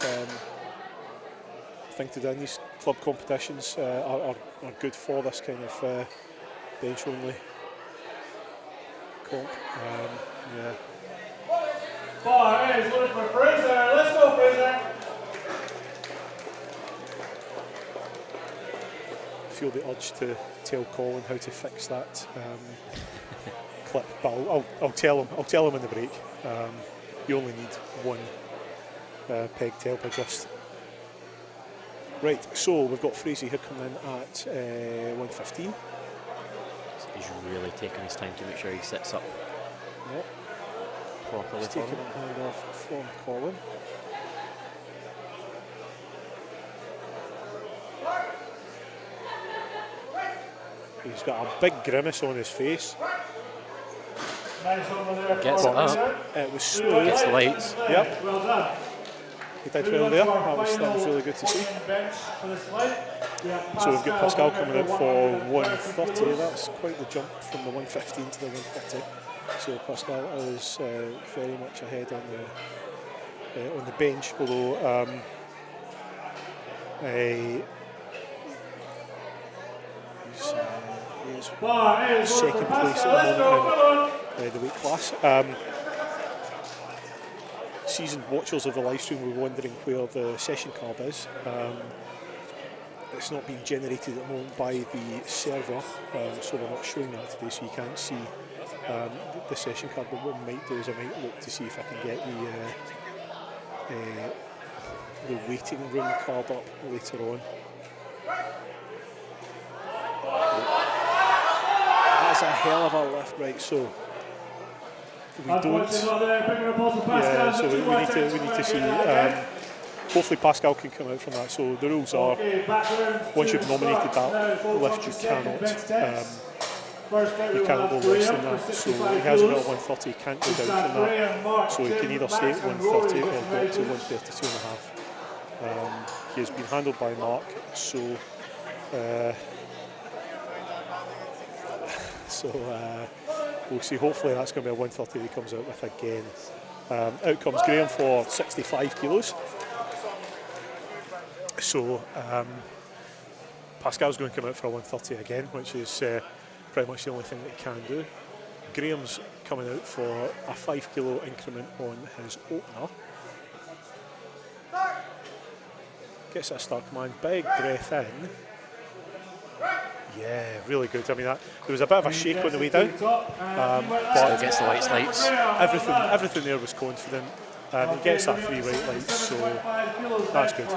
[SPEAKER 2] thing to do. And these club competitions are good for this kind of bench only comp. Yeah.
[SPEAKER 4] Bar is looking for Fraser. Let's go, Fraser.
[SPEAKER 2] Feel the urge to tell Colin how to fix that clip, but I'll tell him. I'll tell him in the break. You only need one peg to help adjust. Right, so we've got Fraser here coming in at 115.
[SPEAKER 3] So he's really taking his time to make sure he sets up
[SPEAKER 2] Yep.
[SPEAKER 3] properly
[SPEAKER 2] He's
[SPEAKER 3] for
[SPEAKER 2] taking
[SPEAKER 3] him.
[SPEAKER 2] a hand off from Colin. He's got a big grimace on his face.
[SPEAKER 4] Nice over there.
[SPEAKER 3] Gets it up.
[SPEAKER 2] It was smooth.
[SPEAKER 3] Gets the lights.
[SPEAKER 2] Yep,
[SPEAKER 4] Well done.
[SPEAKER 2] he did well there. That was really good to see.
[SPEAKER 4] Bench for this light.
[SPEAKER 2] So we've got Pascal coming out for 130. That's quite the jump from the 115 to the 130. So Pascal is very much ahead on the bench, although he's second place at the moment in the weight class. Seasoned watchers of the live stream were wondering where the session card is. It's not being generated at the moment by the server, so we're not showing that today, so you can't see the session card. But what I might do is I might look to see if I can get the waiting room card up later on. That's a hell of a lift, right? So we don't. Yeah, so we need to see. Hopefully Pascal can come out from that. So the rules are, once you've nominated that lift, you cannot go less than that. So he has got 130, he can't go down from that. So he can either stay at 130 or go up to 132.5. He has been handled by Mark, so we'll see. Hopefully that's going to be a 130 that he comes out with again. Out comes Graham for 65 kilos. So Pascal's going to come out for a 130 again, which is pretty much the only thing that he can do. Graham's coming out for a 5 kilo increment on his opener. Gets a start, come on, big breath in. Yeah, really good. I mean, there was a bit of a shake on the way down, but
[SPEAKER 3] Gets the lights.
[SPEAKER 2] everything there was confident. He gets that 3 right lights, so that's good.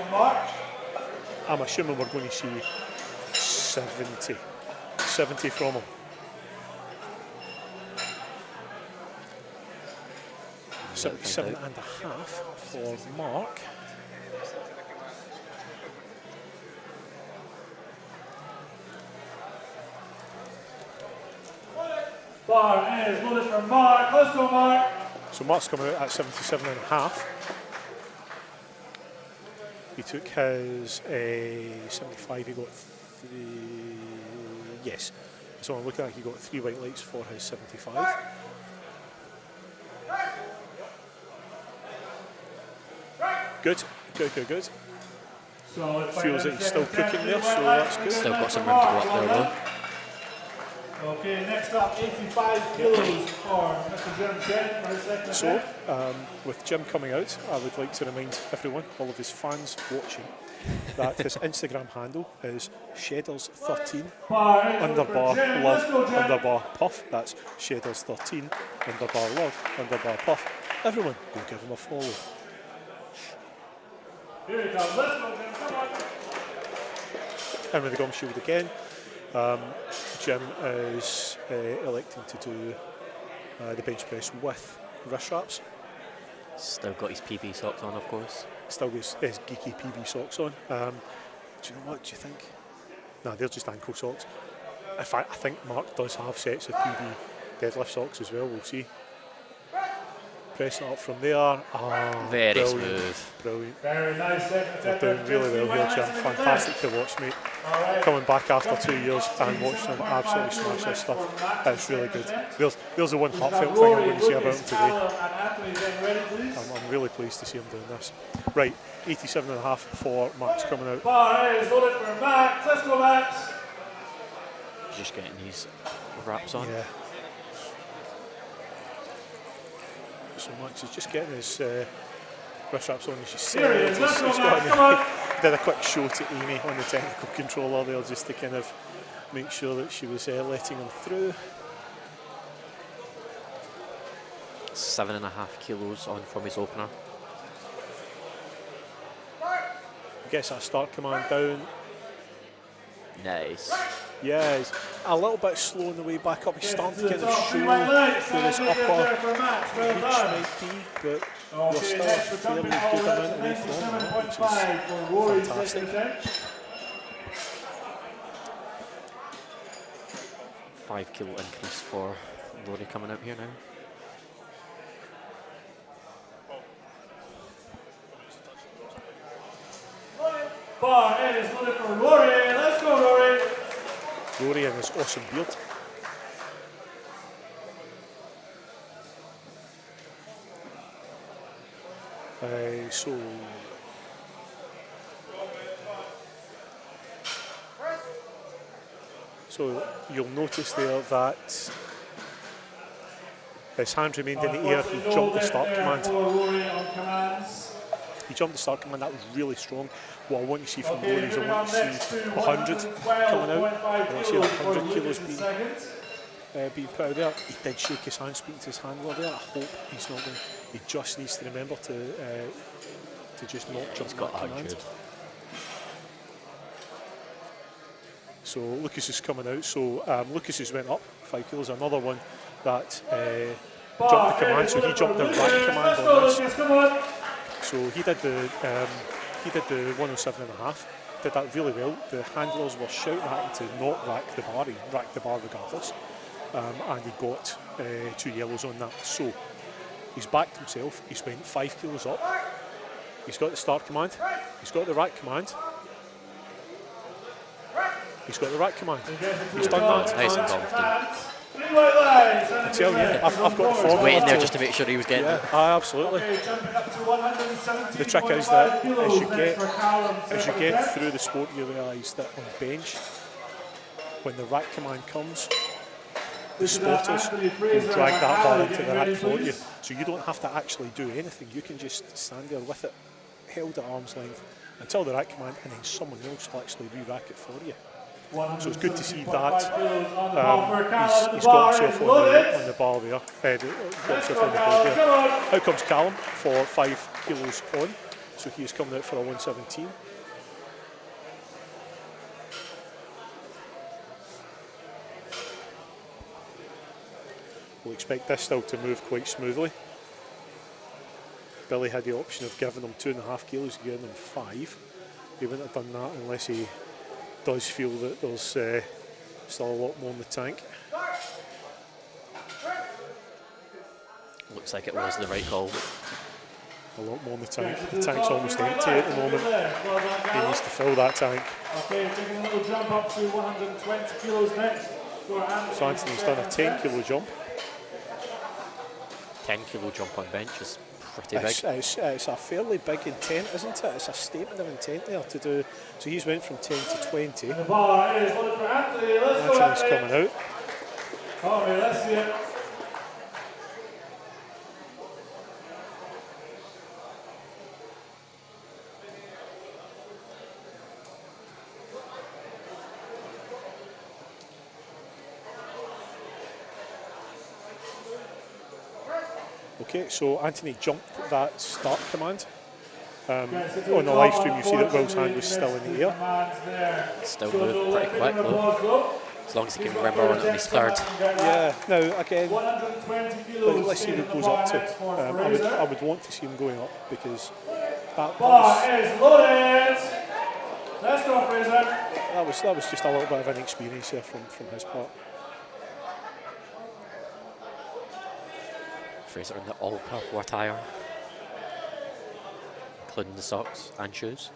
[SPEAKER 2] I'm assuming we're going to see 70 from him. 77.5 for Mark.
[SPEAKER 4] Bar is loaded for Mark. Let's go, Mark.
[SPEAKER 2] So Mark's coming out at 77.5. He took his 75, he got 3, yes. So I'm looking at, he got 3 white lights for his 75. Good.
[SPEAKER 4] So
[SPEAKER 2] Feels like he's still cooking there, so that's good.
[SPEAKER 3] Still got some room to go up there though.
[SPEAKER 4] Okay, next up, 85 kilos for Mr. Jim Chen for his second
[SPEAKER 2] So,
[SPEAKER 4] attempt.
[SPEAKER 2] with Jim coming out, I would like to remind everyone, all of his fans watching, that his Instagram handle is Shedders13 underbar love underbar puff. That's Shedders13 underbar love underbar puff. Everyone, go give him a follow.
[SPEAKER 4] Here he comes, let's go Jim, come on.
[SPEAKER 2] And with the gum shield again, Jim is electing to do the bench press with wrist wraps.
[SPEAKER 3] Still got his PB socks on, of course.
[SPEAKER 2] Still got his geeky PB socks on. Do you know what? Do you think? Nah, they're just ankle socks. In fact, I think Mark does have sets of PB deadlift socks as well. We'll see. Pressing it up from there. Ah,
[SPEAKER 3] Very
[SPEAKER 2] brilliant,
[SPEAKER 3] smooth.
[SPEAKER 2] brilliant.
[SPEAKER 4] Very nice second
[SPEAKER 2] They're
[SPEAKER 4] attempt.
[SPEAKER 2] doing really well here, Jim. Fantastic to watch, mate. Coming back after 2 years and watching him absolutely smash this stuff. It's really good. There's the one heartfelt thing I want to say about him today. I'm really pleased to see him doing this. Right, 87.5 for Max coming out.
[SPEAKER 4] Bar is loaded for Max. Let's go, Max.
[SPEAKER 3] Just getting his wraps on.
[SPEAKER 2] Yeah. So Max is just getting his wrist wraps on, as you said.
[SPEAKER 4] Here he is. Let's go,
[SPEAKER 2] He's
[SPEAKER 4] Max. Come on.
[SPEAKER 2] did a quick show to Amy on the technical controller there, just to kind of make sure that she was letting him through.
[SPEAKER 3] 7.5 kilos on from his opener.
[SPEAKER 2] Gets that start command down.
[SPEAKER 3] Nice.
[SPEAKER 2] Yeah, he's a little bit slow on the way back up. He's starting to get the
[SPEAKER 4] Top,
[SPEAKER 2] show
[SPEAKER 4] three white lights.
[SPEAKER 2] where his
[SPEAKER 4] Good there
[SPEAKER 2] upper
[SPEAKER 4] for Max. Well
[SPEAKER 2] reach
[SPEAKER 4] done.
[SPEAKER 2] might be, but we're
[SPEAKER 4] Okay,
[SPEAKER 2] still a
[SPEAKER 4] next we're
[SPEAKER 2] fairly
[SPEAKER 4] jumping
[SPEAKER 2] good
[SPEAKER 4] all
[SPEAKER 2] amount
[SPEAKER 4] up to
[SPEAKER 2] away from that, which
[SPEAKER 4] 97.5 for Rory's
[SPEAKER 2] fantastic.
[SPEAKER 4] second attempt.
[SPEAKER 3] 5 kilo increase for Rory coming out here now.
[SPEAKER 4] Bar is loaded for Rory. Let's go, Rory.
[SPEAKER 2] Rory and his awesome beard. So you'll notice there that his hand remained in the air. He jumped the start command.
[SPEAKER 4] Rory on commands.
[SPEAKER 2] He jumped the start command. That was really strong. What I want to see from
[SPEAKER 4] Okay,
[SPEAKER 2] Rory is I
[SPEAKER 4] moving
[SPEAKER 2] want
[SPEAKER 4] on
[SPEAKER 2] to
[SPEAKER 4] next
[SPEAKER 2] see
[SPEAKER 4] to
[SPEAKER 2] 100 coming out. I want to see 100 kilos being put out there. He did shake his hand, speaking to his handler there. I hope he's not going. He just needs to remember to just not jump
[SPEAKER 3] He's got
[SPEAKER 2] that command.
[SPEAKER 3] attitude.
[SPEAKER 2] So Lucas is coming out. So Lucas has went up 5 kilos. Another one that jumped the command. So he jumped the right command on this.
[SPEAKER 4] Come on.
[SPEAKER 2] So he did the 107.5. Did that really well. The handlers were shouting at him to not rack the bar. He racked the bar regardless, and he got 2 yellows on that. So he's backed himself. He's went 5 kilos up. He's got the start command. He's got the rack command. He's got the rack command. He's done that.
[SPEAKER 3] Nice and comfortable.
[SPEAKER 2] I tell you, I've got the formula.
[SPEAKER 3] Waiting there just to make sure he was getting
[SPEAKER 2] Yeah,
[SPEAKER 3] it.
[SPEAKER 2] absolutely. The trick is that as you get through the sport, you realise that on bench, when the rack command comes, the spotters will drag that bar into the rack for you. So you don't have to actually do anything. You can just stand there with it held at arm's length until the rack command, and then someone else will actually re-rack it for you. So it's good to see that. He's got himself on the bar there. Got himself on the board there. Out comes Callum for 5 kilos on. So he is coming out for a 117. We'll expect this still to move quite smoothly. Billy had the option of giving them 2.5 kilos, giving them 5. He wouldn't have done that unless he does feel that there's still a lot more in the tank.
[SPEAKER 3] Looks like it was the right call.
[SPEAKER 2] A lot more in the tank. The tank's almost empty at the moment. He needs to fill that tank.
[SPEAKER 4] Okay, taking a little jump up to 120 kilos next.
[SPEAKER 2] So Anthony's done a 10 kilo jump.
[SPEAKER 3] 10 kilo jump on bench is pretty big.
[SPEAKER 2] It's a fairly big intent, isn't it? It's a statement of intent there to do. So he's went from 10 to 20.
[SPEAKER 4] The bar is loaded for Anthony. Let's go,
[SPEAKER 2] Anthony's
[SPEAKER 4] Anthony.
[SPEAKER 2] coming out.
[SPEAKER 4] Alright, let's see it.
[SPEAKER 2] Okay, so Anthony jumped that start command. On the live stream, you see that Will's hand was still in the air.
[SPEAKER 3] Still moved pretty quick though. As long as he can remember on his third.
[SPEAKER 2] Yeah, now again,
[SPEAKER 4] 120 kilos.
[SPEAKER 2] let's see what it goes up to. I would want to see him going up because that
[SPEAKER 4] Bar is loaded. Let's go, Fraser.
[SPEAKER 2] that was just a little bit of an experience here from his part.
[SPEAKER 3] Fraser in the all-purple attire, including the socks and shoes.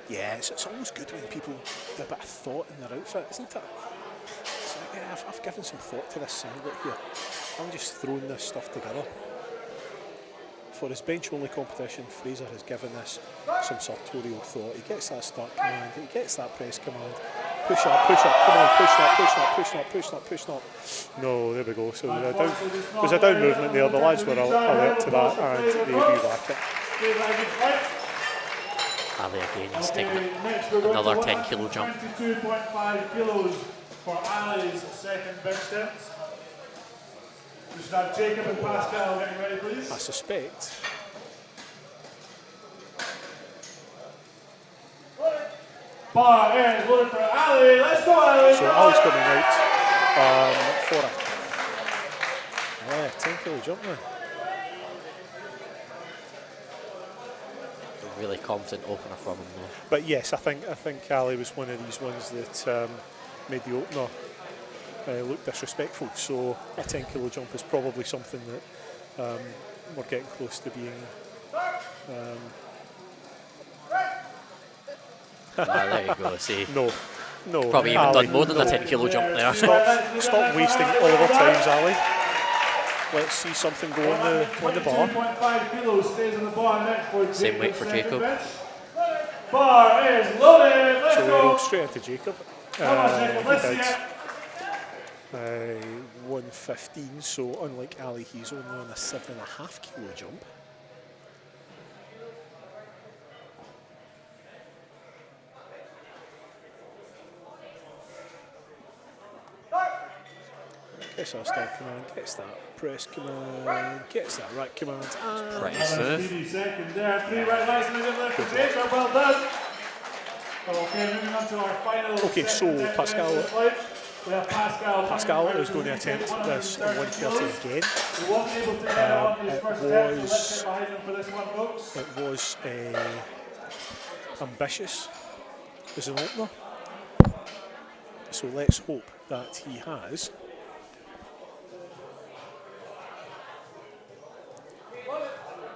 [SPEAKER 2] Yeah, it's always good when people do a bit of thought in their outfit, isn't it? It's like, yeah, I've given some thought to this singlet here. I'm just throwing this stuff together. For his bench-only competition, Fraser has given this some sartorial thought. He gets that start command, he gets that press command. Push up, come on, push up. No, there we go. So there's a down movement there. The lads were alert to that and they re-rack it.
[SPEAKER 3] Ali again is taking another 10 kilo jump.
[SPEAKER 4] 22.5 kilos for Ali's second bench steps. We should have Jacob and Pascal getting ready, please.
[SPEAKER 2] I suspect.
[SPEAKER 4] Bar is loaded for Ali. Let's go, Ali.
[SPEAKER 2] So Ali's coming out for a 10 kilo jump now.
[SPEAKER 3] A really confident opener from him though.
[SPEAKER 2] But yes, I think Ali was one of these ones that made the opener look disrespectful. So a 10 kilo jump is probably something that we're getting close to being.
[SPEAKER 3] There you go. See,
[SPEAKER 2] No.
[SPEAKER 3] probably even
[SPEAKER 2] Ali,
[SPEAKER 3] done more than a 10 kilo jump there.
[SPEAKER 2] Stop wasting all of our times, Ali. Let's see something go on the bar.
[SPEAKER 4] 22.5 kilos stays on the bar next for
[SPEAKER 3] Same weight for Jacob.
[SPEAKER 4] Bar is loaded. Let's
[SPEAKER 2] So we
[SPEAKER 4] go.
[SPEAKER 2] roll straight into Jacob.
[SPEAKER 4] Come on, Jacob. Let's see it.
[SPEAKER 2] 115. So unlike Ali, he's only on a 7.5 kilo jump. Gets that start command, gets that press command, gets that right command.
[SPEAKER 3] Pretty smooth.
[SPEAKER 4] Speedy second there. 3 right lights and a good left for Jacob. Well done. Okay, moving on to our final.
[SPEAKER 2] Okay, so Pascal.
[SPEAKER 4] We have
[SPEAKER 2] Pascal is going to attempt this 130 again.
[SPEAKER 4] He wasn't able to get on his first attempt, so let's get behind him for this one, folks.
[SPEAKER 2] It was ambitious as an opener. So let's hope that he has.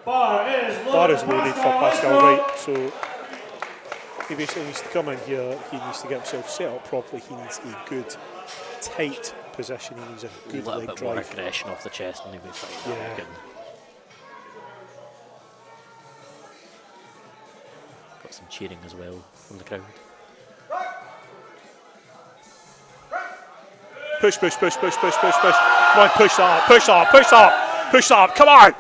[SPEAKER 4] Bar is
[SPEAKER 2] loaded for Pascal, right? So he basically needs to come in here. He needs to get himself set up properly. He needs a good, tight position. He needs a
[SPEAKER 3] A
[SPEAKER 2] good
[SPEAKER 3] little
[SPEAKER 2] leg
[SPEAKER 3] bit more
[SPEAKER 2] drive.
[SPEAKER 3] aggression off the chest and he'll be fine.
[SPEAKER 2] Yeah.
[SPEAKER 3] Got some cheering as well from the crowd.
[SPEAKER 2] Push. Come on, push that up. Come on.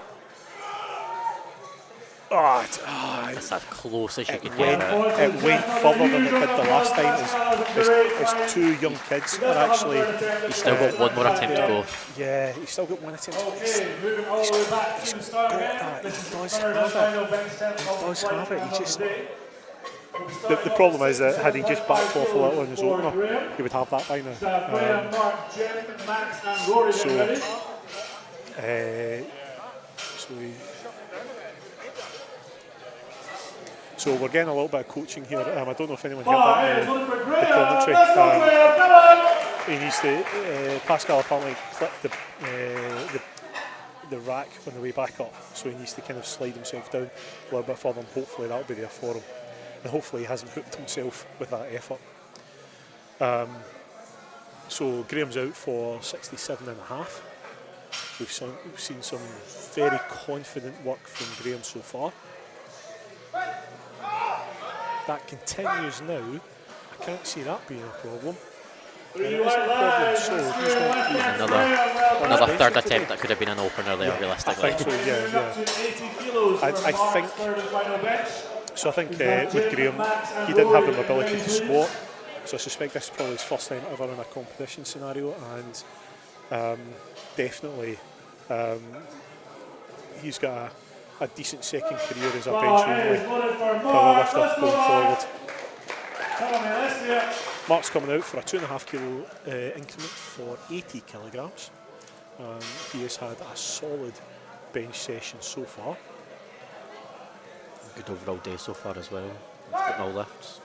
[SPEAKER 3] That's as close as you could
[SPEAKER 2] It
[SPEAKER 3] get.
[SPEAKER 2] went further than it did the last time. It's 2 young kids that are actually.
[SPEAKER 3] He's still got one more attempt to go.
[SPEAKER 2] Yeah, he's still got one attempt.
[SPEAKER 4] Okay, moving all the way back to the start again.
[SPEAKER 2] He
[SPEAKER 4] This is
[SPEAKER 2] does
[SPEAKER 4] the third and
[SPEAKER 2] have
[SPEAKER 4] final
[SPEAKER 2] it.
[SPEAKER 4] bench step of the
[SPEAKER 2] does
[SPEAKER 4] flight
[SPEAKER 2] have it. He
[SPEAKER 4] of
[SPEAKER 2] just-
[SPEAKER 4] the day.
[SPEAKER 2] The problem is that had he just backed off a little in his opener, he would have that by now.
[SPEAKER 4] Graham, Mark, Jen, Max, and Rory getting ready.
[SPEAKER 2] So we're getting a little bit of coaching here. I don't know if anyone heard
[SPEAKER 4] Bar
[SPEAKER 2] that
[SPEAKER 4] is
[SPEAKER 2] in
[SPEAKER 4] looking for
[SPEAKER 2] the
[SPEAKER 4] Graham.
[SPEAKER 2] commentary.
[SPEAKER 4] Let's go, Graham. Come on.
[SPEAKER 2] He needs to. Pascal apparently clipped the rack on the way back up, so he needs to kind of slide himself down a little bit further, and hopefully that'll be there for him. And hopefully he hasn't hooked himself with that effort. So Graham's out for 67.5. We've seen some very confident work from Graham so far. That continues now. I can't see that being a problem. And it isn't a problem, so he's not even
[SPEAKER 3] Another third attempt that could have been an opener there, realistically.
[SPEAKER 2] I think so, yeah. I think with Graham, he didn't have the mobility to squat, so I suspect this is probably his first time ever in a competition scenario, and definitely he's got a decent second career as a bench-only powerlifter going forward. Mark's coming out for a 2.5 kilo increment for 80 kilograms. He has had a solid bench session so far.
[SPEAKER 3] Good overall day so far as well. He's got no lifts.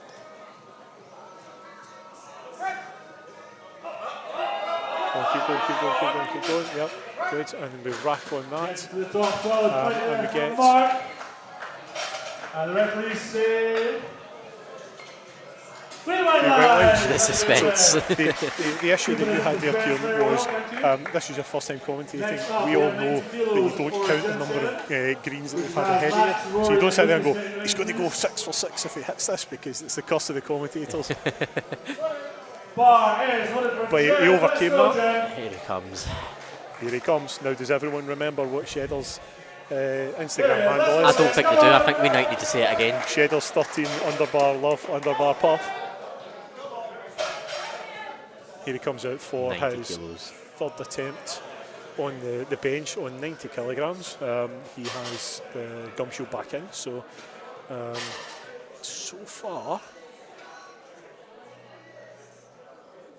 [SPEAKER 2] Keep going. Yep, good. And we rack on that. And we get.
[SPEAKER 4] And the referees say.
[SPEAKER 3] The suspense.
[SPEAKER 2] So, the issue that you had there, Kieran, was this is your first time commentating. We all know that you don't count the number of greens that we've had ahead of you. So you don't sit there and go, he's going to go 6 for 6 if he hits this, because it's the curse of the commentators. But he overcame that.
[SPEAKER 3] Here he comes.
[SPEAKER 2] Here he comes. Now, does everyone remember what Shedder's Instagram handle is?
[SPEAKER 3] I don't think they do. I think we might need to say it again.
[SPEAKER 2] Shedder's 13 underbar love, underbar puff. Here he comes out for his third attempt on the bench on 90 kilograms. He has the gum shield back in, so so far,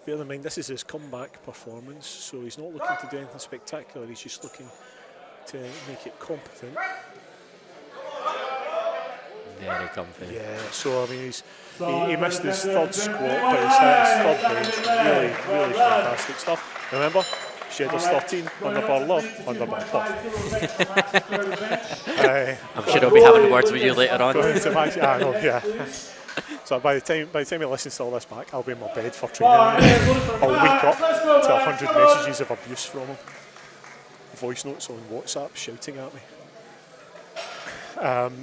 [SPEAKER 2] bear in mind this is his comeback performance, so he's not looking to do anything spectacular, he's just looking to make it competent.
[SPEAKER 3] Very comfy.
[SPEAKER 2] Yeah, so I mean, he missed his third squat, but he's hit his third bench. Really fantastic stuff. Remember, Shedder's 13, underbar love, underbar puff.
[SPEAKER 3] I'm sure he'll be having words with you later on.
[SPEAKER 2] So by the time he listens to all this back, I'll be in my bed for training. I'll wake up to 100 messages of abuse from him. Voice notes on WhatsApp shouting at me.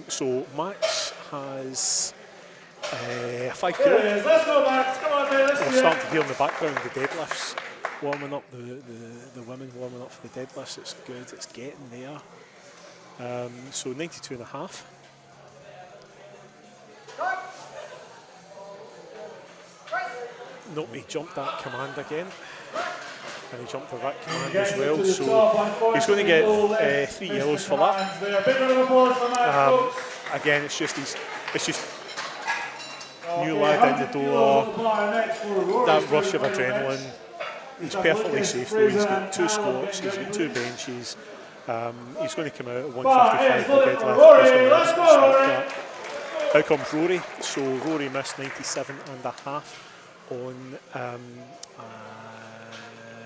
[SPEAKER 2] So Max has 5 kilo. We're starting to hear in the background the deadlifts warming up, the women warming up for the deadlifts. It's good, it's getting there. So 92.5. Nope, he jumped that command again. And he jumped the rack command as well, so he's going to get 3 yellows for that. Again, it's just new lad in the door, that rush of adrenaline. He's perfectly safe though. He's got 2 squats, he's got 2 benches. He's going to come out at 155 for deadlift. He's going to absolutely that. Out comes Rory. So Rory missed 97.5 on.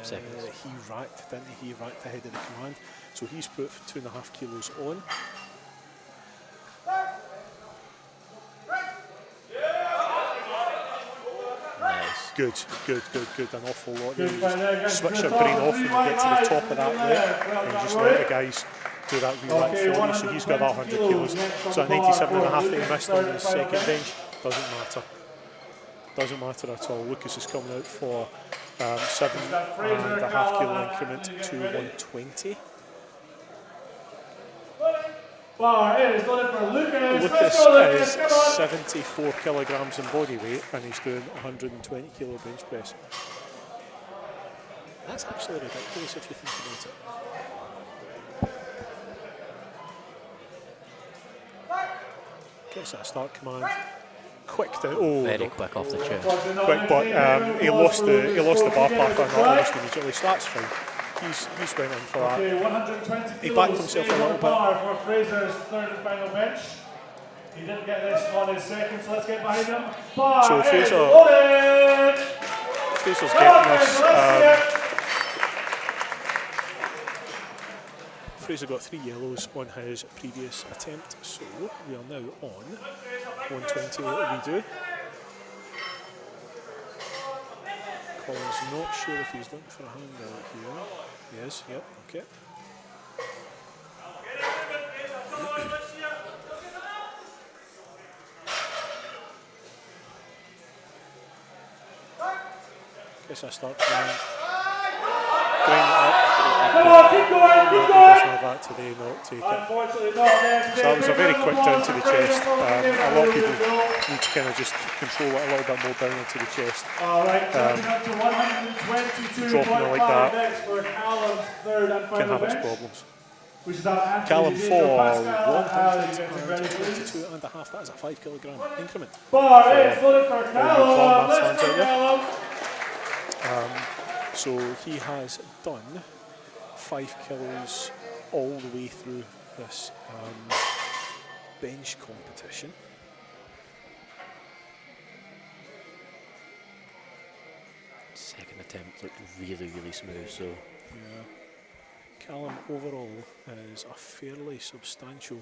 [SPEAKER 3] Seconds.
[SPEAKER 2] He racked, didn't he? He racked ahead of the command. So he's put 2.5 kilos on.
[SPEAKER 3] Nice.
[SPEAKER 2] Good. An awful lot. You just switch your brain off when you get to the top of that there and just let the guys do that re-rack for you. So he's got that 100 kilos. So at 97.5 that he missed on his second bench, doesn't matter. Doesn't matter at all. Lucas is coming out for 7.5 kilo increment to 120. Lucas is 74 kilograms in body weight and he's doing 120 kilo bench press. That's actually ridiculous if you think about it. Gets that start command. Quick down. Oh,
[SPEAKER 3] very quick off the chest.
[SPEAKER 2] Quick, but he lost the bar path on that almost immediately, so that's fine. He's went in for that. He backed himself a little bit.
[SPEAKER 4] For Fraser's third and final bench. He didn't get this on his second, so let's get behind him.
[SPEAKER 2] So Fraser's getting this. Fraser got 3 yellows on his previous attempt, so we are now on 120 redo. Colin's not sure if he's looking for a handout here. He is, yep, okay. gets a start command. Grind it up.
[SPEAKER 4] Come on, keep going, keep
[SPEAKER 2] He
[SPEAKER 4] going.
[SPEAKER 2] doesn't have that today, not take it.
[SPEAKER 4] Unfortunately not there today.
[SPEAKER 2] So that was a very quick down to the chest. A lot of people
[SPEAKER 4] All
[SPEAKER 2] need to kind of just control it a little bit more down into the chest.
[SPEAKER 4] right, jumping up to 122.5
[SPEAKER 2] dropping it like that
[SPEAKER 4] next for Callum's third and
[SPEAKER 2] Can
[SPEAKER 4] final
[SPEAKER 2] have its
[SPEAKER 4] bench.
[SPEAKER 2] problems.
[SPEAKER 4] Which is our
[SPEAKER 2] Callum
[SPEAKER 4] athlete,
[SPEAKER 2] for
[SPEAKER 4] Pascal and Ali, getting ready, please.
[SPEAKER 2] 122 and a half. That is a 5 kilogram increment.
[SPEAKER 4] Bar is loaded for Callum.
[SPEAKER 2] maths
[SPEAKER 4] Let's
[SPEAKER 2] fans
[SPEAKER 4] go,
[SPEAKER 2] out
[SPEAKER 4] Callum.
[SPEAKER 2] So he has done 5 kilos all the way through this bench competition.
[SPEAKER 3] Second attempt looked really smooth, so
[SPEAKER 2] Yeah. Callum overall is a fairly substantial,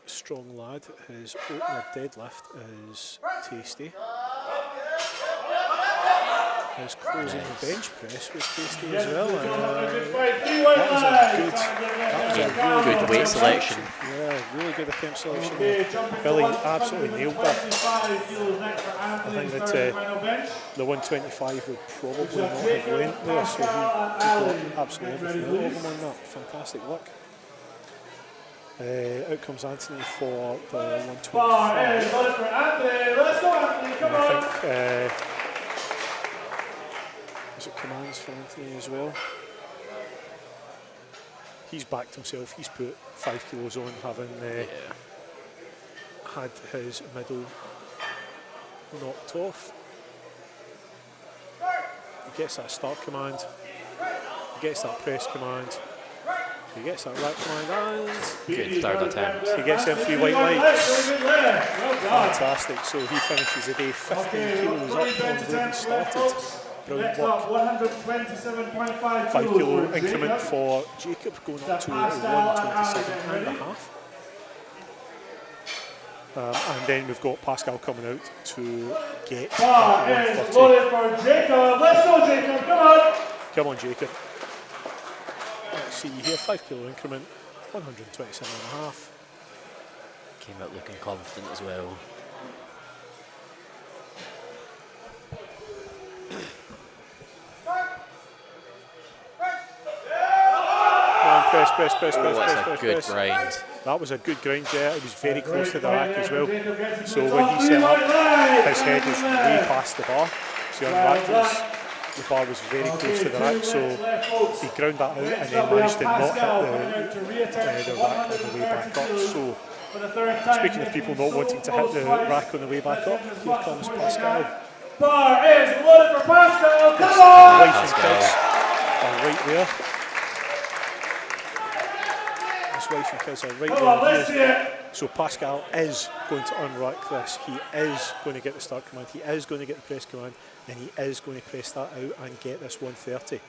[SPEAKER 2] strong lad. His opener deadlift is tasty. His closing bench press was tasty as well. That was a
[SPEAKER 3] good weight selection.
[SPEAKER 2] Yeah, really good attempt selection there. Billy absolutely nailed that. I think that the 125 would probably not have went there, so he got absolutely everything out of him on that. Fantastic work. Out comes Anthony for the 125. And I think is it commands for Anthony as well? He's backed himself. He's put 5 kilos on, having had his middle knocked off. He gets that start command. He gets that press command. He gets that rack command, and
[SPEAKER 3] good third attempt.
[SPEAKER 2] he gets them 3 white lights. Fantastic. So he finishes the day 15 kilos up on where he started. Brilliant work.
[SPEAKER 4] 127.5
[SPEAKER 2] 5 kilo increment for Jacob, going up to 127 and a half. And then we've got Pascal coming out to get
[SPEAKER 4] Bar
[SPEAKER 2] that
[SPEAKER 4] is
[SPEAKER 2] 130.
[SPEAKER 4] loaded for Jacob. Let's go, Jacob. Come on.
[SPEAKER 2] Come on, Jacob. Let's see here, 5 kilo increment, 127 and a half.
[SPEAKER 3] Came out looking confident as well.
[SPEAKER 2] Press.
[SPEAKER 3] That's a good grind.
[SPEAKER 2] That was a good grind, yeah. It was very close to the rack as well. So when he set up, his head was way past the bar. So on rack the bar was very close to the rack, so he ground that out and then managed to not hit the rack on the way back up. So speaking of people not wanting to hit the rack on the way back up, here comes Pascal.
[SPEAKER 4] Bar is loaded for Pascal. Come
[SPEAKER 2] His
[SPEAKER 4] on.
[SPEAKER 2] wife and kids are right there. His wife and kids are right
[SPEAKER 4] Come on, let's see
[SPEAKER 2] there.
[SPEAKER 4] it.
[SPEAKER 2] So Pascal is going to unrack this. He is going to get the start command. He is going to get the press command. And he is going to press that out and get this 130.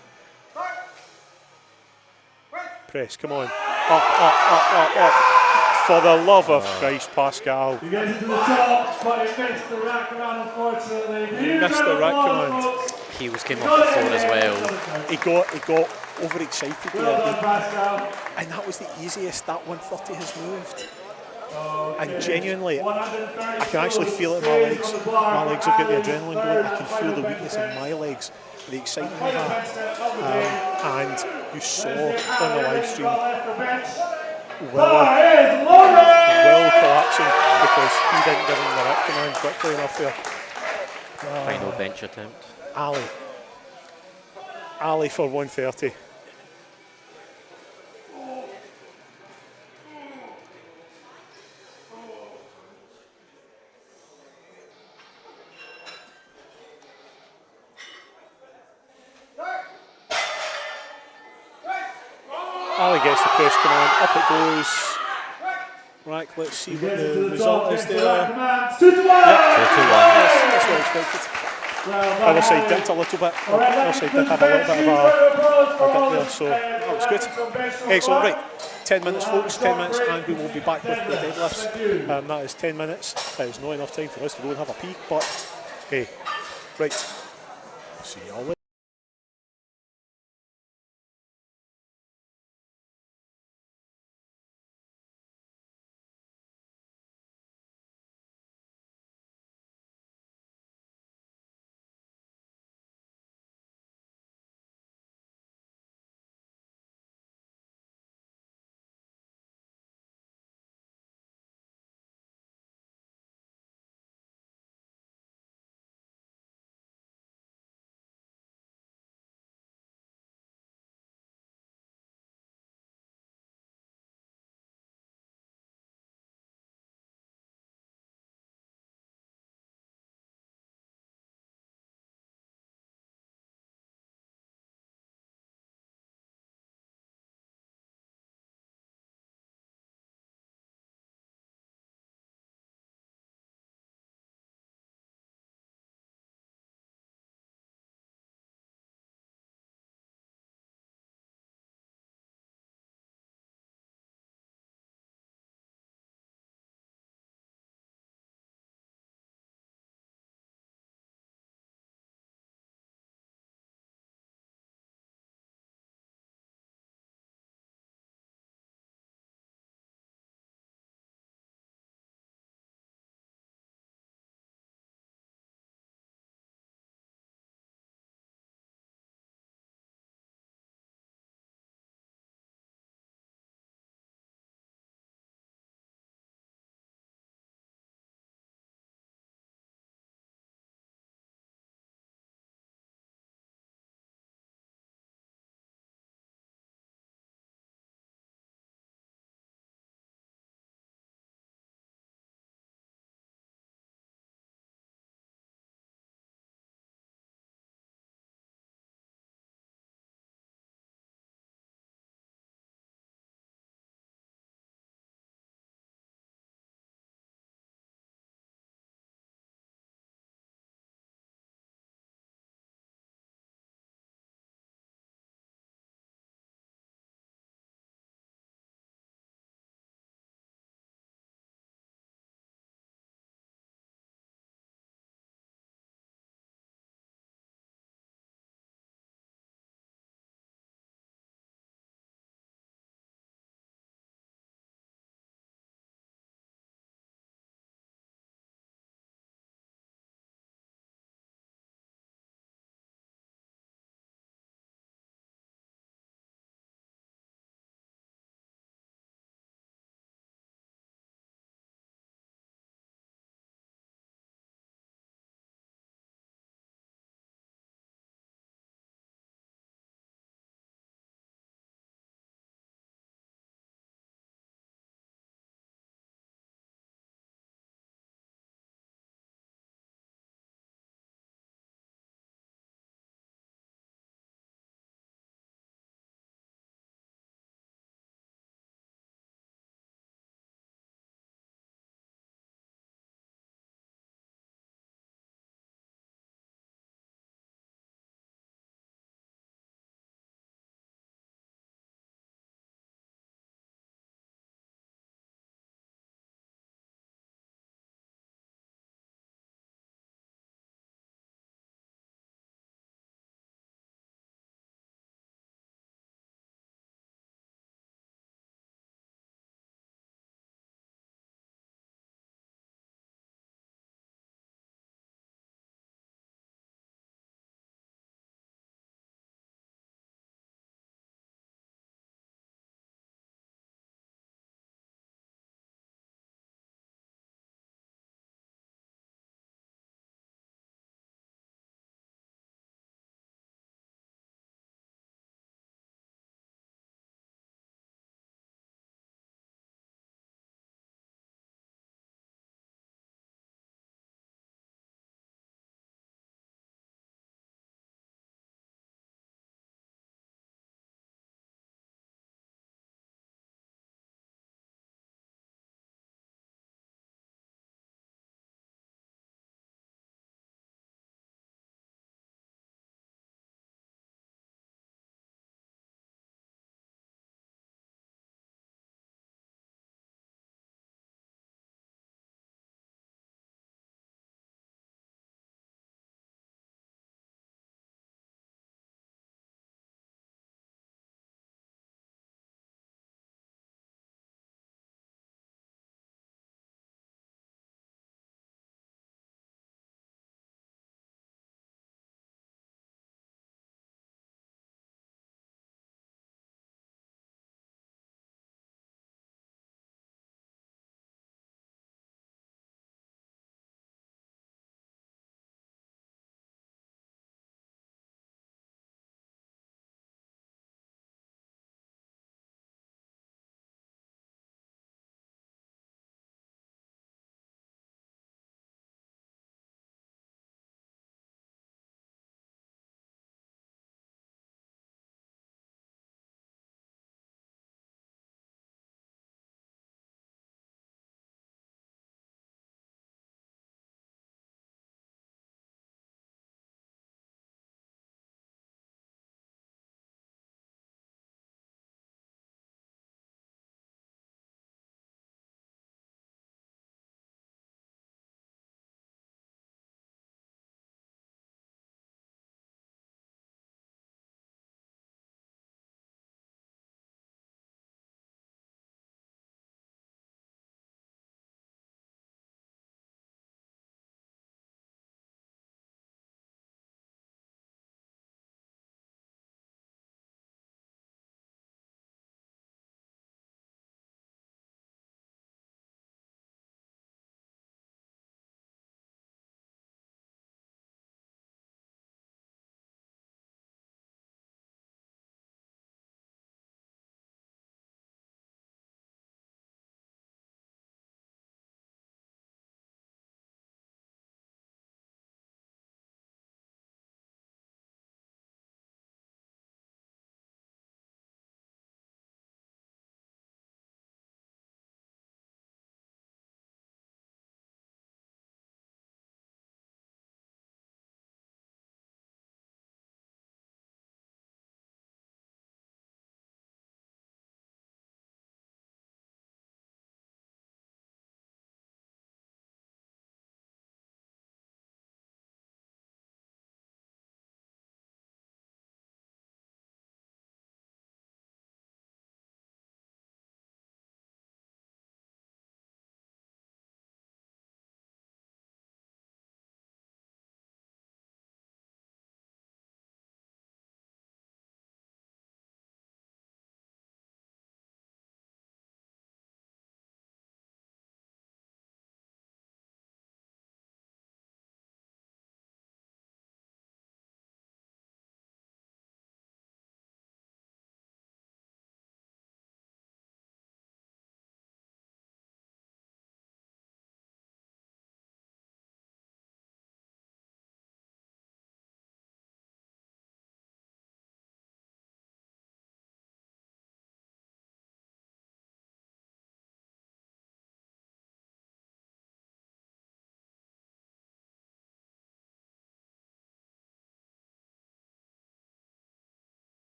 [SPEAKER 2] Press, come on. Up. For the love of Christ, Pascal.
[SPEAKER 4] You get into the top, but he missed the rack command, unfortunately.
[SPEAKER 2] He missed the rack command.
[SPEAKER 3] Heels came off the floor as well.
[SPEAKER 2] He got overexcited
[SPEAKER 4] Well done,
[SPEAKER 2] there.
[SPEAKER 4] Pascal.
[SPEAKER 2] And that was the easiest that 130 has moved. And genuinely, I can actually feel it in my legs. My legs have got the adrenaline going. I can feel the weakness in my legs, the excitement I have. And you saw on the live stream Will collapsing because he didn't give him the rack command quickly enough there.
[SPEAKER 3] Final bench attempt.
[SPEAKER 2] Ali for 130. Ali gets the press command, up it goes. Right, let's see what the result is there.
[SPEAKER 4] 2-1.
[SPEAKER 2] Yep,
[SPEAKER 3] 2-1.
[SPEAKER 2] that's what I expected. Other side dipped a little bit. Other side did have a little bit of a dip there, so that was good. Excellent, right. 10 minutes, folks, 10 minutes, and we will be back with the deadlifts. That is 10 minutes. That is not enough time for us to go and have a pee, but hey, right. See y'all later.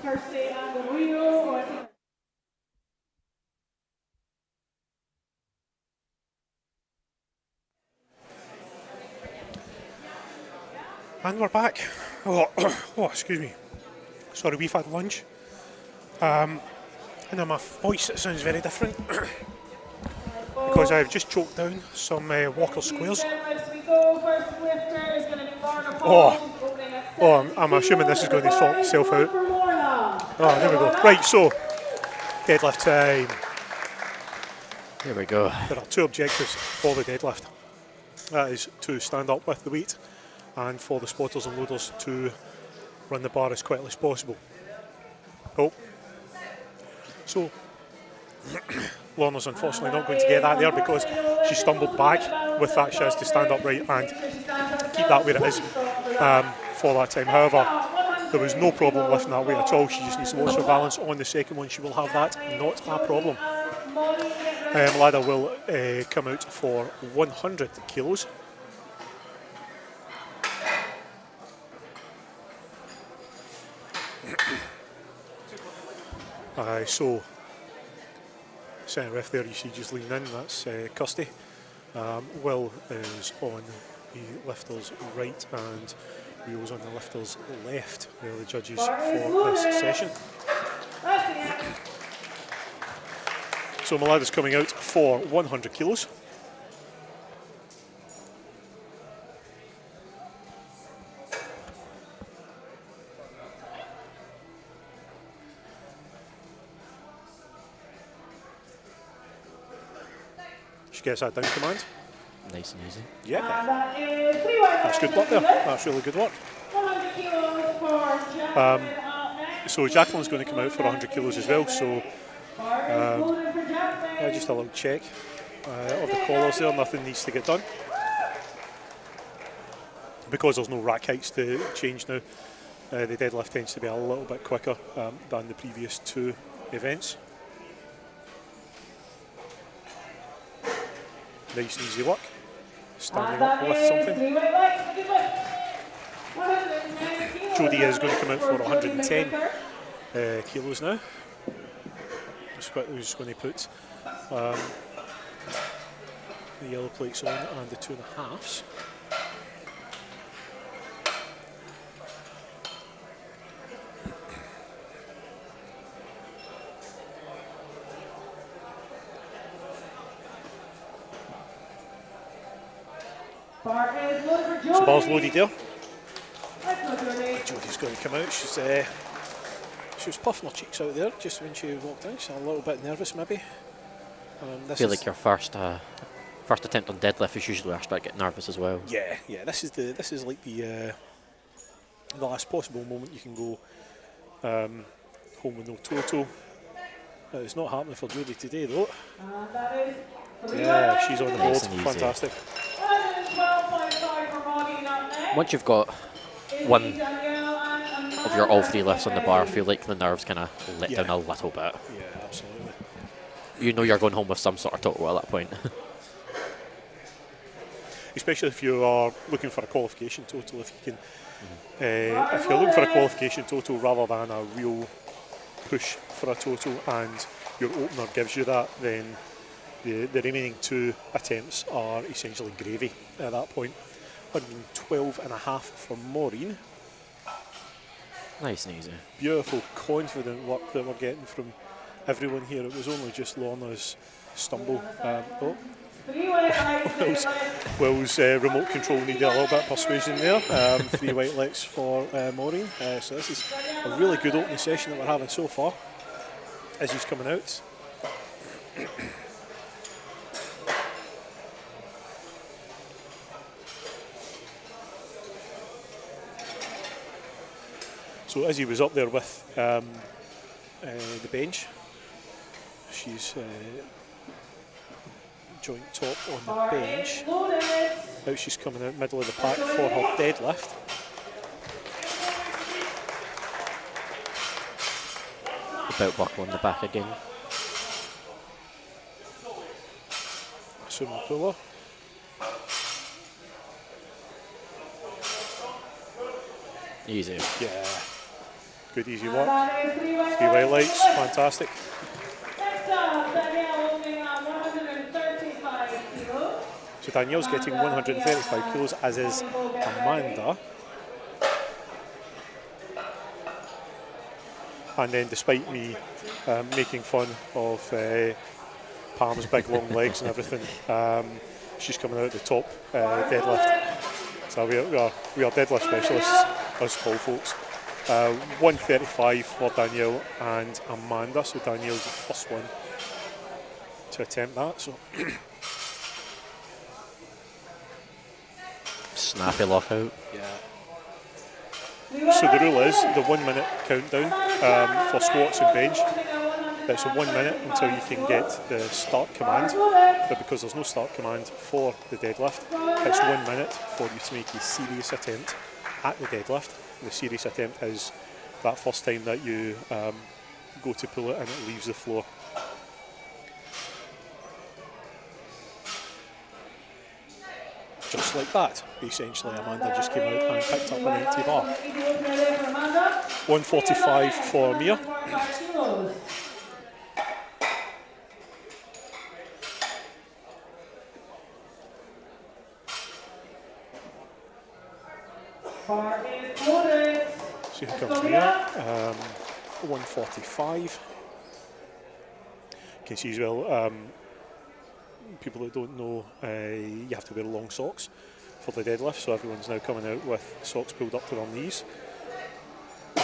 [SPEAKER 1] Kirsty and the wheel.
[SPEAKER 2] And we're back. Oh, excuse me. Sorry, we've had lunch. And in my voice it sounds very different because I've just choked down some Walker squares. I'm assuming this is going to sort itself out. Oh, there we go. Right, so deadlift time.
[SPEAKER 3] There we go.
[SPEAKER 2] There are two objectives for the deadlift. That is to stand up with the weight, and for the spotters and loaders to run the bar as quickly as possible. Oh. So, Lorna's unfortunately not going to get that there because she stumbled back. With that, she has to stand upright and keep that where it is for that time. However, there was no problem lifting that weight at all. She just needs to watch her balance on the second one. She will have that, not a problem. Ladder will come out for 100 kilos. So, centre ref there, you see just lean in, that's Kirsty. Will is on the lifter's right and Wheel's on the lifter's left. They're the judges for this session. So Malada's coming out for 100 kilos. She gets that down command.
[SPEAKER 3] Nice and easy.
[SPEAKER 2] Yeah. That's good work there. That's really good work. So Jacqueline's going to come out for 100 kilos as well. So just a little check of the collars there. Nothing needs to get done. Because there's no rack heights to change now, the deadlift tends to be a little bit quicker than the previous two events. Nice and easy work. Standing up with something. Jodie is going to come out for 110 kilos now. Just going to put the yellow plates on and the 2.5s. So bar's loaded there. Jodie's going to come out. She was puffing her cheeks out there just when she walked in. She's a little bit nervous maybe.
[SPEAKER 3] I feel like your first attempt on deadlift is usually where I start getting nervous as well.
[SPEAKER 2] Yeah. This is like the last possible moment you can go home with no total. It's not happening for Jodie today though. Yeah, she's on the board.
[SPEAKER 3] Nice and easy.
[SPEAKER 2] Fantastic.
[SPEAKER 3] Once you've got one of your all three lifts on the bar, I feel like the nerves kind of let down a little bit.
[SPEAKER 2] Yeah, absolutely.
[SPEAKER 3] You know you're going home with some sort of total at that point.
[SPEAKER 2] Especially if you are looking for a qualification total. If you can, if you're looking for a qualification total rather than a real push for a total, and your opener gives you that, then the remaining two attempts are essentially gravy at that point. 112.5 for Maureen.
[SPEAKER 3] Nice and easy.
[SPEAKER 2] Beautiful, confident work that we're getting from everyone here. It was only just Lorna's stumble. Will's remote control needed a little bit of persuasion there. 3 white lights for Maureen. So this is a really good opening session that we're having so far. As he's coming out. So Izzy was up there with the bench. She's joint top on the bench. Now she's coming out middle of the pack for her deadlift.
[SPEAKER 3] The belt buckle on the back again.
[SPEAKER 2] Sumo puller.
[SPEAKER 3] Easy.
[SPEAKER 2] Yeah. Good easy work.
[SPEAKER 1] That is 3 white
[SPEAKER 2] 3 white
[SPEAKER 1] lights.
[SPEAKER 2] lights, fantastic.
[SPEAKER 1] Next up, Danielle holding 135 kilos.
[SPEAKER 2] So Danielle's getting 135 kilos, as is Amanda. And then despite me making fun of Pam's big long legs and everything, she's coming out the top deadlift. So we are deadlift specialists, us tall folks. 135 for Danielle and Amanda, so Danielle's the first one to attempt that. So
[SPEAKER 3] Snappy lockout.
[SPEAKER 2] yeah. So the rule is the 1 minute countdown for squats and bench. It's a 1 minute until you can get the start command, but because there's no start command for the deadlift, it's 1 minute for you to make a serious attempt at the deadlift. The serious attempt is that first time that you go to pull it and it leaves the floor. Just like that, essentially, Amanda just came out and picked up an empty bar. 145 for Mia. So here comes Mia, 145. You can see as well, people that don't know, you have to wear long socks for the deadlift, so everyone's now coming out with socks pulled up to their knees. 3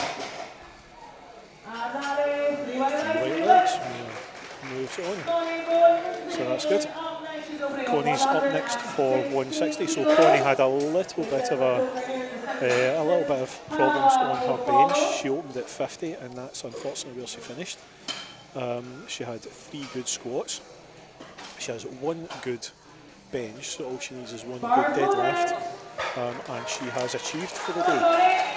[SPEAKER 2] white lights, moves on. So that's good. Connie's up next for 160, so Connie had a little bit of problems on her bench. She opened at 50 and that's unfortunately where she finished. She had 3 good squats. She has 1 good bench, so all she needs is 1 good deadlift, and she has achieved for the day.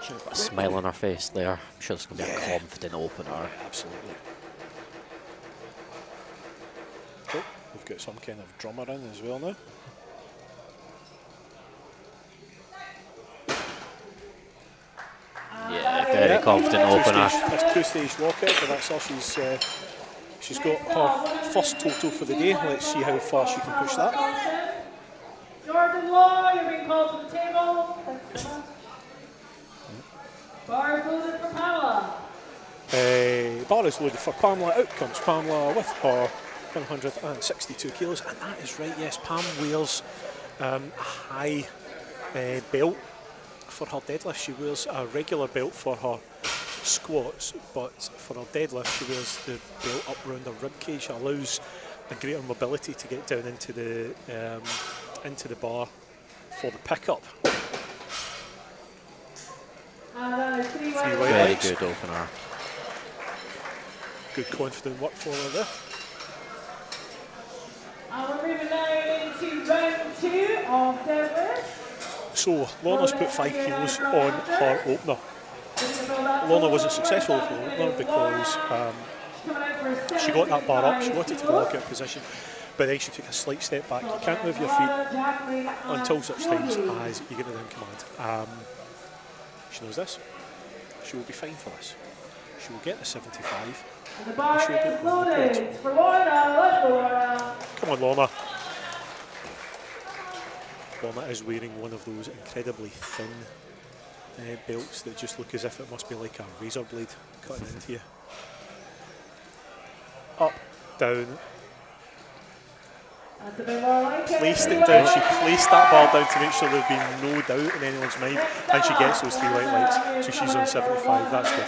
[SPEAKER 3] She's got a smile on her face there. I'm sure it's going to be a confident opener.
[SPEAKER 2] Absolutely. Oh, we've got some kind of drummer in as well now.
[SPEAKER 3] Yeah, very confident opener.
[SPEAKER 2] It's 2-stage lockout, but that's all she's got her first total for the day. Let's see how far she can push that.
[SPEAKER 1] Jordan Law, you're being called to the table. Bar is loaded for Pamela.
[SPEAKER 2] Bar is loaded for Pamela. Out comes Pamela with her 162 kilos, and that is right. Yes, Pam wears a high belt for her deadlift. She wears a regular belt for her squats, but for her deadlift she wears the belt up around her rib cage. It allows a greater mobility to get down into the bar for the pickup. 3 white
[SPEAKER 3] Very
[SPEAKER 2] lights.
[SPEAKER 3] good opener.
[SPEAKER 2] Good confident work for her there.
[SPEAKER 1] We're moving now into round 2 of deadlift.
[SPEAKER 2] So Lorna's put 5 kilos on her opener. Lorna wasn't successful with the opener because she got that bar up, she got it to the lockout position, but then she took a slight step back. You can't move your feet until such times as you get it in command. She knows this. She will be fine for this. She will get the 75.
[SPEAKER 1] And the bar is loaded for Lorna. Let's go, Lorna.
[SPEAKER 2] Come on, Lorna. Lorna is wearing one of those incredibly thin belts that just look as if it must be like a razor blade cutting into you. Up, down.
[SPEAKER 1] That's a bit more like it.
[SPEAKER 2] Placed it down. She placed that bar down to make sure there'd be no doubt in anyone's mind, and she gets those 3 white lights. So she's on 75. That's good.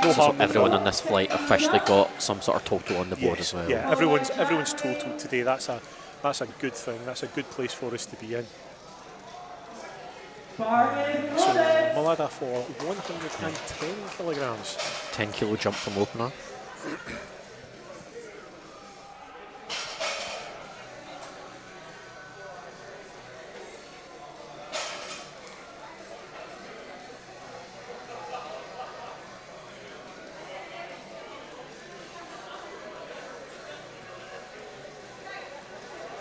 [SPEAKER 2] No
[SPEAKER 3] So
[SPEAKER 2] harm.
[SPEAKER 3] everyone on this flight officially got some sort of total on the board
[SPEAKER 2] Yes,
[SPEAKER 3] as well.
[SPEAKER 2] yeah, everyone's total today. That's a good thing. That's a good place for us to be in.
[SPEAKER 1] Bar is
[SPEAKER 2] So
[SPEAKER 1] loaded.
[SPEAKER 2] Malada for 110 kilograms.
[SPEAKER 3] 10 kilo jump from opener.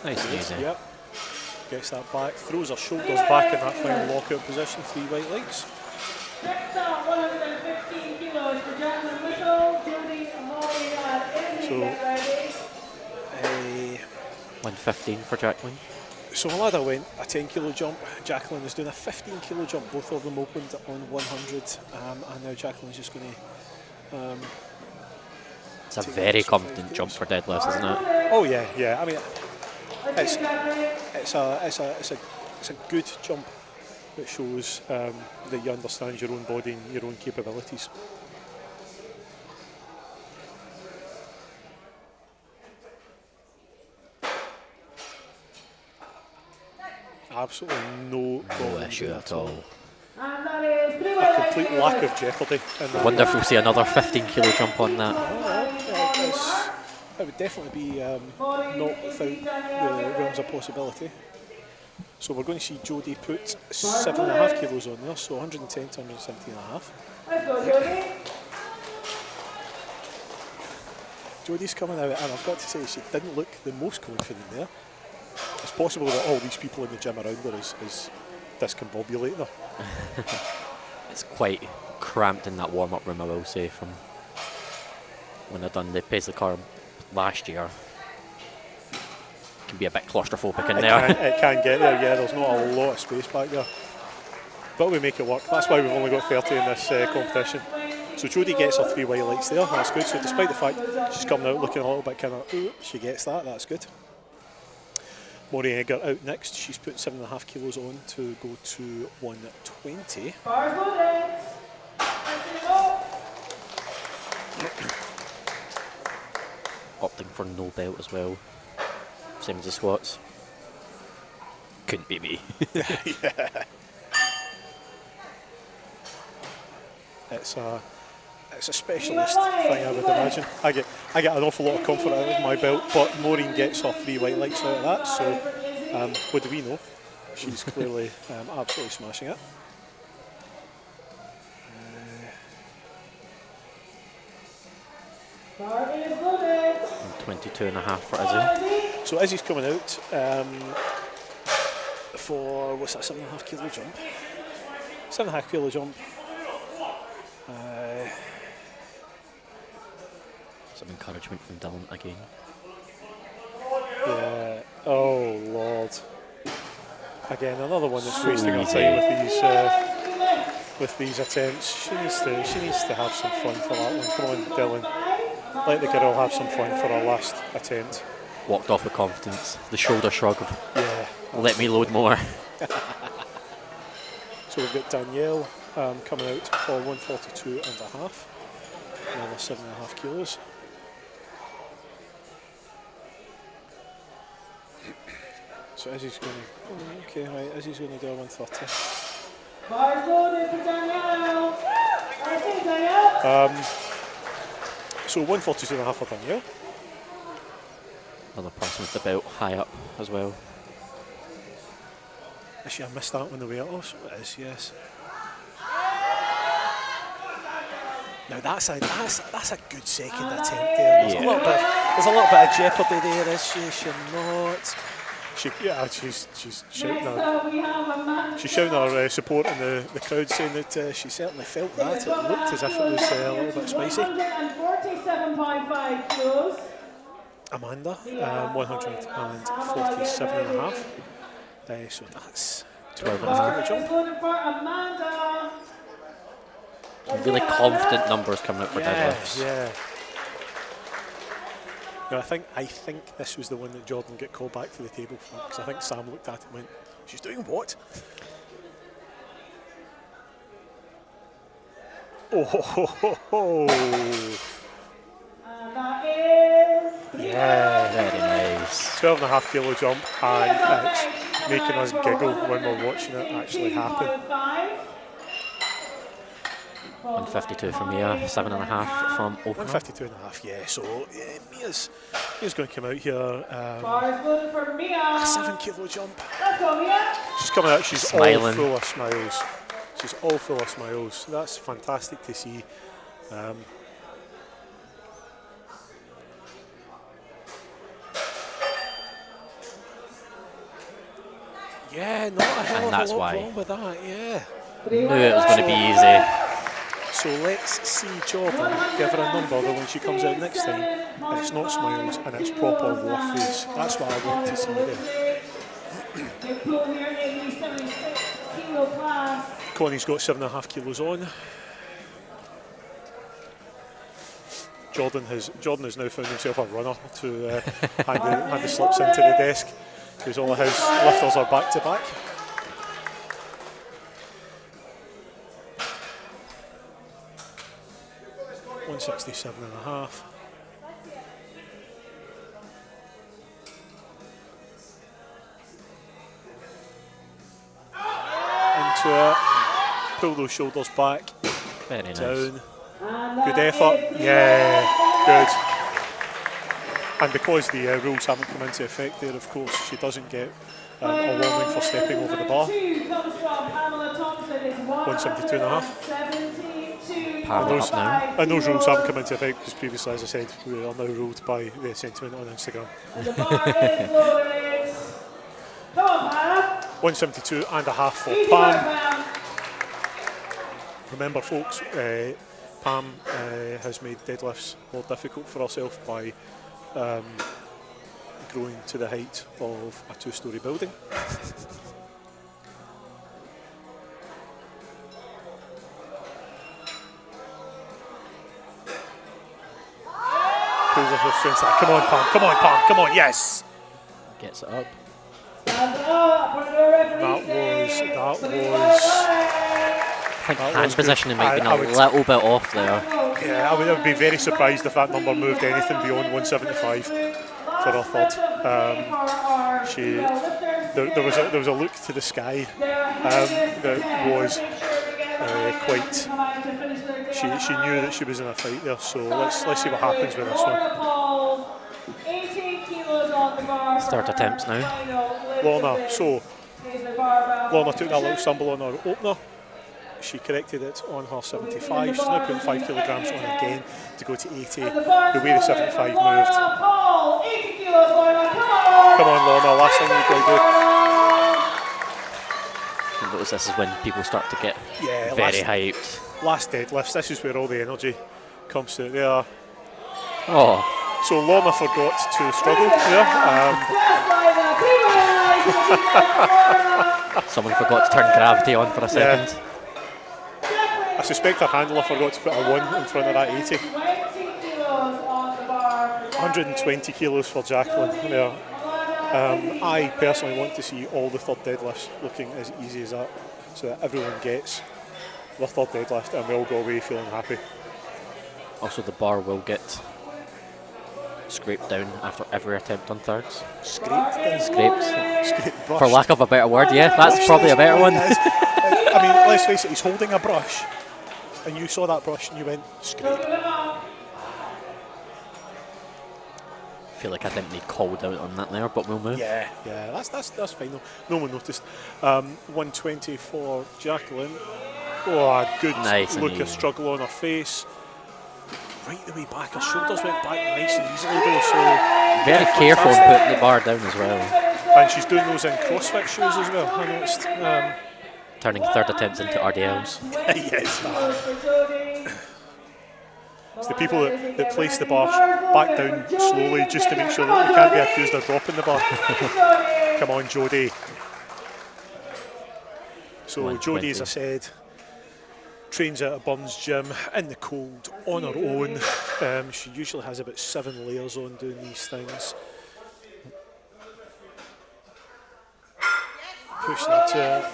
[SPEAKER 3] Nice and easy.
[SPEAKER 2] Yep. Gets that back, throws her shoulders back in that final lockout position. 3 white lights.
[SPEAKER 1] Next up, 115 kilos for Jacqueline Little, Judy, Molly, and Izzy, get ready.
[SPEAKER 3] 115 for Jacqueline.
[SPEAKER 2] So Alada went a 10 kilo jump, Jacqueline is doing a 15 kilo jump, both of them opened on 100, and now Jacqueline's just going to...
[SPEAKER 3] It's a very confident jump for deadlifts, isn't it?
[SPEAKER 2] Oh yeah, yeah. I mean, it's a good jump that shows that you understand your own body and your own capabilities. Absolutely no
[SPEAKER 3] issue at all.
[SPEAKER 2] A complete lack of jeopardy.
[SPEAKER 3] I wonder if we'll see another 15 kilo jump on that.
[SPEAKER 2] It would definitely be not without the realms of possibility. So we're going to see Jodie put 7.5 kilos on there, so 110 to 117.5.
[SPEAKER 1] Let's go, Jodie.
[SPEAKER 2] Jodie's coming out, and I've got to say, she didn't look the most confident there. It's possible that all these people in the gym around her is discombobulating her.
[SPEAKER 3] It's quite cramped in that warm-up room, I will say, from when I done the Paisley car last year. It can be a bit claustrophobic in there.
[SPEAKER 2] It can get there, yeah, there's not a lot of space back there. But we make it work. That's why we've only got 30 in this competition. So Jodie gets her 3 white lights there, that's good. So despite the fact she's coming out looking a little bit kind of, ooh, she gets that, that's good. Maureen Egger out next. She's put 7.5 kilos on to go to 120.
[SPEAKER 3] Opting for no belt as well. Same as the squats. Couldn't be me.
[SPEAKER 2] Yeah. It's a specialist thing, I would imagine. I get an awful lot of comfort out of my belt, but Maureen gets her 3 white lights out of that, so what do we know? She's clearly absolutely smashing it.
[SPEAKER 3] 22.5 for Izzy.
[SPEAKER 2] So Izzy's coming out for, what's that, 7.5 kilo jump? 7.5 kilo jump.
[SPEAKER 3] Some encouragement from Dylan again.
[SPEAKER 2] Yeah. Oh Lord. Again, another one that's wasting her time with these attempts. She needs to have some fun for that one. Come on, Dylan. Let the girl have some fun for her last attempt.
[SPEAKER 3] Walked off with confidence. The shoulder shrug of,
[SPEAKER 2] yeah.
[SPEAKER 3] Let me load more.
[SPEAKER 2] So we've got Danielle coming out for 142.5. Another 7.5 kilos. So Izzy's going to, okay, right, Izzy's going to do a 130.
[SPEAKER 1] Bars loaded for Danielle. I think Danielle.
[SPEAKER 2] So 142.5 for Danielle.
[SPEAKER 3] Another person with the belt high up as well.
[SPEAKER 2] Actually, I missed that on the way out. Oh, so it is, yes. Now that's a good second attempt there. There's a little bit of jeopardy there, is she not? She's shouting her support in the crowd, saying that she certainly felt that. It looked as if it was a little bit spicy.
[SPEAKER 1] 147.5 kilos.
[SPEAKER 2] Amanda, 147.5. So that's 12.5 jump.
[SPEAKER 1] Amanda.
[SPEAKER 3] Some really confident numbers coming out for deadlifts.
[SPEAKER 2] Yeah. No, I think this was the one that Jordan got called back to the table for, because I think Sam looked at it and went, "She's doing what?" Oh ho ho ho ho!
[SPEAKER 1] And that is.
[SPEAKER 2] Yeah,
[SPEAKER 3] very nice.
[SPEAKER 2] 12.5 kilo jump, and it's making us giggle when we're watching it actually happen.
[SPEAKER 3] 152 from Mia, 7.5 from Oprah.
[SPEAKER 2] 152.5, yeah. So Mia's going to come out here.
[SPEAKER 1] Bars loaded for Mia.
[SPEAKER 2] A 7 kilo jump.
[SPEAKER 1] Let's go, Mia.
[SPEAKER 2] She's coming out. She's
[SPEAKER 3] Smiling.
[SPEAKER 2] all full of smiles. She's all full of smiles. That's fantastic to see. Yeah, not a hell of a lot wrong with that. Yeah.
[SPEAKER 3] Knew it was going to be easy.
[SPEAKER 2] So let's see Jordan give her a number that when she comes out next time, it's not smiles and it's proper war face. That's what I want to see there. Connie's got 7.5 kilos on. Jordan has now found himself a runner to hand the slips into the desk because all of his lifters are back to back. $167.5. Into it. Pull those shoulders back.
[SPEAKER 3] Very nice.
[SPEAKER 2] Down. Good effort. Yeah, good. And because the rules haven't come into effect there, of course, she doesn't get a warning for stepping over the bar. 172.5. And ththose rules haven't come into effect because previously, as I said, we are now ruled by the sentiment on Instagram. 172.5 for Pam. Remember, folks, Pam has made deadlifts more difficult for herself by growing to the height of a 2-storey building. Pulls her strength out. Come on, Pam. Come on, Pam. Come on. Yes.
[SPEAKER 3] Gets it up.
[SPEAKER 2] That was.
[SPEAKER 3] I think hand positioning might be a little bit off there.
[SPEAKER 2] Yeah, I would be very surprised if that number moved anything beyond 175 for her third. There was a look to the sky that was quite. She knew that she was in a fight there. So let's see what happens with this one.
[SPEAKER 3] Third attempts now.
[SPEAKER 2] Lorna. So Lorna took that little stumble on her opener. She corrected it on her 75. She's now putting 5 kilograms on again to go to 80. The way the 75 moved. Come on, Lorna, last thing you've got to do.
[SPEAKER 3] You notice this is when people start to get very hyped.
[SPEAKER 2] Last deadlifts, this is where all the energy comes to. There.
[SPEAKER 3] Oh.
[SPEAKER 2] So Lorna forgot to struggle there.
[SPEAKER 3] Someone forgot to turn gravity on for a second.
[SPEAKER 2] Yeah. I suspect her handler forgot to put a 1 in front of that 80. 120 kilos for Jacqueline there. I personally want to see all the third deadlifts looking as easy as that, so that everyone gets the third deadlift and we all go away feeling happy.
[SPEAKER 3] Also, the bar will get scraped down after every attempt on thirds.
[SPEAKER 2] Scraped down?
[SPEAKER 3] Scraped.
[SPEAKER 2] Brushed.
[SPEAKER 3] For lack of a better word, yeah, that's probably a better one.
[SPEAKER 2] I mean, let's face it, he's holding a brush, and you saw that brush and you went, scrape.
[SPEAKER 3] I feel like I didn't need called out on that there, but we'll move.
[SPEAKER 2] Yeah, that's fine though. No one noticed. 120 for Jacqueline. Oh, a good look of struggle on her face. Right the way back, her shoulders went back nice and easily though, so...
[SPEAKER 3] Very careful in putting the bar down as well.
[SPEAKER 2] And she's doing those in CrossFit shoes as well, I noticed.
[SPEAKER 3] Turning third attempts into RDLs.
[SPEAKER 2] Yes. It's the people that place the bar back down slowly just to make sure that they can't be accused of dropping the bar. Come on, Jodie. So Jodie, as I said, trains at a Burns gym in the cold on her own. She usually has about 7 layers on doing these things. Pushing it to...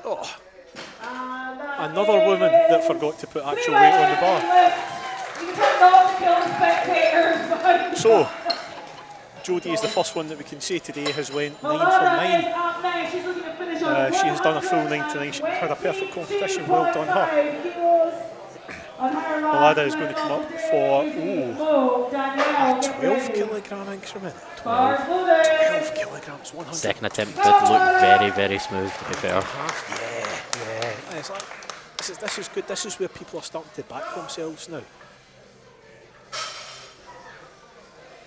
[SPEAKER 2] Oh. Another woman that forgot to put actual weight on the bar. So, Jodie is the first one that we can say today has went 9 for 9. She has done a full 9 tonight. She had a perfect competition. Well done her. Melada is going to come up for a 12 kilogram increment. 12 kilograms, 100.
[SPEAKER 3] Second attempt did look very, very smooth, to be fair.
[SPEAKER 2] Yeah. It's like, this is good. This is where people are starting to back themselves now.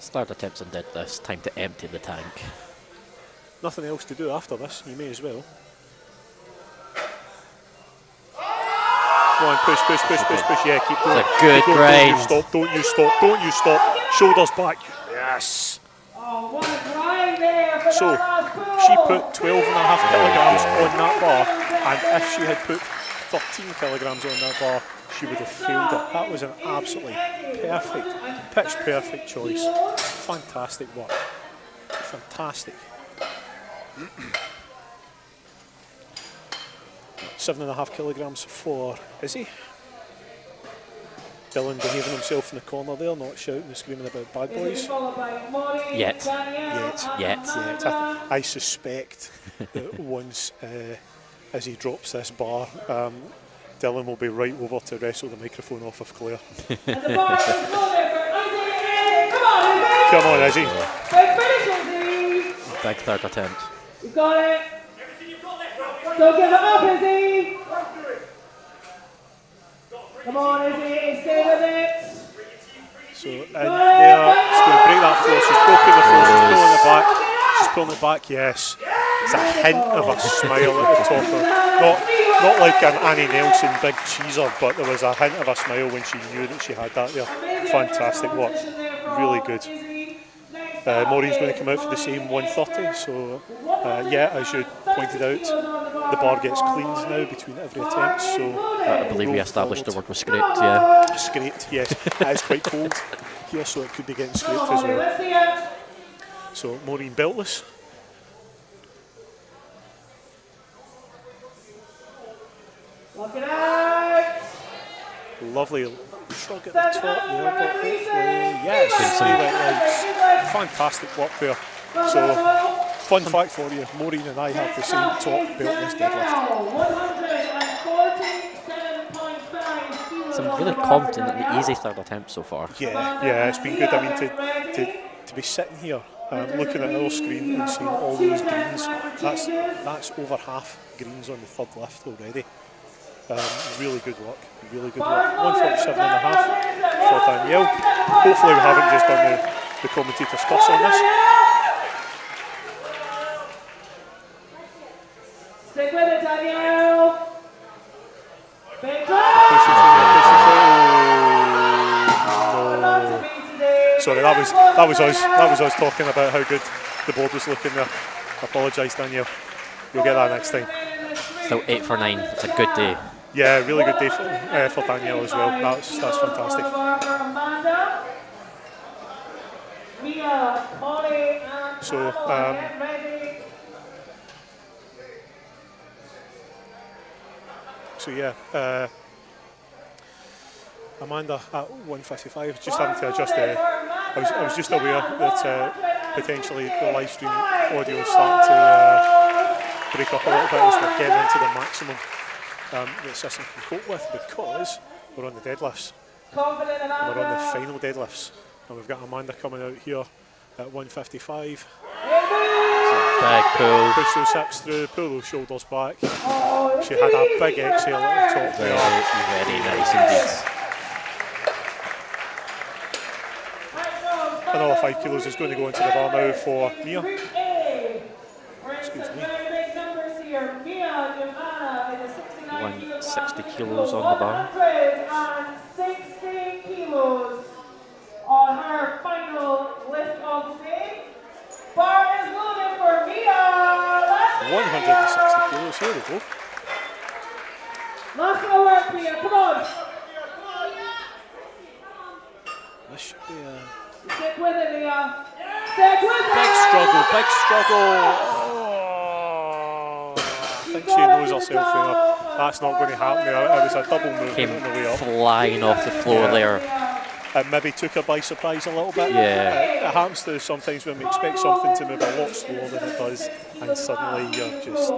[SPEAKER 3] Third attempts on deadlifts, time to empty the tank.
[SPEAKER 2] Nothing else to do after this, you may as well. Come on, push. Yeah, keep going.
[SPEAKER 3] It's a good
[SPEAKER 2] Keep going.
[SPEAKER 3] grind.
[SPEAKER 2] Don't you stop. Shoulders back. Yes.
[SPEAKER 1] Oh, what a grind there for
[SPEAKER 2] So,
[SPEAKER 1] that last pull.
[SPEAKER 2] she put 12.5 kilograms on that bar, and if she had put 13 kilograms on that bar, she would have failed it. That was an absolutely perfect, pitch perfect choice. Fantastic work. Fantastic. 7.5 kilograms for Izzy. Dylan behaving himself in the corner there, not shouting and screaming about bad boys.
[SPEAKER 3] Yet.
[SPEAKER 2] I suspect that once Izzy drops this bar, Dylan will be right over to wrestle the microphone off of Claire. Come on, Izzy.
[SPEAKER 3] Big third attempt.
[SPEAKER 1] You got it. Don't give it up, Izzy. Come on, Izzy. Stay with it.
[SPEAKER 2] So in there, she's going to break that floor. She's broken the floor. She's pulling it back. She's pulling it back. Yes. It's a hint of a smile at the top of her. Not like an Annie Nelson big cheeser, but there was a hint of a smile when she knew that she had that there. Fantastic work. Really good. Maureen's going to come out for the same 130. So yeah, as you pointed out, the bar gets cleaned now between every attempt. So
[SPEAKER 3] I believe we established the word was scraped, yeah.
[SPEAKER 2] Scraped, yes. It is quite cold here, so it could be getting scraped as well. So Maureen beltless.
[SPEAKER 1] Look it out.
[SPEAKER 2] Lovely shrug at the top there, but hopefully, yes, fantastic work there. So, fun fact for you, Maureen and I have the same top beltless deadlift.
[SPEAKER 3] So I'm really confident in the easy third attempt so far.
[SPEAKER 2] Yeah, it's been good. I mean, to be sitting here looking at our screen and seeing all those greens, that's over half greens on the third lift already. Really good work, 147.5 for Danielle. Hopefully we haven't just done the commentator's curse on this.
[SPEAKER 1] Stick with it, Danielle. Big
[SPEAKER 2] No. Sorry, that was us talking about how good the board was looking there. I apologise, Danielle. You'll get that next time.
[SPEAKER 3] Still 8 for 9. It's a good day.
[SPEAKER 2] Yeah, really good day for Danielle as well. That's fantastic. So yeah, Amanda at 155, just having to adjust the. I was just aware that potentially the live stream audio is starting to break up a little bit as we're getting into the maximum the system can cope with, because we're on the deadlifts. We're on the final deadlifts, and we've got Amanda coming out here at 155.
[SPEAKER 3] Big pull.
[SPEAKER 2] Push those hips through, pull those shoulders back. She had a big exhale at the top there.
[SPEAKER 3] Very nice indeed.
[SPEAKER 2] Another 5 kilos is going to go into the bar now for Mia. Excuse me.
[SPEAKER 3] 160 kilos on the bar.
[SPEAKER 1] 160 kilos on her final lift of the day. Bar is loaded for Mia.
[SPEAKER 2] 160 kilos, here we go.
[SPEAKER 1] Last bit of work, Mia, come on.
[SPEAKER 2] This should be a
[SPEAKER 1] Stick with it, Mia. Stick with it.
[SPEAKER 2] big struggle. I think she knows herself there. That's not going to happen there. It was a double movement
[SPEAKER 3] Came
[SPEAKER 2] on the way up.
[SPEAKER 3] flying off the floor there.
[SPEAKER 2] It maybe took her by surprise a little bit.
[SPEAKER 3] Yeah.
[SPEAKER 2] It happens to us sometimes when we expect something to move a lot slower than it does, and suddenly you're just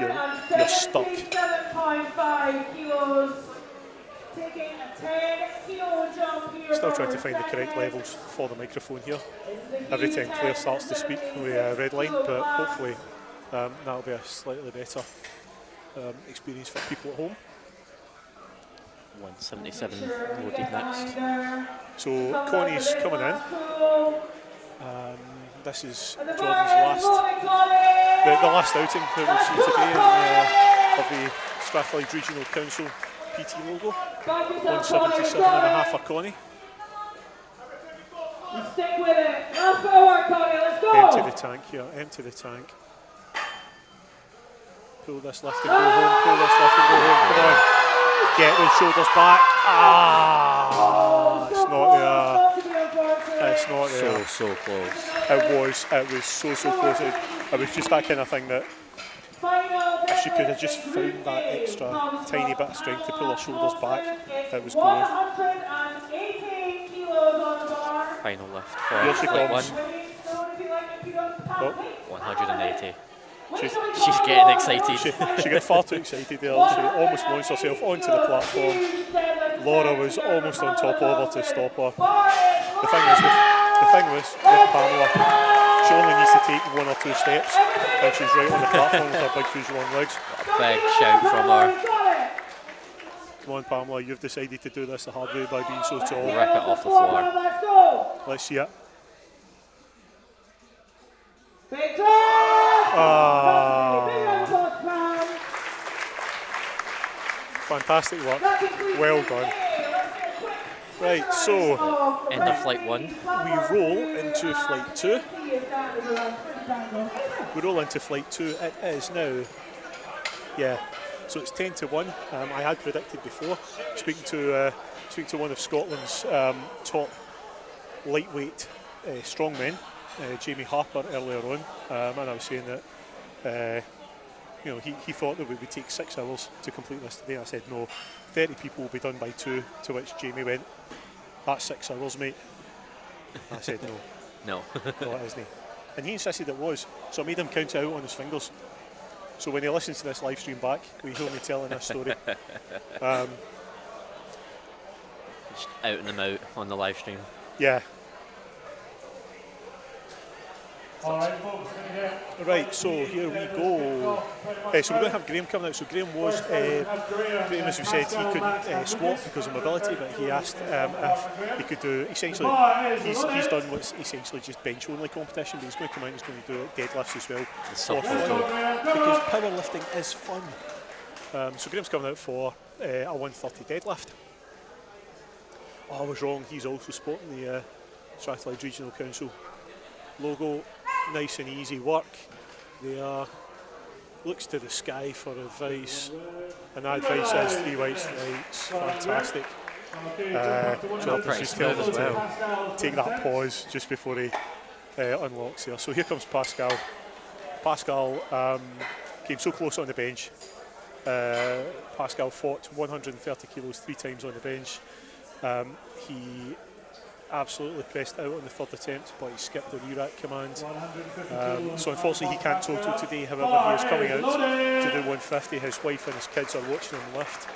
[SPEAKER 2] you're stuck.
[SPEAKER 1] 177.5 kilos. Taking a 10 kilo jump here.
[SPEAKER 2] Still trying to find the correct levels for the microphone here. Every time Claire starts to speak, we red line, but hopefully that'll be a slightly better experience for people at home.
[SPEAKER 3] 177 loaded next.
[SPEAKER 2] So Connie's coming in. This is Jordan's last, the last outing that we've seen today of the Strathclyde Regional Council PT logo.
[SPEAKER 1] Back yourself, Connie,
[SPEAKER 2] 177 and a half for Connie.
[SPEAKER 1] You stick with it. Last bit of work, Connie, let's go.
[SPEAKER 2] Empty the tank here, empty the tank. Pull this left and go home, pull this left and go home, come on. Get the shoulders back. Ah, it's not there. It's not there.
[SPEAKER 3] So close.
[SPEAKER 2] It was so close. It was just that kind of thing that if she could have just found that extra tiny bit of strength to pull her shoulders back, it was going.
[SPEAKER 1] 118 kilos on the bar.
[SPEAKER 3] Final lift for
[SPEAKER 2] Here she
[SPEAKER 3] flight
[SPEAKER 2] comes.
[SPEAKER 3] 1.
[SPEAKER 2] Oh,
[SPEAKER 3] 180. She's getting excited.
[SPEAKER 2] she got far too excited there. She almost launched herself onto the platform. Laura was almost on top of her to stop her. The thing was with Pamela, she only needs to take 1 or 2 steps and she's right on the platform with her big, huge, long legs.
[SPEAKER 3] A big shout from her.
[SPEAKER 2] Come on, Pamela, you've decided to do this the hard way by being so tall.
[SPEAKER 3] Rip it off the floor.
[SPEAKER 2] Let's see it.
[SPEAKER 1] Big drop!
[SPEAKER 2] Ah, fantastic work. Well done. Right, so
[SPEAKER 3] End of flight 1.
[SPEAKER 2] we roll into flight 2. We roll into flight 2. It is now, yeah. So it's 10 to 1. I had predicted before, speaking to one of Scotland's top lightweight strongmen, Jamie Harper, earlier on, and I was saying that he thought that we would take 6 hours to complete this today. I said no, 30 people will be done by 2. To which Jamie went, "That's 6 hours, mate." I said no,
[SPEAKER 3] No.
[SPEAKER 2] no, it isn't. And he insisted it was, so I made him count it out on his fingers. So when he listens to this live stream back, we hear me telling this story.
[SPEAKER 3] Just outing them out on the live stream.
[SPEAKER 2] Yeah.
[SPEAKER 4] Alright, folks, we're going to get.
[SPEAKER 2] Right, so here we go. So we're going to have Graham coming out. So Graham was, Graham, as we said, he couldn't squat because of mobility, but he asked if he could do, essentially, he's done what's essentially just bench only competition, but he's going to come out and he's going to do deadlifts as well. Because powerlifting is fun. So Graham's coming out for a 130 deadlift. Oh, I was wrong, he's also sporting the Strathclyde Regional Council logo. Nice and easy work there. Looks to the sky for advice, and that advice is 3 whites, lights. Fantastic. Job is just telling him to take that pause just before he unlocks there. So here comes Pascal. Pascal came so close on the bench. Pascal fought 130 kilos 3 times on the bench. He absolutely pressed out on the 3rd attempt, but he skipped the re-rack command. So unfortunately he can't total today. However, he is coming out to do 150. His wife and his kids are watching him lift,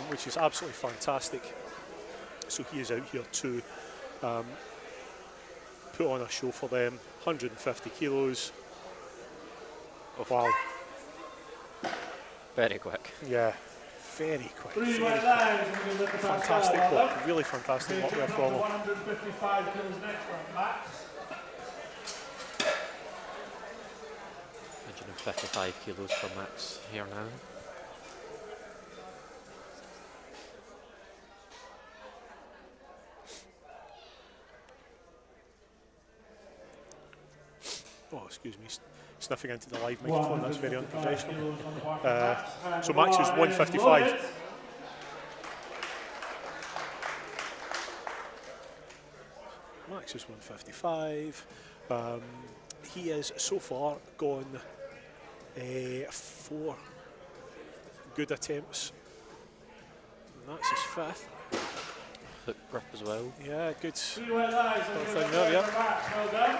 [SPEAKER 2] which is absolutely fantastic. So he is out here to put on a show for them. 150 kilos. Oh, wow.
[SPEAKER 3] Very quick.
[SPEAKER 2] Yeah. Very quick. Very quick. Fantastic work. Really fantastic work there from him.
[SPEAKER 4] 155 kilos next from Max.
[SPEAKER 3] 155 kilos for Max here now.
[SPEAKER 2] Oh, excuse me. Sniffing into the live microphone, that's very unprofessional. So Max is 155. Max is 155. He is so far gone 4 good attempts. And that's his 5th.
[SPEAKER 3] Hook grip as well.
[SPEAKER 2] Yeah, good.
[SPEAKER 4] Thing there,
[SPEAKER 2] yeah.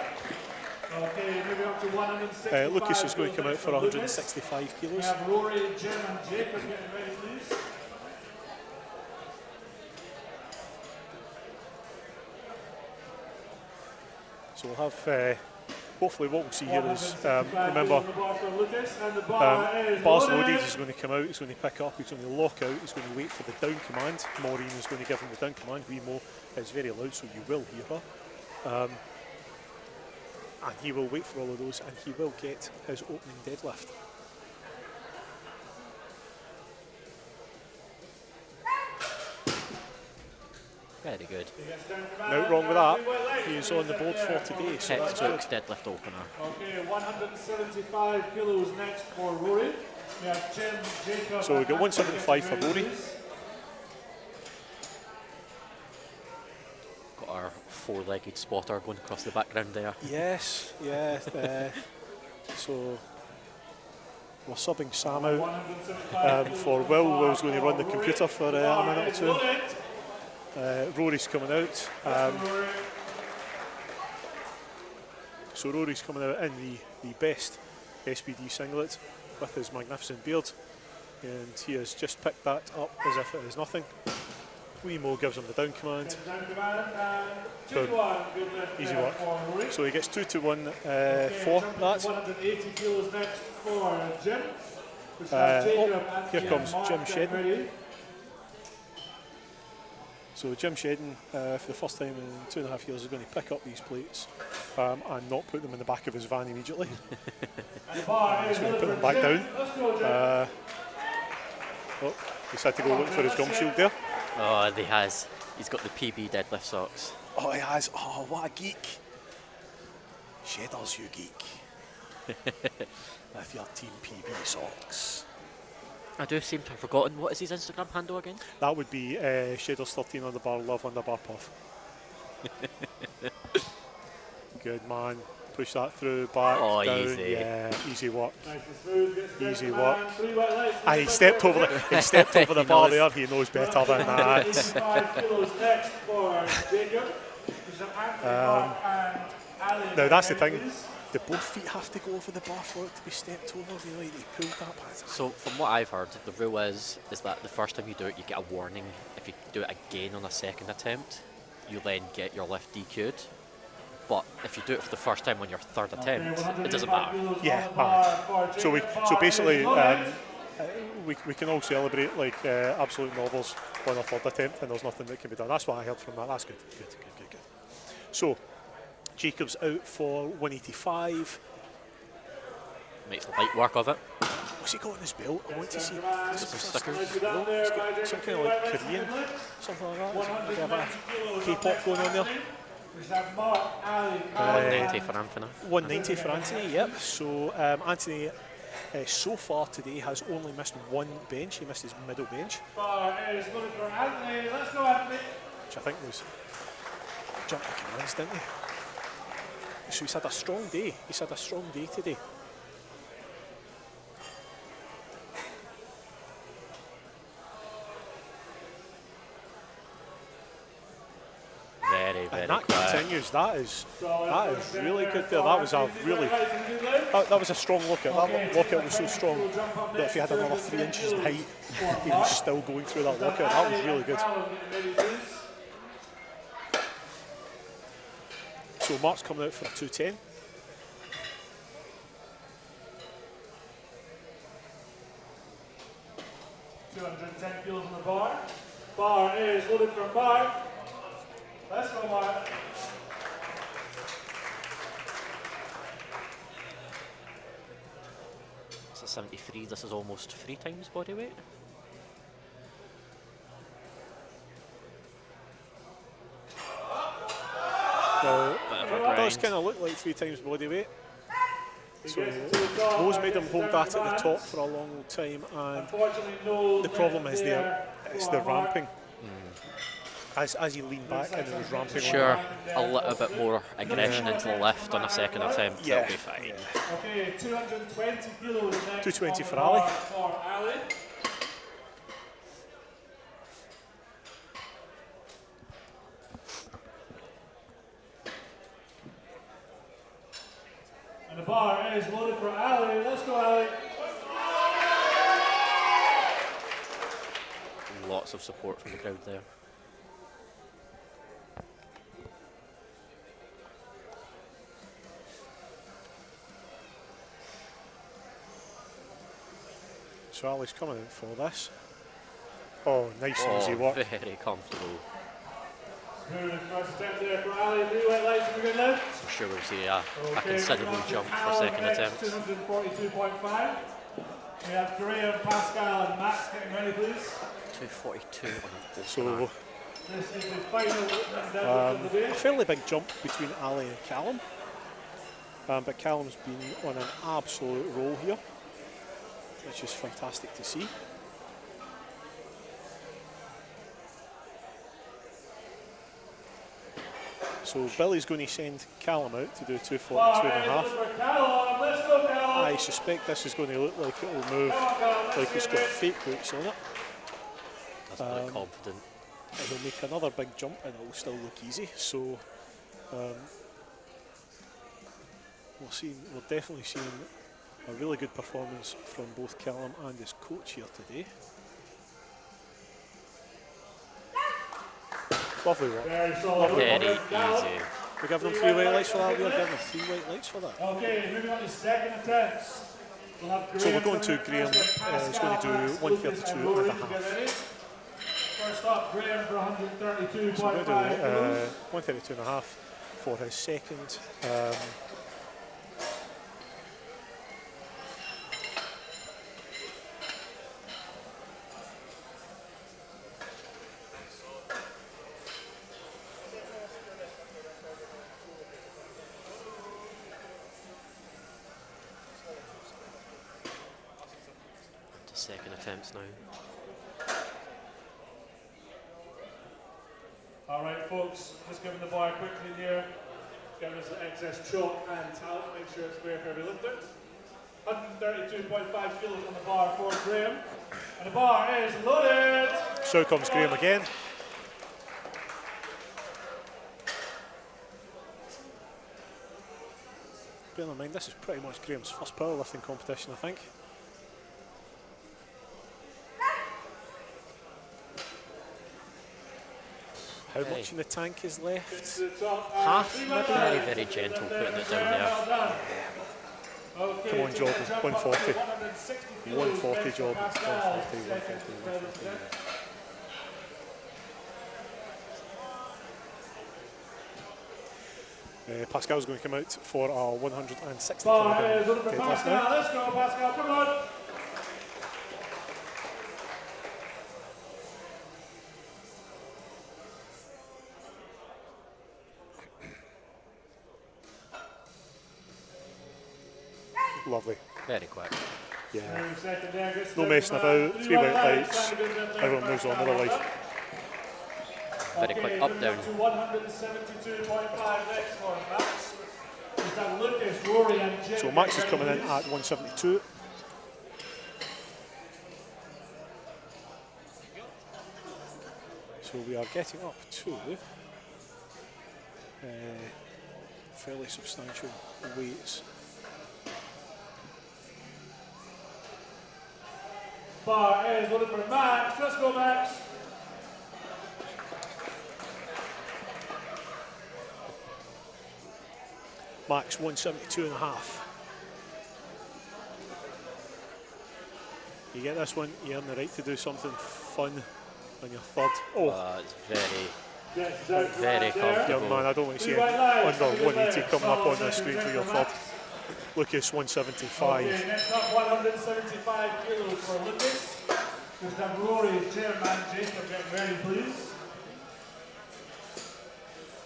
[SPEAKER 4] Okay, moving up to 165.
[SPEAKER 2] Lucas is going to come out for 165 kilos.
[SPEAKER 4] We have Rory, Jim and Jacob getting ready, please.
[SPEAKER 2] So we'll have, hopefully what we'll see here is, remember, bars loaded, he's going to come out, he's going to pick up, he's going to lock out, he's going to wait for the down command. Maureen is going to give him the down command. Remo is very loud, so you will hear her. And he will wait for all of those, and he will get his opening deadlift.
[SPEAKER 3] Very good.
[SPEAKER 2] Not wrong with that. He's on the board for today, so that's good.
[SPEAKER 3] Textbook deadlift opener.
[SPEAKER 4] Okay, 175 kilos next for Rory. We have Jim, Jacob.
[SPEAKER 2] So we got 175 for Rory.
[SPEAKER 3] Got our four-legged spotter going across the background there.
[SPEAKER 2] Yes, yeah. So we're subbing Sam out for Will. Will's going to run the computer for a minute or two. Rory's coming out. So Rory's coming out in the best SBD singlet with his magnificent beard, and he has just picked that up as if it is nothing. Wee Mo gives him the down command. Boom. Easy work. So he gets 2 to 1 for that.
[SPEAKER 4] 180 kilos next for Jim.
[SPEAKER 2] Here comes Jim Shedden. So Jim Shedden, for the first time in 2.5 years, is going to pick up these plates and not put them in the back of his van immediately. He's going to put them back down. He's had to go look for his gum shield there.
[SPEAKER 3] Oh, he has. He's got the PB deadlift socks.
[SPEAKER 2] Oh, he has. Oh, what a geek. Shadders, you geek. With your Team PB socks.
[SPEAKER 3] I do seem to have forgotten. What is his Instagram handle again?
[SPEAKER 2] That would be Shadders13 on the bar, love on the bar puff. Good man. Push that through, back, down.
[SPEAKER 3] Easy.
[SPEAKER 2] Yeah, easy work.
[SPEAKER 4] Nice and smooth.
[SPEAKER 2] Easy work. And he stepped over the bar there. He knows better than that.
[SPEAKER 4] 85 kilos next for Jacob.
[SPEAKER 2] Now that's the thing. Do both feet have to go over the bar for it to be stepped over? They pulled that back.
[SPEAKER 3] So from what I've heard, the rule is that the first time you do it, you get a warning. If you do it again on a second attempt, you then get your lift DQ'd. But if you do it for the first time on your third attempt, it doesn't matter.
[SPEAKER 2] Yeah. So basically we can all celebrate like absolute novels on our third attempt, and there's nothing that can be done. That's what I heard from that. That's good. Good. So Jacob's out for 185.
[SPEAKER 3] Makes light work of it.
[SPEAKER 2] What's he got on his belt? I want to see.
[SPEAKER 3] Some stickers.
[SPEAKER 2] He's got some kind of like Korean, something like that. There's a bit of K-pop going on there.
[SPEAKER 3] 190 for Anthony.
[SPEAKER 2] 190 for Anthony, yep. So Anthony so far today has only missed one bench. He missed his middle bench.
[SPEAKER 4] Is looking for Anthony. Let's go, Anthony.
[SPEAKER 2] Which I think was jumped the commands, didn't he? So he's had a strong day. He's had a strong day today.
[SPEAKER 3] Very
[SPEAKER 2] And that
[SPEAKER 3] quiet.
[SPEAKER 2] continues. That is really good there. That was a really that was a strong lockout. That lockout was so strong that if he had another 3 inches in height, he was still going through that lockout. That was really good. So Mark's coming out for a 210.
[SPEAKER 4] $210 kilos on the bar. Bar is loaded for Mark. Let's go, Mark.
[SPEAKER 3] It's a 73. This is almost 3 times body weight.
[SPEAKER 2] So
[SPEAKER 3] Bit of a
[SPEAKER 2] it does
[SPEAKER 3] grind.
[SPEAKER 2] kind of look like 3 times body weight. So Mo's made him hold that at the top for a long time, and the problem is it's the ramping. As you lean back and there's ramping.
[SPEAKER 3] Sure, a little bit more aggression into the left on a second attempt,
[SPEAKER 2] Yeah.
[SPEAKER 3] that'll be fine.
[SPEAKER 4] Okay, 220 kilos next.
[SPEAKER 2] 220
[SPEAKER 4] on
[SPEAKER 2] for
[SPEAKER 4] the
[SPEAKER 2] Ali.
[SPEAKER 4] bar For Ali. And the bar is loaded for Ali. Let's go, Ali.
[SPEAKER 3] Lots of support from the crowd there.
[SPEAKER 2] So Ali's coming in for this. Oh, nice and easy work.
[SPEAKER 3] Very comfortable.
[SPEAKER 4] Smooth first attempt there for Ali. 3 white lights to begin now.
[SPEAKER 3] I'm sure we'll see a considerable jump for second attempt.
[SPEAKER 4] 242.5. We have Graham, Pascal, and Max getting ready, please.
[SPEAKER 3] 242 on an
[SPEAKER 2] So
[SPEAKER 3] opener.
[SPEAKER 4] This is the final deadlift of the day.
[SPEAKER 2] A fairly big jump between Ali and Callum, but Callum's been on an absolute roll here, which is fantastic to see. So Billy's going to send Callum out to do 242.5.
[SPEAKER 4] Let's go, Callum.
[SPEAKER 2] I suspect this is going to look like it will move like it's got fake boots on it.
[SPEAKER 3] Doesn't look confident.
[SPEAKER 2] It'll make another big jump and it'll still look easy. So we're definitely seeing a really good performance from both Callum and his coach here today. Lovely work.
[SPEAKER 3] Very easy.
[SPEAKER 2] We're giving them 3 white lights for that. We're giving them 3 white lights for that.
[SPEAKER 4] Okay, moving on to second attempts.
[SPEAKER 2] So we're going to Graham. He's going to do 132.5.
[SPEAKER 4] First up, Graham for 132.5.
[SPEAKER 2] So we're going to do 132.5 for his second.
[SPEAKER 3] Second attempts now.
[SPEAKER 4] All right, folks, just giving the bar quickly here. Giving us the excess chalk and talent. Make sure it's fair for every lifter. 132.5 kilos on the bar for Graham. And the bar is loaded.
[SPEAKER 2] So comes Graham again. Bear in mind, this is pretty much Graham's first powerlifting competition, I think. How much in the tank is left?
[SPEAKER 3] Half, maybe? Very, very gentle putting it down there.
[SPEAKER 2] Come on, Jordan, 140. 140, Jordan, 140. Pascal's going to come out for our 160 kilogram deadlift now.
[SPEAKER 4] Let's go, Pascal, come on.
[SPEAKER 2] Lovely.
[SPEAKER 3] Very quick.
[SPEAKER 2] Yeah. No messing about. 3 white lights. Everyone moves on with their life.
[SPEAKER 3] Very quick up down.
[SPEAKER 4] To 172.5 next for Max. We've got Lucas, Rory, and Jim.
[SPEAKER 2] So Max is coming in at 172. So we are getting up to fairly substantial weights.
[SPEAKER 4] Bar is looking for Max. Let's go, Max.
[SPEAKER 2] Max 172.5. You get this one, you earn the right to do something fun on your third. Oh,
[SPEAKER 3] it's very comfortable.
[SPEAKER 2] Yeah, man, I don't want to see under 180 coming up on the screen for your third. Lucas 175.
[SPEAKER 4] Okay, next up 175 kilos for Lucas. We've got Rory, chairman, Jacob, getting ready, please.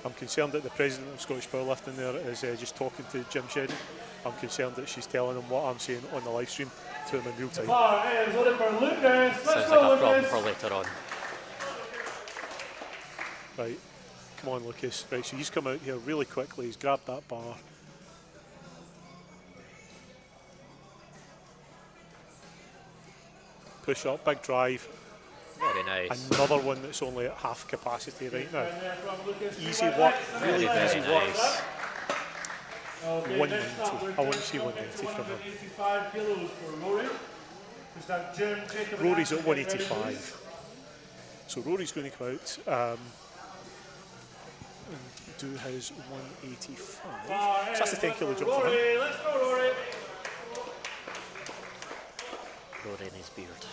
[SPEAKER 2] I'm concerned that the president of Scottish Powerlifting there is just talking to Jim Shedden. I'm concerned that she's telling him what I'm saying on the live stream to him in real time.
[SPEAKER 4] Bar is looking for Lucas.
[SPEAKER 3] Sounds like a problem for later on.
[SPEAKER 2] Right, come on, Lucas. Right, so he's come out here really quickly. He's grabbed that bar. Push up, big drive.
[SPEAKER 3] Very nice.
[SPEAKER 2] Another one that's only at half capacity right now. Easy work,
[SPEAKER 3] Very,
[SPEAKER 2] really
[SPEAKER 3] very
[SPEAKER 2] easy work.
[SPEAKER 3] nice.
[SPEAKER 2] 190. I want to see 190 from him.
[SPEAKER 4] 185 kilos for Rory. We've got Jim, Jacob,
[SPEAKER 2] Rory's at 185. So Rory's going to come out and do his 185. So that's a 10 kilo jump for him.
[SPEAKER 4] Let's go, Rory.
[SPEAKER 3] Rory in his beard.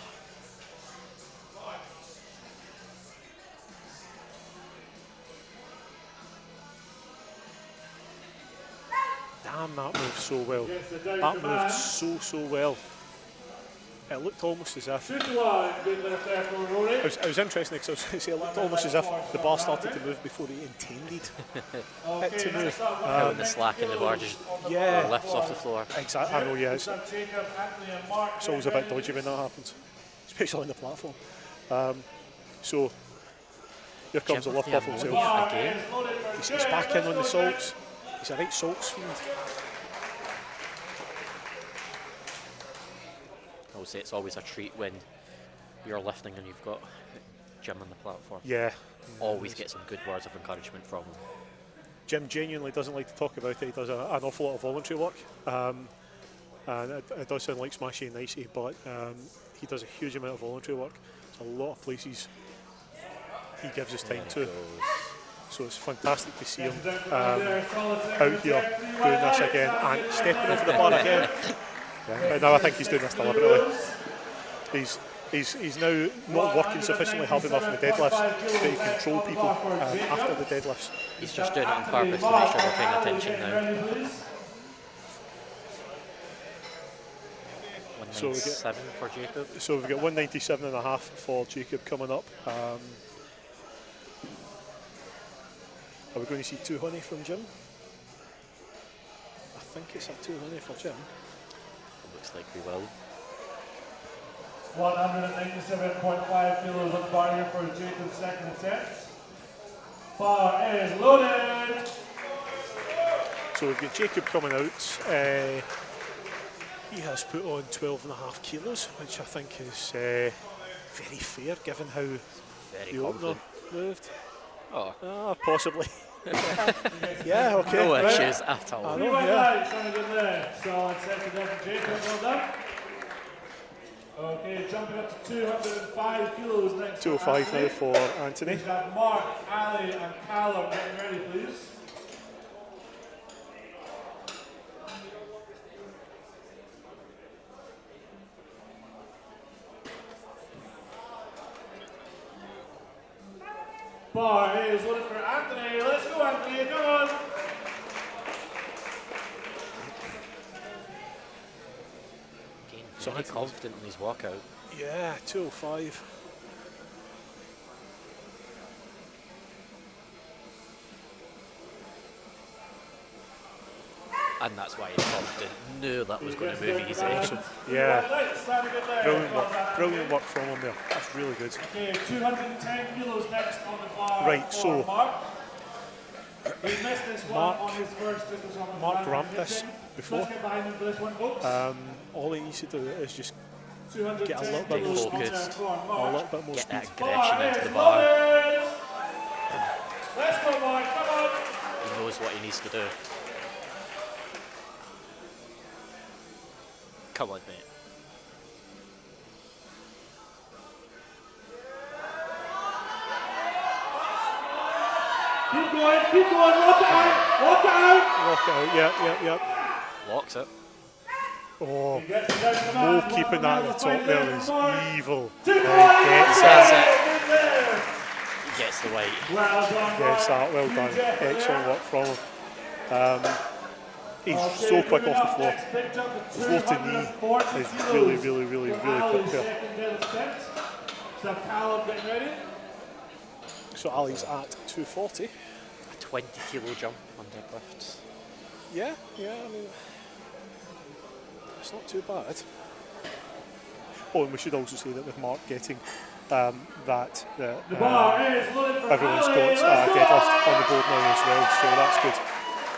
[SPEAKER 2] Damn, that moved so well. That moved so well. it looked almost as if
[SPEAKER 4] 2 to 1, good lift there for Rory.
[SPEAKER 2] it was interesting because it looked almost as if the bar started to move before he intended it to move.
[SPEAKER 3] Out in the slack and the bar just
[SPEAKER 2] Yeah,
[SPEAKER 3] lifts off the floor.
[SPEAKER 2] exactly. I know. Yeah, it's
[SPEAKER 4] Jacob, Anthony and Mark.
[SPEAKER 2] always a bit dodgy when that happens, especially on the platform. So here comes the lift off himself.
[SPEAKER 3] Again.
[SPEAKER 2] He's back in on the salts. He's a right salts fiend.
[SPEAKER 3] I would say it's always a treat when you're lifting and you've got Jim on the platform.
[SPEAKER 2] Yeah.
[SPEAKER 3] Always get some good words of encouragement from him.
[SPEAKER 2] Jim genuinely doesn't like to talk about it. He does an awful lot of voluntary work. And it does sound like smashy and nicey, but he does a huge amount of voluntary work. There's a lot of places he gives his time to. So it's fantastic to see him out here doing this again and stepping over the bar again. Yeah, now I think he's doing this deliberately. He's now not working sufficiently hard enough in the deadlifts that he can control people after the deadlifts.
[SPEAKER 3] He's just doing it on purpose to make sure we're paying attention now. 197 for Jacob.
[SPEAKER 2] So we've got 197.5 for Jacob coming up. Are we going to see 200 from Jim? I think it's a 200 for Jim.
[SPEAKER 3] Looks like we will.
[SPEAKER 4] 197.5 kilos on the bar here for Jacob's second attempt. Bar is loaded.
[SPEAKER 2] So we've got Jacob coming out. He has put on 12.5 kilos, which I think is very fair given how the opener moved. Possibly. Yeah, okay.
[SPEAKER 3] No issues at all.
[SPEAKER 2] I know, yeah.
[SPEAKER 4] Solid second there for Jacob, well done. Okay, jumping up to 205 kilos next.
[SPEAKER 2] 205 now for Anthony.
[SPEAKER 4] We've got Mark, Ali, and Callum getting ready, please. Bar is loaded for Anthony. Let's go, Anthony. Come on.
[SPEAKER 3] So very confident in his walkout.
[SPEAKER 2] Yeah, 205.
[SPEAKER 3] And that's why he's confident. Knew that was going to move easy.
[SPEAKER 2] Yeah. Brilliant work from him there. That's really good.
[SPEAKER 4] Okay, 210 kilos next on the bar.
[SPEAKER 2] Right, so
[SPEAKER 4] Mark. He missed this one on his first.
[SPEAKER 2] Mark ramped this before.
[SPEAKER 4] Let's get behind him for this one, folks.
[SPEAKER 2] All he needs to do is just get a
[SPEAKER 4] 210
[SPEAKER 2] little bit more speed.
[SPEAKER 3] focused.
[SPEAKER 2] A little bit more
[SPEAKER 3] Get
[SPEAKER 2] speed.
[SPEAKER 3] that aggression into the bar.
[SPEAKER 4] Let's go, Mark. Come on.
[SPEAKER 3] He knows what he needs to do. Come on, mate.
[SPEAKER 4] Keep going, walk it out.
[SPEAKER 2] Walk it out, yeah.
[SPEAKER 3] Locks it.
[SPEAKER 2] Oh,
[SPEAKER 4] He gets it down to the
[SPEAKER 2] Mo
[SPEAKER 4] mat.
[SPEAKER 2] keeping that at the top there is evil.
[SPEAKER 3] That's
[SPEAKER 2] Gets
[SPEAKER 3] it. He gets the weight.
[SPEAKER 4] Well done,
[SPEAKER 2] that, well done. Excellent work from him. He's so quick off the floor. Floor to knee is really quick there.
[SPEAKER 4] So Callum getting ready.
[SPEAKER 2] So Ali's at 240.
[SPEAKER 3] A 20 kilo jump on deadlifts.
[SPEAKER 2] Yeah, I mean, it's not too bad. Oh, and we should also say that with Mark getting that
[SPEAKER 4] The bar is loaded for
[SPEAKER 2] everyone's
[SPEAKER 4] Ali.
[SPEAKER 2] got deadlift on the board now as well, so that's good.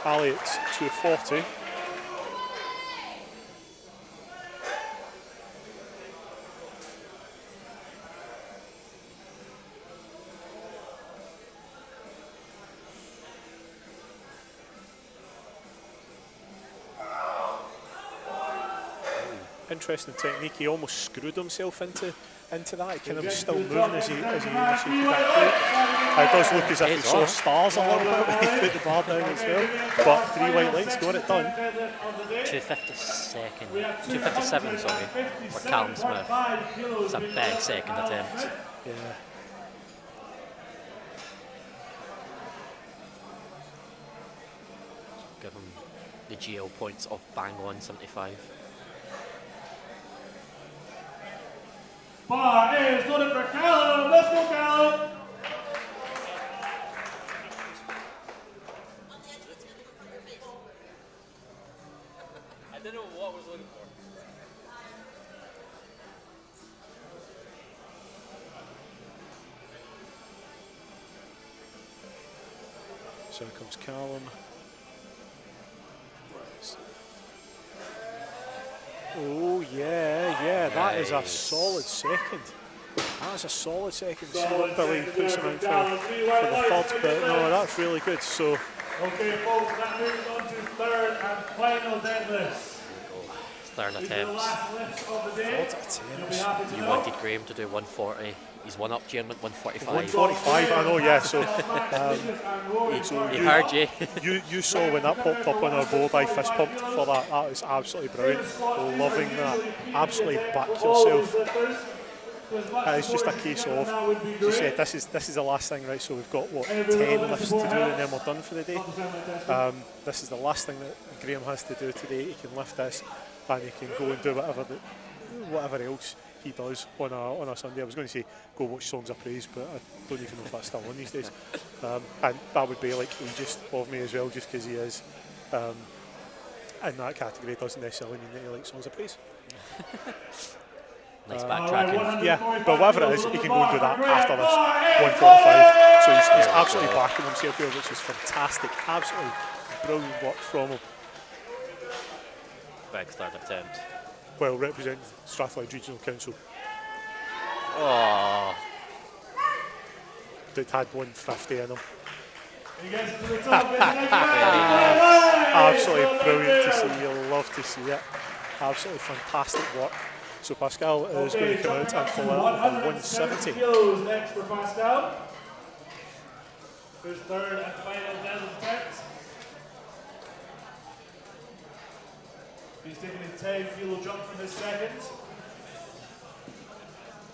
[SPEAKER 2] Ali at 240. Interesting technique. He almost screwed himself into that. He kind of was still moving as he initiated that play. It does look as if he saw stars a little bit when he put the bar down as well. But 3 white lights got it done.
[SPEAKER 3] 257, for Callum Smith. It's a big second attempt.
[SPEAKER 2] Yeah.
[SPEAKER 3] Give him the GL points of bang on 75.
[SPEAKER 4] Bar is loaded for Callum. Let's go, Callum.
[SPEAKER 3] I didn't know what I was looking for.
[SPEAKER 2] So here comes Callum. Oh yeah, that is a solid second. That's a solid second. Billy puts him out for the third, but no, that's really good. So
[SPEAKER 4] okay, folks, that moves on to third and final deadlifts.
[SPEAKER 3] Third
[SPEAKER 4] These are the
[SPEAKER 3] attempts.
[SPEAKER 4] last lifts of the day. You'll be happy to
[SPEAKER 3] You
[SPEAKER 4] know.
[SPEAKER 3] wanted Graham to do 140. He's one up Jim at 145.
[SPEAKER 2] 145, I know, yeah. So
[SPEAKER 3] He heard you.
[SPEAKER 2] you saw when that popped up on our board, I fist pumped for that. That was absolutely brilliant. Loving that. Absolutely back yourself. It's just a case of, as you said, this is the last thing, right? So we've got what 10 lifts to do, and then we're done for the day. This is the last thing that Graham has to do today. He can lift this, and he can go and do whatever else he does on a Sunday. I was going to say go watch Songs of Praise, but I don't even know if that's still on these days. And that would be like ageist of me as well, just because he is in that category. Doesn't necessarily mean that he likes Songs of Praise.
[SPEAKER 3] Nice backtracking.
[SPEAKER 2] Yeah, but whatever it is, he can go and do that after this 145. So he's absolutely backing himself here, which is fantastic. Absolutely brilliant work from him.
[SPEAKER 3] Big third attempt.
[SPEAKER 2] Well, representing Strathclyde Regional Council.
[SPEAKER 3] Oh,
[SPEAKER 2] That had 150 in him.
[SPEAKER 4] You guys to the top.
[SPEAKER 2] Absolutely brilliant to see. You'll love to see it. Absolutely fantastic work. So Pascal is going to come out and follow that with a 170.
[SPEAKER 4] Kilos next for Pascal. His third and final deadlift attempt. He's taking a 10 kilo jump from his second.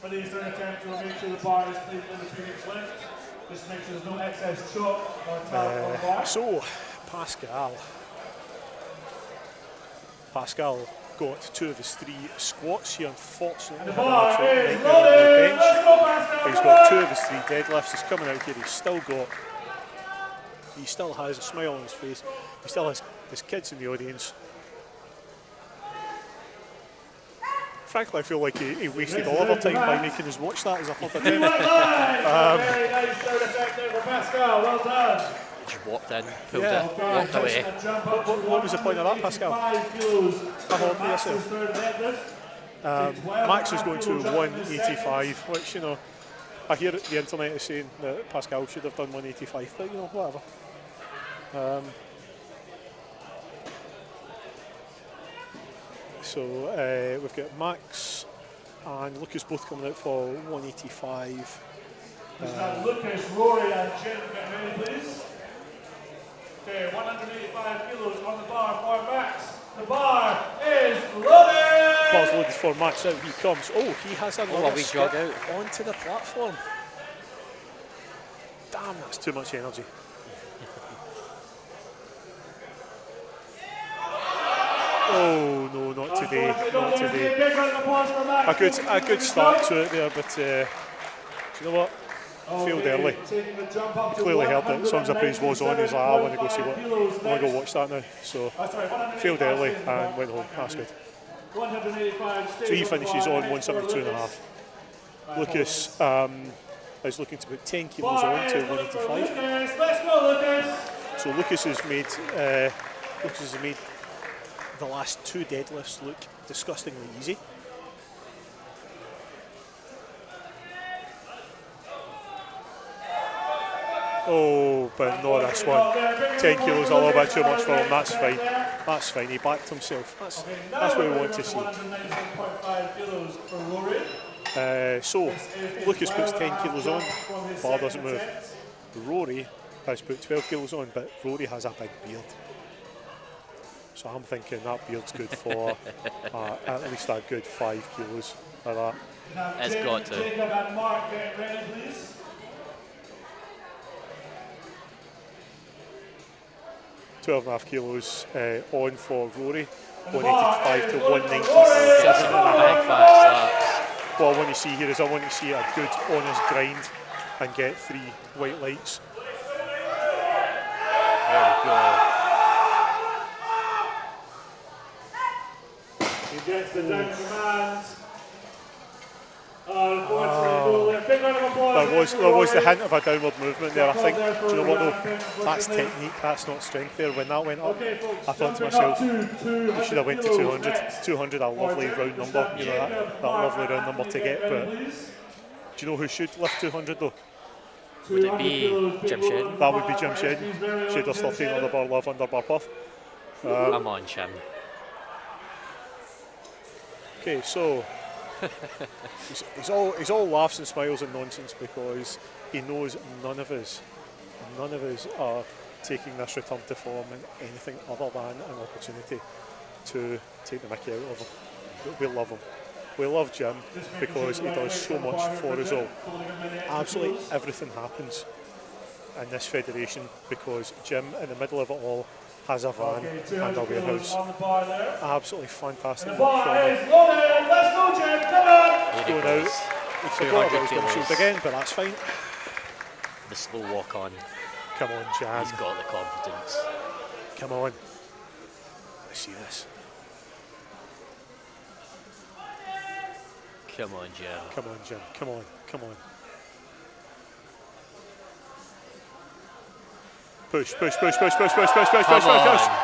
[SPEAKER 4] For these third attempts, we'll make sure the bar is clean in between each lift. Just make sure there's no excess chalk or talc on the bar.
[SPEAKER 2] So Pascal got 2 of his 3 squats. He unfortunately
[SPEAKER 4] The
[SPEAKER 2] had an
[SPEAKER 4] bar
[SPEAKER 2] absolute
[SPEAKER 4] is
[SPEAKER 2] nightmare on the
[SPEAKER 4] loaded.
[SPEAKER 2] bench.
[SPEAKER 4] Let's go, Pascal.
[SPEAKER 2] He's got 2 of his 3 deadlifts. He's coming out here. He still has a smile on his face. He still has his kids in the audience. Frankly, I feel like he wasted all of our time by making us watch that as a third attempt.
[SPEAKER 4] Very nice third attempt there for Pascal. Well done.
[SPEAKER 3] just walked in, pulled
[SPEAKER 2] Yeah.
[SPEAKER 3] it, walked away.
[SPEAKER 2] What was the point of that, Pascal? Come on, yourself. Max is going to 185, which, you know, I hear the internet is saying that Pascal should have done 185, but, you know, whatever. So we've got Max and Lucas both coming out for 185.
[SPEAKER 4] Lucas, Rory and Jim, get ready please. Okay, 185 kilos on the bar for Max. The bar is loaded!
[SPEAKER 2] Bar's loaded for Max, out he comes. Oh, he has another
[SPEAKER 3] a wee jog
[SPEAKER 2] skip
[SPEAKER 3] out.
[SPEAKER 2] onto the platform. Damn, that's too much energy. Oh no, not today, not today.
[SPEAKER 4] Big round of applause for Max.
[SPEAKER 2] A good start to it there, but do you know what? Failed early. Clearly heard that Songs of Praise was on. He's like, I want to go see what, I want to go watch that now. So failed early and went home. That's good. So he finishes on 172.5. Lucas is looking to put 10 kilos on to 185.
[SPEAKER 4] Let's go, Lucas.
[SPEAKER 2] So Lucas has made the last two deadlifts look disgustingly easy. Oh, but not this one. 10 kilos a little bit too much for him. That's fine. That's fine. He backed himself. That's what we want to see. So Lucas puts 10 kilos on. Bar doesn't move. Rory has put 12 kilos on, but Rory has a big beard. So I'm thinking that beard's good for at least a good 5 kilos like that.
[SPEAKER 3] It's got to.
[SPEAKER 4] Jacob and Mark, get ready, please.
[SPEAKER 2] 12.5 kilos on for Rory, 185 to 197.5. what I want to see here is I want to see a good honest grind and get 3 white lights.
[SPEAKER 3] There we go.
[SPEAKER 4] He gets the down command. Unfortunately, no lift. Big round of applause.
[SPEAKER 2] There was the hint of a downward movement there, I think. Do you know what though? That's technique, that's not strength there. When that went up, I thought to myself, you should have went to 200. 200, a lovely round number, you know, that lovely round number to get. But do you know who should lift 200 though?
[SPEAKER 3] Would it be Jim Shedden?
[SPEAKER 2] That would be Jim Shedden. Shedder's 13 on the bar love under bar puff.
[SPEAKER 3] Come on, Jim.
[SPEAKER 2] Okay, so he's all laughs and smiles and nonsense because he knows none of us are taking this return to form in anything other than an opportunity to take the mickey out of him. We love him. We love Jim because he does so much for us all. Absolutely everything happens in this federation because Jim, in the middle of it all, has a van and a warehouse. Absolutely fantastic work from him.
[SPEAKER 4] Let's go, Jim, come on!
[SPEAKER 2] Going out, he forgot about his windshield again, but that's fine.
[SPEAKER 3] The slow walk on.
[SPEAKER 2] Come on, Jam.
[SPEAKER 3] He's got the confidence.
[SPEAKER 2] Come on. Let's see this.
[SPEAKER 3] Come on, Jim.
[SPEAKER 2] Come on, Jim. Come on. Come on. Push, push, push, push, push, push, push, push, push, push.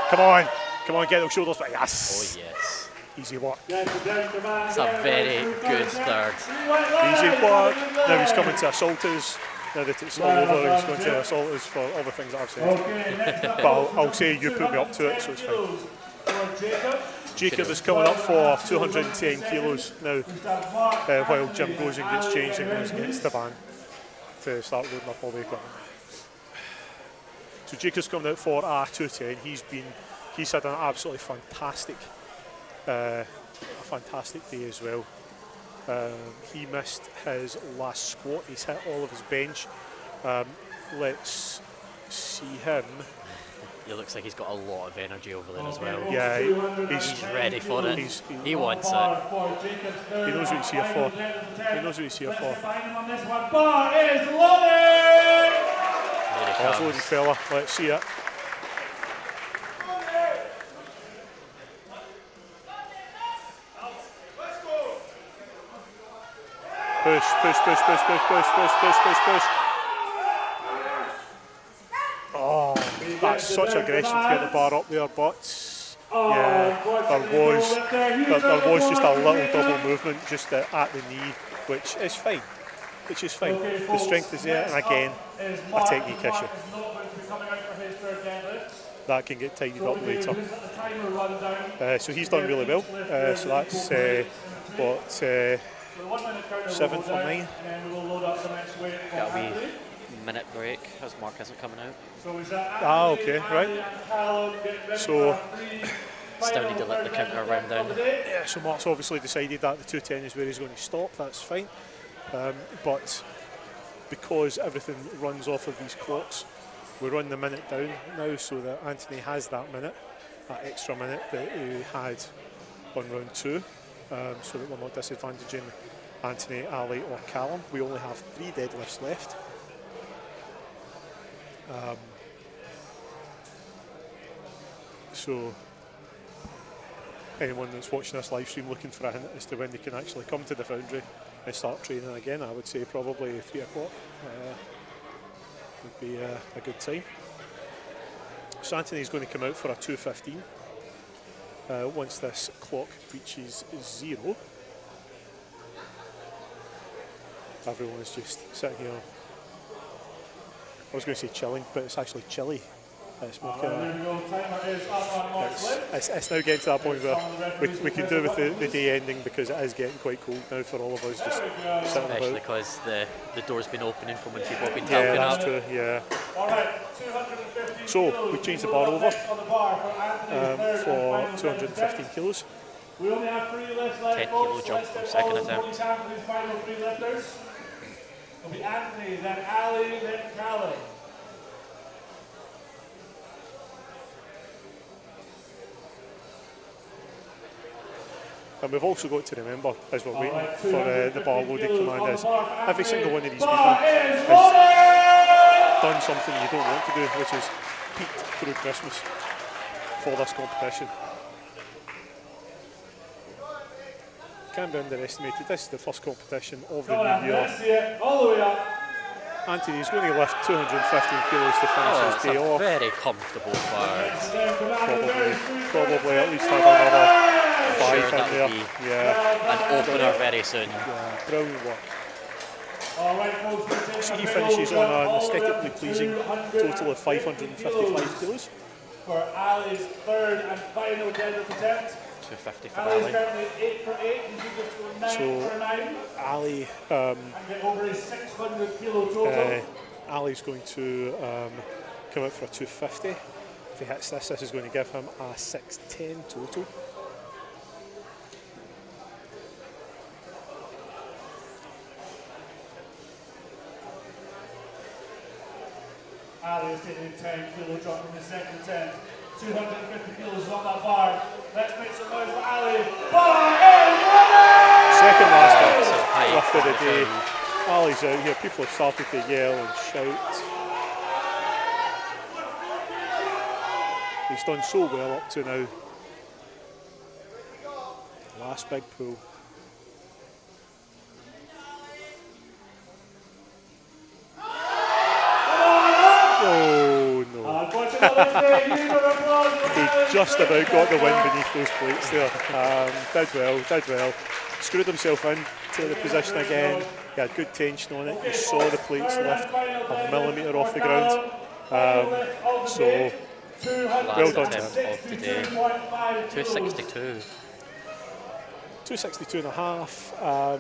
[SPEAKER 2] Come on. Come on, get those shoulders back. Yes.
[SPEAKER 3] Oh, yes.
[SPEAKER 2] Easy work.
[SPEAKER 3] It's a very good third.
[SPEAKER 2] Easy work. Now he's coming to assault us. Now that it's all over, he's going to assault us for all the things that I've said. But I'll say you put me up to it, so it's fine. Jacob is coming up for 210 kilos now, while Jim goes and gets changed and goes and gets the van to start loading up all the equipment. So Jacob's coming out for a 210. He's had an absolutely fantastic day as well. He missed his last squat. He's hit all of his bench. Let's see him.
[SPEAKER 3] He looks like he's got a lot of energy over there as well.
[SPEAKER 2] Yeah,
[SPEAKER 3] he's ready for it. He wants it.
[SPEAKER 2] He knows what he's here for. He knows what he's here for.
[SPEAKER 4] Bar is loaded!
[SPEAKER 2] Oh, loaded fella. Let's see it. Push, push, push, push, push, push, push, push, push, push. Oh, that's such aggression to get the bar up there, but yeah, there was just a little double movement just at the knee, which is fine. Which is fine. The strength is there, and again, a technique issue. That can get tidied up later. So he's done really well. So that's what 7 for 9.
[SPEAKER 3] Got a wee minute break as Mark isn't coming out.
[SPEAKER 2] Ah, okay, right. So
[SPEAKER 3] Still need to let the counter run down.
[SPEAKER 2] yeah, so Mark's obviously decided that the 210 is where he's going to stop. That's fine. But because everything runs off of these clocks, we run the minute down now so that Anthony has that minute, that extra minute that he had on round 2, so that we're not disadvantaging Anthony, Ali or Callum. We only have 3 deadlifts left. So anyone that's watching this live stream looking for a hint as to when they can actually come to the foundry and start training again, I would say probably 3 o'clock would be a good time. So Anthony's going to come out for a 2:15 once this clock reaches 0. Everyone's just sitting here. I was going to say chilling, but it's actually chilly. It's now getting to that point where we can do with the day ending because it is getting quite cold now for all of us just sitting about.
[SPEAKER 3] Especially because the door's been opening from when people have been
[SPEAKER 2] Yeah,
[SPEAKER 3] talking
[SPEAKER 2] that's
[SPEAKER 3] up.
[SPEAKER 2] true, yeah. So we changed the bar over for 215 kilos.
[SPEAKER 4] We only have 3 lifts left.
[SPEAKER 3] 10 kilo jump from second attempt.
[SPEAKER 4] It'll be Anthony, then Ali, then Callum.
[SPEAKER 2] And we've also got to remember, as we're waiting
[SPEAKER 4] Alright,
[SPEAKER 2] for the bar loaded command, is every single one of these people
[SPEAKER 4] Bar is
[SPEAKER 2] has
[SPEAKER 4] loaded!
[SPEAKER 2] done something you don't want to do, which is peaked through Christmas for this competition. Can't be underestimated. This is the first competition of the
[SPEAKER 4] Come on,
[SPEAKER 2] new year.
[SPEAKER 4] let's see it. All the way up.
[SPEAKER 2] Anthony's going to lift 215 kilos to finish
[SPEAKER 3] Oh,
[SPEAKER 2] his
[SPEAKER 3] it's
[SPEAKER 2] day
[SPEAKER 3] a
[SPEAKER 2] off.
[SPEAKER 3] very comfortable bar.
[SPEAKER 2] Probably at least had another
[SPEAKER 3] Sure,
[SPEAKER 2] 5 in
[SPEAKER 3] that
[SPEAKER 2] there.
[SPEAKER 3] will be
[SPEAKER 2] Yeah,
[SPEAKER 3] an opener very soon.
[SPEAKER 2] yeah, brilliant work.
[SPEAKER 4] All right, folks, we're taking
[SPEAKER 2] So he
[SPEAKER 4] a big
[SPEAKER 2] finishes
[SPEAKER 4] old
[SPEAKER 2] on
[SPEAKER 4] jump
[SPEAKER 2] an
[SPEAKER 4] all the way up
[SPEAKER 2] aesthetically
[SPEAKER 4] to
[SPEAKER 2] pleasing
[SPEAKER 4] 250
[SPEAKER 2] total of 555 kilos.
[SPEAKER 4] for Ali's third and final deadlift attempt.
[SPEAKER 3] 250 for
[SPEAKER 4] Ali's
[SPEAKER 3] Ali.
[SPEAKER 4] currently 8 for 8. He's going to go 9
[SPEAKER 2] So,
[SPEAKER 4] for 9
[SPEAKER 2] Ali,
[SPEAKER 4] and get over his 600 kilo total.
[SPEAKER 2] Ali's going to come out for a 250. If he hits this is going to give him a 610 total.
[SPEAKER 4] Ali is taking a 10 kilo drop from his second attempt. 250 kilos is on that bar. Let's make some noise for Ali. Bar is running!
[SPEAKER 2] Second last
[SPEAKER 3] So high
[SPEAKER 2] lift of the day.
[SPEAKER 3] quality.
[SPEAKER 2] Ali's out here. People have started to yell and shout. He's done so well up to now. Last big pull. Oh no. He just about got the wind beneath those plates there. Did well. Screwed himself in to the position again. He had good tension on it. You saw the plates lift a millimetre off the ground. So well
[SPEAKER 3] Last
[SPEAKER 2] done.
[SPEAKER 3] attempt of the day. 262.
[SPEAKER 2] 262 and a half. I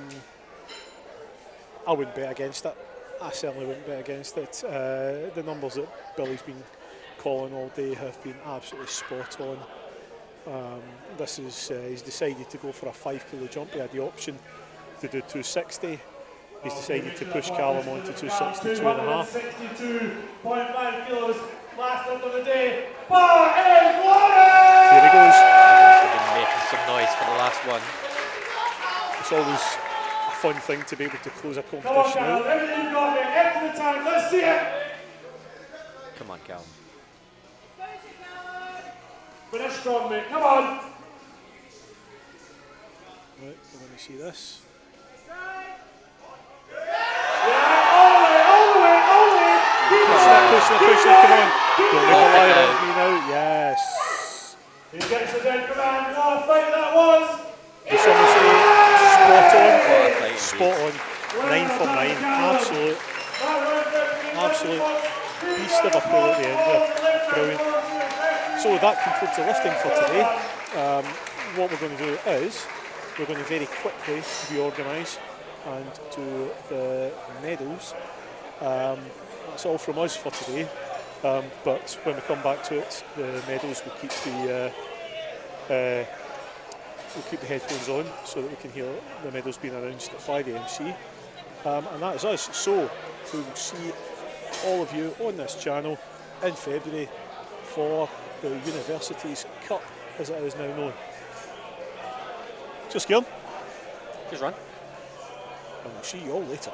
[SPEAKER 2] wouldn't bet against it. I certainly wouldn't bet against it. The numbers that Billy's been calling all day have been absolutely spot on. This is he's decided to go for a 5 kilo jump. He had the option to do 260. He's decided to push Callum on to 262 and a half.
[SPEAKER 4] 262.5 kilos. Last lift of the day. Bar is loaded!
[SPEAKER 2] Here he goes.
[SPEAKER 3] He's been making some noise for the last one.
[SPEAKER 2] It's always a fun thing to be able to close a
[SPEAKER 4] Come on,
[SPEAKER 2] competition
[SPEAKER 4] Callum.
[SPEAKER 2] out.
[SPEAKER 4] Everything you've got there. Empty the tank. Let's see it.
[SPEAKER 3] Come on, Callum.
[SPEAKER 4] Finish strong, mate. Come on.
[SPEAKER 2] Right, let me see this. Push it, come on. Don't make a liar of me now. Yes.
[SPEAKER 4] He gets the dead command. What a fight that was.
[SPEAKER 2] It's honestly spot on.
[SPEAKER 3] What a fight
[SPEAKER 2] Spot on. 9 for 9. Absolute beast of a pull at the end there. Brilliant. So that concludes the lifting for today. What we're going to do is we're going to very quickly reorganise and do the medals. That's all from us for today. But when we come back to it, the medals will keep the headphones on so that we can hear the medals being announced by the MC. And that is us. So we will see all of you on this channel in February for the Universities Cup, as it is now known. Just Kieran.
[SPEAKER 3] Just run.
[SPEAKER 2] And we'll see you all later.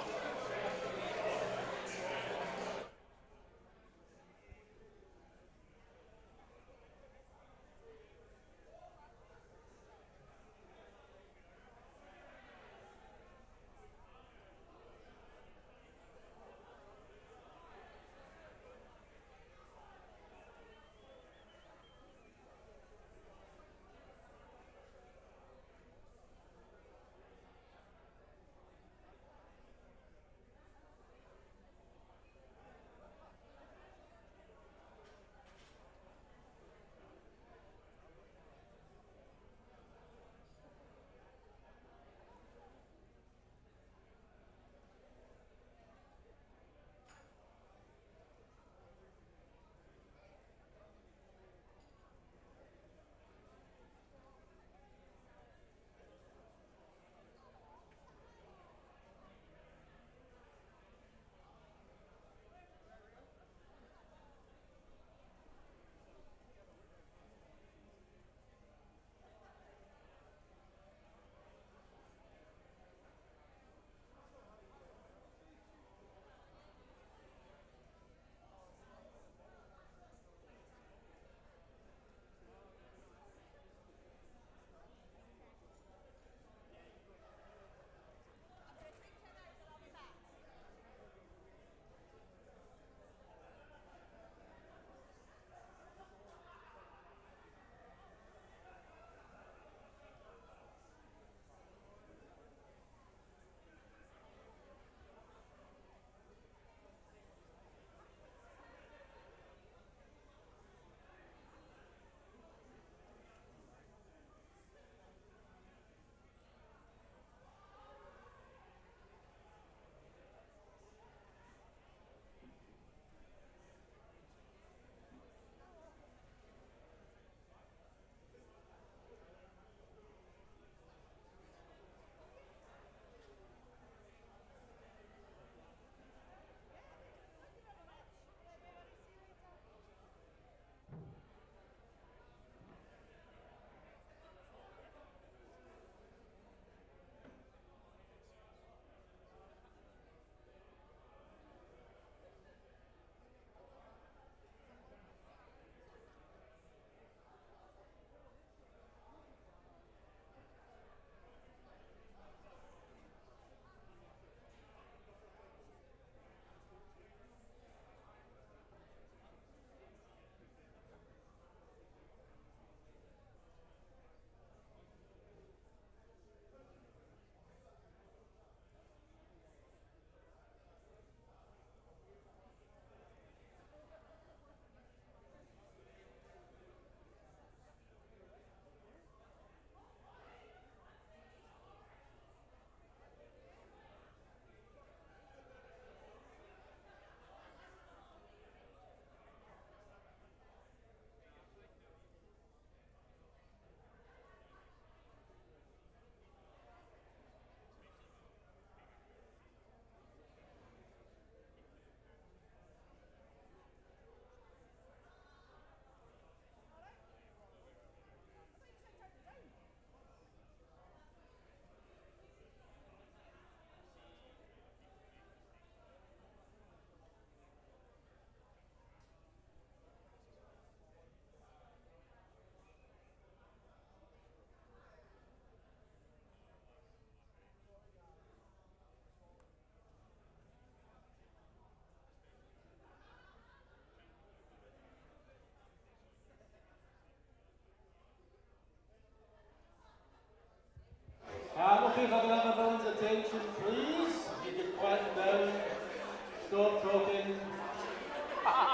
[SPEAKER 5] stop talking?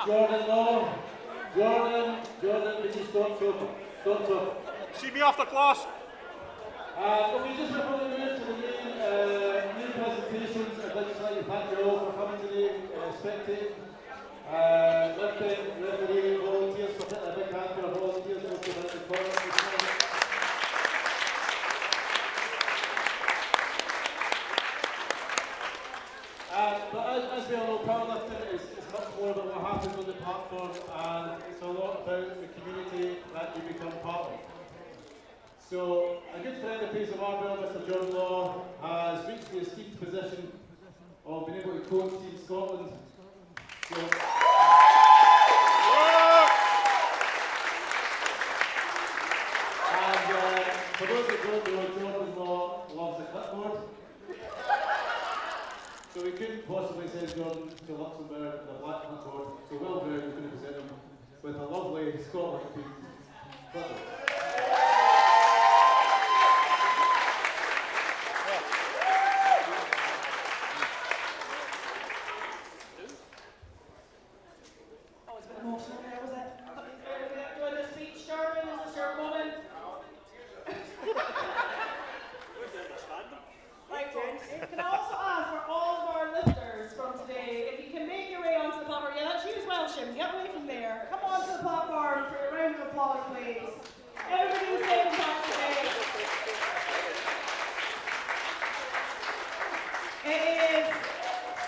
[SPEAKER 5] Jordan, no. Jordan, would you stop talking? Stop talking.
[SPEAKER 6] See me after class.
[SPEAKER 5] Okay, just before we move to the main presentations, I'd like to thank you all for coming today, spectating, lifting, refereeing, volunteers, for putting a big hand for our volunteers who have been in the corner this morning. But as we all know, powerlifting is much more about what happens on the platform, and it's a lot about the community that you become part of. So, a good friend of Paisley Barbell, Mr. John Law, has reached the esteemed position of being able to coach Team Scotland. So, and for those that don't know, John Law loves the clipboard. So we couldn't possibly send Jordan to Luxembourg with a black clipboard, so well done, we're going to present him with a lovely Scotland themed clipboard.
[SPEAKER 1] Emotional there, was it? Doing the speech, Jordan, is this your moment? Right, folks. Can I also ask for all of our lifters from today, if you can make your way onto the platform? Yeah, that's you as well, Shim. Get away from there. Come onto the platform for a round of applause, please. Everybody's taking part today. It is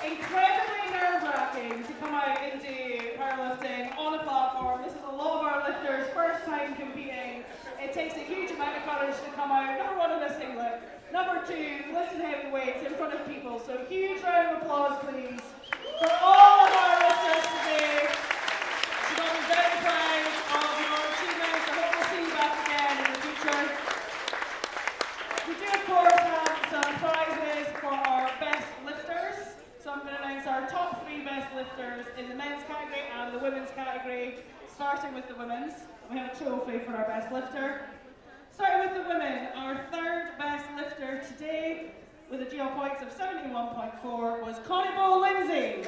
[SPEAKER 1] incredibly nerve-wracking to come out into powerlifting on a platform. This is a lot of our lifters' first time competing. It takes a huge amount of courage to come out, number one in a singlet, number two, lifting heavy weights in front of people. So huge round of applause, please, for all of our lifters today. We're going to be very proud of your achievements. I hope we'll see you back again in the future. We do, of course, have some prizes for our best lifters. So I'm going to announce our top 3 best lifters in the men's category and the women's category, starting with the women's. We have a trophy for our best lifter. Starting with the women, our 3rd best lifter today, with a GL points of 71.4, was Connie Ball Lindsay.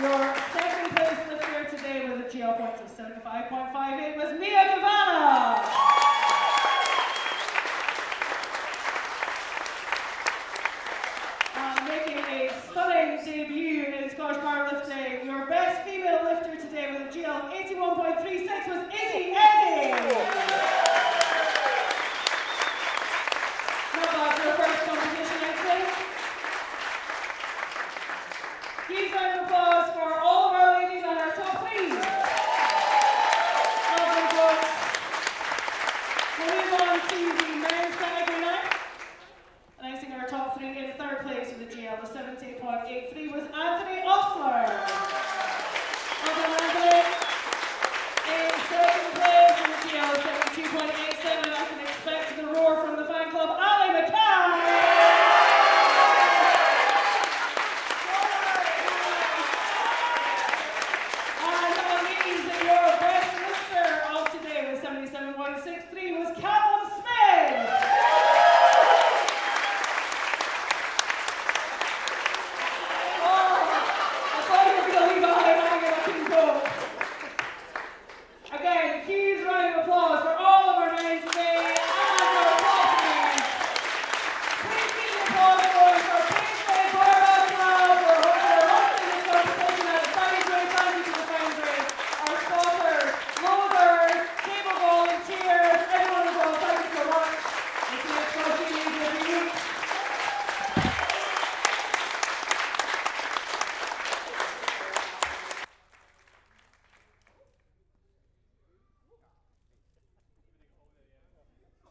[SPEAKER 1] Your 2nd place lifter today with a GL points of 75